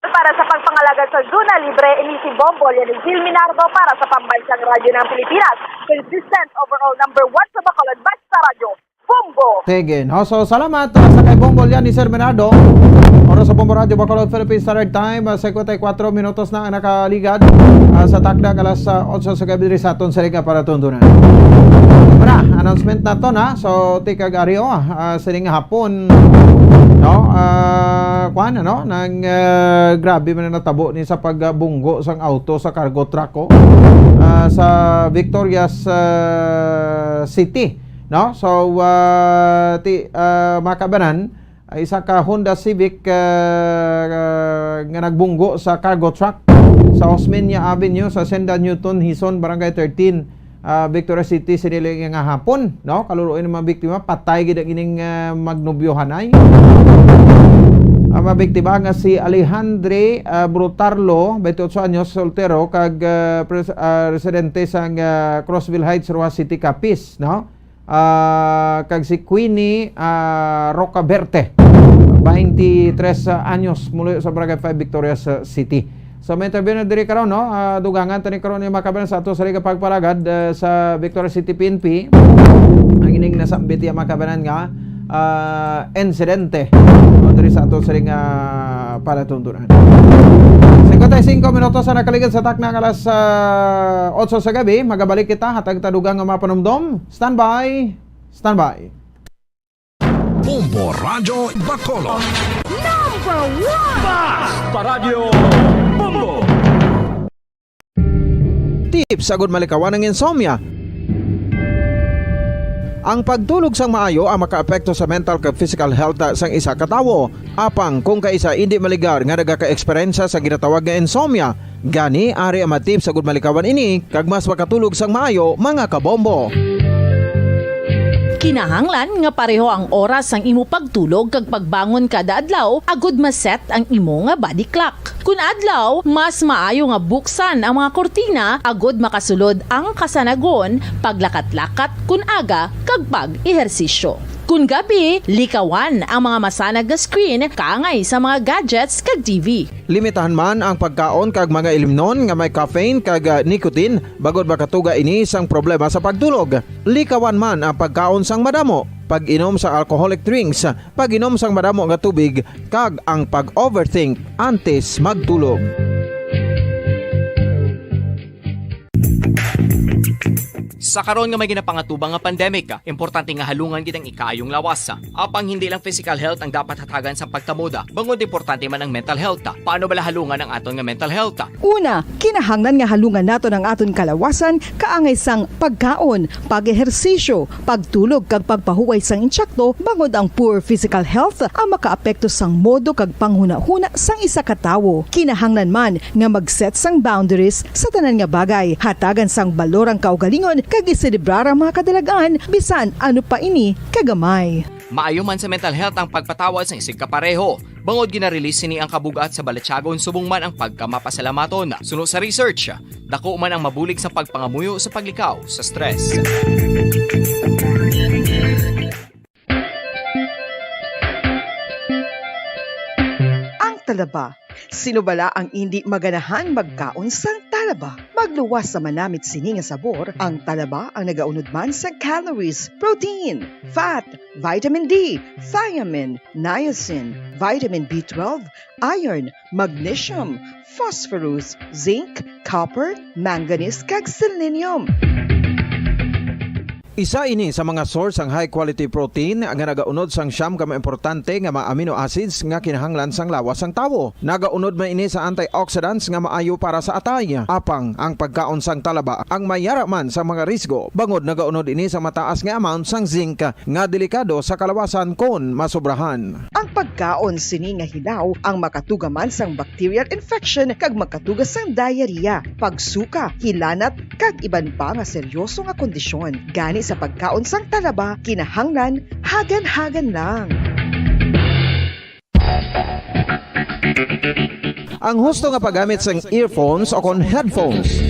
Para sa pagpangalagad sa Zona Libre, Elise Bombo, yan ni Gil Minardo para sa Pambansang Radyo ng Pilipinas. Consistent overall number 1 sa Bacolod, basta radyo, Bombo! Sige. No? So, salamat sa kay Bombo yan ni Sir Minardo. Oras sa Bombo Radio, Bacolod, Philippines Standard Time. 54 minutos na ang nakaligad sa takda alas 8 sa gabi sa aton sa liga para tundunan. Announcement na to na. So, tikag Ario, sining hapon, no, nang grabe man na natabo ni sa pagbunggo sang auto sa cargo truck ko sa Victorias City, no. So makabanan isa ka Honda Civic nga nagbunggo sa cargo truck sa Osmeña Avenue sa Senda Newton Hison Barangay 13 Victoria City siniling nga hapon, no. Kaluluoy ng mga biktima patay gid ining magnobyohanay. Ang mga biktima nga si Alejandre Brutarlo, 28 anyos, soltero, kag residente sa Crossville Heights, Roa City, Capiz, no? Kag si Queenie Rocaverte, 23 anyos, muli sa Barangay 5, Victoria City. So may interview na diri karon, no? Dugangan tani karon ni makabalan sa ato sa liga pagparagad sa Victoria City PNP. Ang ining nasambit ya makabalan nga insidente diri sa ato sa liga palatuntunan. 55 minutos na nakaligid sa takna alas 8 sa gabi. Magabalik kita hatag tadugang nga mapanumdom. Standby. Bombo Radio Bacolod. Number 1 Paradyo Bombo. Tips sagud malikawan ng insomnia. Ang pagtulog sang maayo ang makaapekto sa mental kag physical health sang isa ka tawo. Apang kung kaisa hindi maligar nga nagaka-eksperyensya sa ginatawag nga insomnia, gani ari ang matip sagud malikawan ini kag mas makatulog sang maayo mga kabombo. Kinahanglan nga pareho ang oras ang imo pagtulog kag pagbangon kada adlaw agud maset ang imo nga body clock. Kun adlaw, mas maayo nga buksan ang mga kortina agud makasulod ang kasanagon, paglakat-lakat kun aga kag pag-ehersisyo. Kun gabi, likawan ang mga masanag nga screen kaangay sa mga gadgets kag TV. Limitahan man ang pagkaon kag mga ilimnon nga may caffeine kag nicotine bagod makatuga ini sang problema sa pagtulog. Likawan man ang pagkaon sang madamo, pag-inom sa alcoholic drinks, pag-inom sang madamo nga tubig kag ang pag-overthink antes magtulog. Sa karon nga may ginapangatubang nga pandemic, importante nga halungan gid ang ikayong lawas. Apang hindi lang physical health ang dapat hatagan sa pagtamuda, bangod importante man ang mental health. Paano bala halungan ang aton nga mental health? Una, kinahanglan nga halungan nato ang aton kalawasan kaangay sang pagkaon, pag-ehersisyo, pagtulog kag pagpahuway sang insyakto bangod ang poor physical health ang makaapekto sang modo kag panghuna-huna sang isa ka tawo. Kinahanglan man nga mag-set sang boundaries sa tanan nga bagay, hatagan sang balorang kaugalingon kag iselebrar ang mga kadalagan bisan ano pa ini kagamay. Maayo man sa mental health ang pagpatawad sa isig kapareho. Bangod ginarelease ni ang kabugat sa Balatyagon subong man ang pagkamapasalamaton. Suno sa research, dako man ang mabulig sa pagpangamuyo sa paglikaw sa stress. Ang talaba. Sino bala ang hindi maganahan magkaon sang talaba? Magluwas sa manamit sini nga sabor, ang talaba ang nagaunod man sa calories, protein, fat, vitamin D, thiamine, niacin, vitamin B12, iron, magnesium, phosphorus, zinc, copper, manganese kag selenium. Isa ini sa mga source ang high quality protein nga nagaunod sang siyam ka importante nga mga amino acids nga kinahanglan sang lawas sang tawo. Nagaunod man ini sa antioxidants nga maayo para sa atay. Apang ang pagkaon sang talaba ang mayara man sa mga risgo. Bangod nagaunod ini sa mataas nga amount sang zinc nga delikado sa kalawasan kon masobrahan. Ang pagkaon sini nga hilaw ang makatugaman sang bacterial infection kag makatugas sang diarrhea, pagsuka, hilanat kag iban pa nga seryoso nga kondisyon. Gani sa pagkaon sang talaba kinahanglan hagan-hagan lang. Ang husto nga paggamit sang earphones o kon headphones.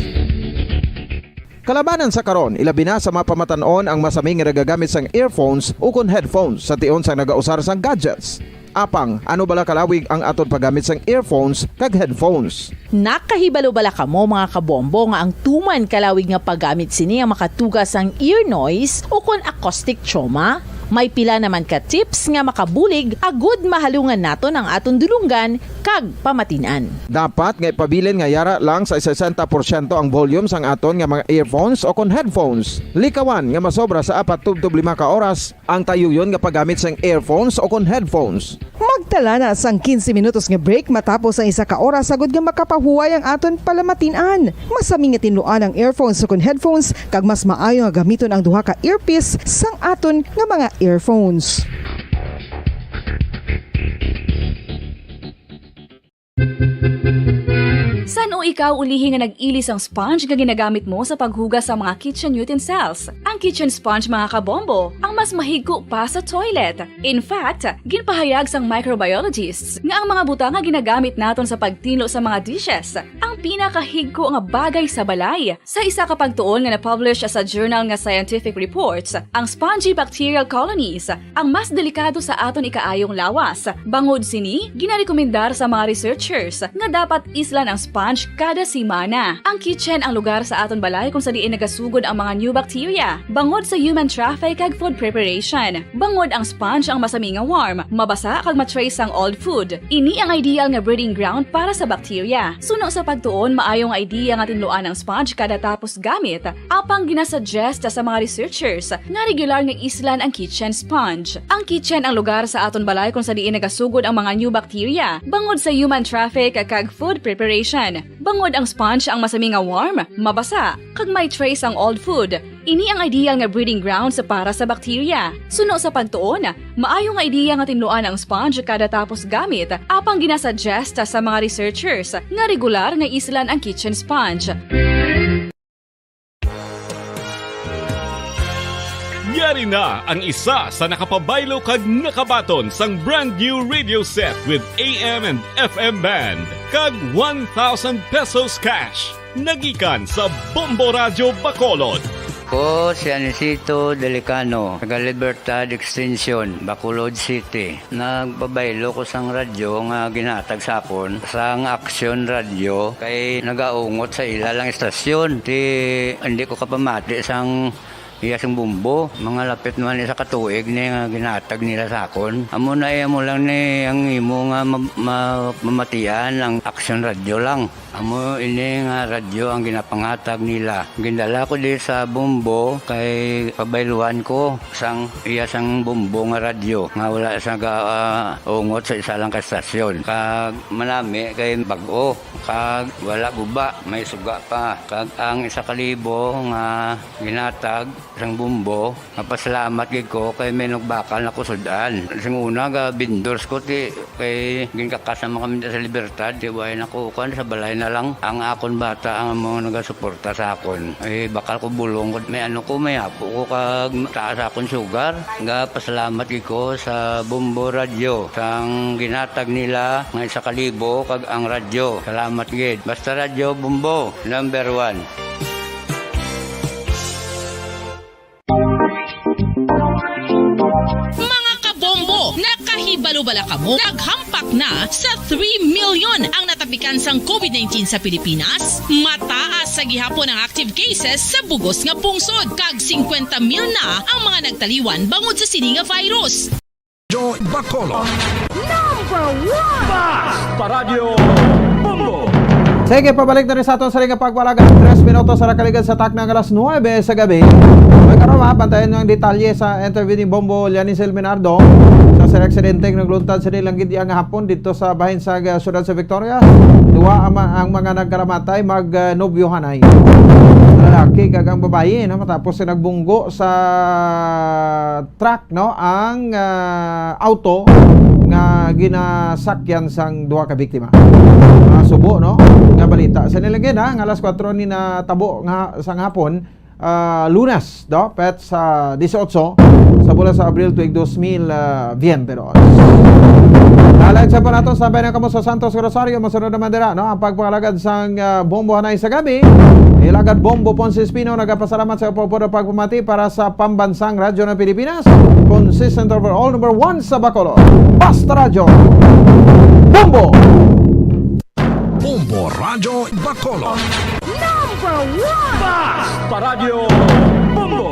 Kalabanan sa karon, ilabi na sa mapamatanon ang masaming nga nagagamit sang earphones o kon headphones sa tion sang nagausar sang gadgets. Apang, ano bala kalawig ang aton paggamit sang earphones kag headphones? Nakahibalo bala kamo mga kabombo nga ang tuman kalawig nga paggamit sini ang makatugas ang ear noise o kon acoustic trauma? May pila naman ka tips nga makabulig agud mahalungan naton ang aton dulunggan kag pamatinan. Dapat nga ipabilin nga yara lang sa 60% ang volume sang aton nga mga earphones o kon headphones. Likawan nga masobra sa 4 to 5 ka oras ang tayuyon nga paggamit sang earphones o kon headphones. Magtala na sang 15 minutos nga break matapos ang 1 ka oras sagod nga makapahuway ang aton palamatinan. Masami nga tinluan ang earphones o kon headphones kag mas maayo nga gamiton ang duha ka earpiece sang aton nga mga earphones. San o ikaw ulihi nga nag-ilis ang sponge nga ginagamit mo sa paghugas sa mga kitchen utensils? Ang kitchen sponge mga kabombo, ang mas mahigko pa sa toilet. In fact, ginpahayag sang microbiologists nga ang mga butang nga ginagamit naton sa pagtinlo sa mga dishes ang pinakahigko nga bagay sa balay. Sa isa ka pagtuon nga na-publish sa journal nga Scientific Reports, ang spongy bacterial colonies ang mas delikado sa aton ikaayong lawas. Bangod sini, ginarekomendar sa mga researchers nga dapat islan ang sponge kada simana. Ang kitchen ang lugar sa aton balay kung sa diin nagasugod ang mga new bacteria. Bangod sa human traffic kag food preparation. Bangod ang sponge ang masami nga warm, mabasa kag matrace ang old food. Ini ang ideal nga breeding ground para sa bacteria. Suno sa pagtuon, maayong idea nga tinluan ang sponge kada tapos gamit. Apang ginasuggest sa mga researchers nga regular nga islan ang kitchen sponge. Ang kitchen ang lugar sa aton balay kung sa diin nagasugod ang mga new bacteria. Bangod sa human traffic kag food preparation. Bangod ang sponge ang masami nga warm, mabasa, kag may trace ang old food. Ini ang ideal nga breeding ground sa para sa bacteria. Suno sa pagtuon, maayo nga idea nga tinluan ang sponge kada tapos gamit, apang ginasuggest sa mga researchers nga regular nga islan ang kitchen sponge. Yari na ang isa sa nakapabaylo kag nakabaton sang brand new radio set with AM and FM band kag 1,000 pesos cash. Nagikan sa Bombo Radio Bacolod. Ko si Anisito Delicano, taga Libertad Extension, Bacolod City. Nagpabaylo ko sang radyo nga ginatag sa akon sang Action Radio kay nagaungot sa ilalang estasyon. Hindi ko kapamati sang iyasang bumbo, mga lapit naman sa katuig ni nga ginatag nila sa akon. Amo na mo lang ni ang imo nga mamatian ang Action Radio lang. Amo ini nga radyo ang ginapangatag nila. Gindala ko di sa bumbo kay pabayluan ko sang iyasang bumbo nga radyo nga wala sa ungot sa isa lang ka estasyon. Kag manami kay bag-o, kag wala guba, may suga pa. Kag ang 1,000 nga ginatag sang bumbo, napasalamat gid ko kay may nagbakal na kusudan. Sing una ga vendors ko ti kay ginkakasama kami sa Libertad, di way nako kan sa balay na lang ang akon bata ang mga nagasuporta sa akon. Eh bakal ko bulong may ano ko may apo ko kag taas akon sugar. Nga pasalamat gid ko sa Bombo Radio sang ginatag nila nga 1,000 kag ang radyo. Salamat gid. Basta Radio Bombo number 1. Nakahibalo-bala kamo, naghampak na sa 3 million ang natapikan sang COVID-19 sa Pilipinas. Mataas sa gihapon ang active cases sa bugos nga pungsod. Kag 50 mil na ang mga nagtaliwan bangod sa sini nga virus. Joe Bacolod. Number 1! Paradyo Bombo. Sige, pabalik na rin sa aton sa ring pagwalaga. 3 minutos sa nakaligan sa taknang alas 9 sa gabi. Magkaroon pantayan nyo ang detalye sa interview ni Bombo Lianisel Menardo sa aksidente ng nagluntad sa nilang gidyang hapon dito sa bahin sa siyudad sa Victoria. Duwa ang mga nagkaramatay mag-nobyohanay. Lalaki kag ang babae no, matapos nagbunggo sa truck no ang auto nga ginasakyan sang duha ka biktima. Subo no nga balita sa nilagyan nga alas 4 ni na tabo nga sang hapon, Lunes do pet sa 18 sa bulan sa Abril tuig 2022. Nalag sa panato sa bayan kamo sa Santos Rosario, masunod naman dira no ang pagpalagad sang bombo hanay sa gabi. Ilagad Bombo Ponce Espino nagapasalamat sa popular pagpamati para sa pambansang radyo ng Pilipinas. Consistent overall number 1 sa Bacolod. Basta Radyo Bombo! Bombo Radio Bacolod. Number 1 Basta Radio Bombo!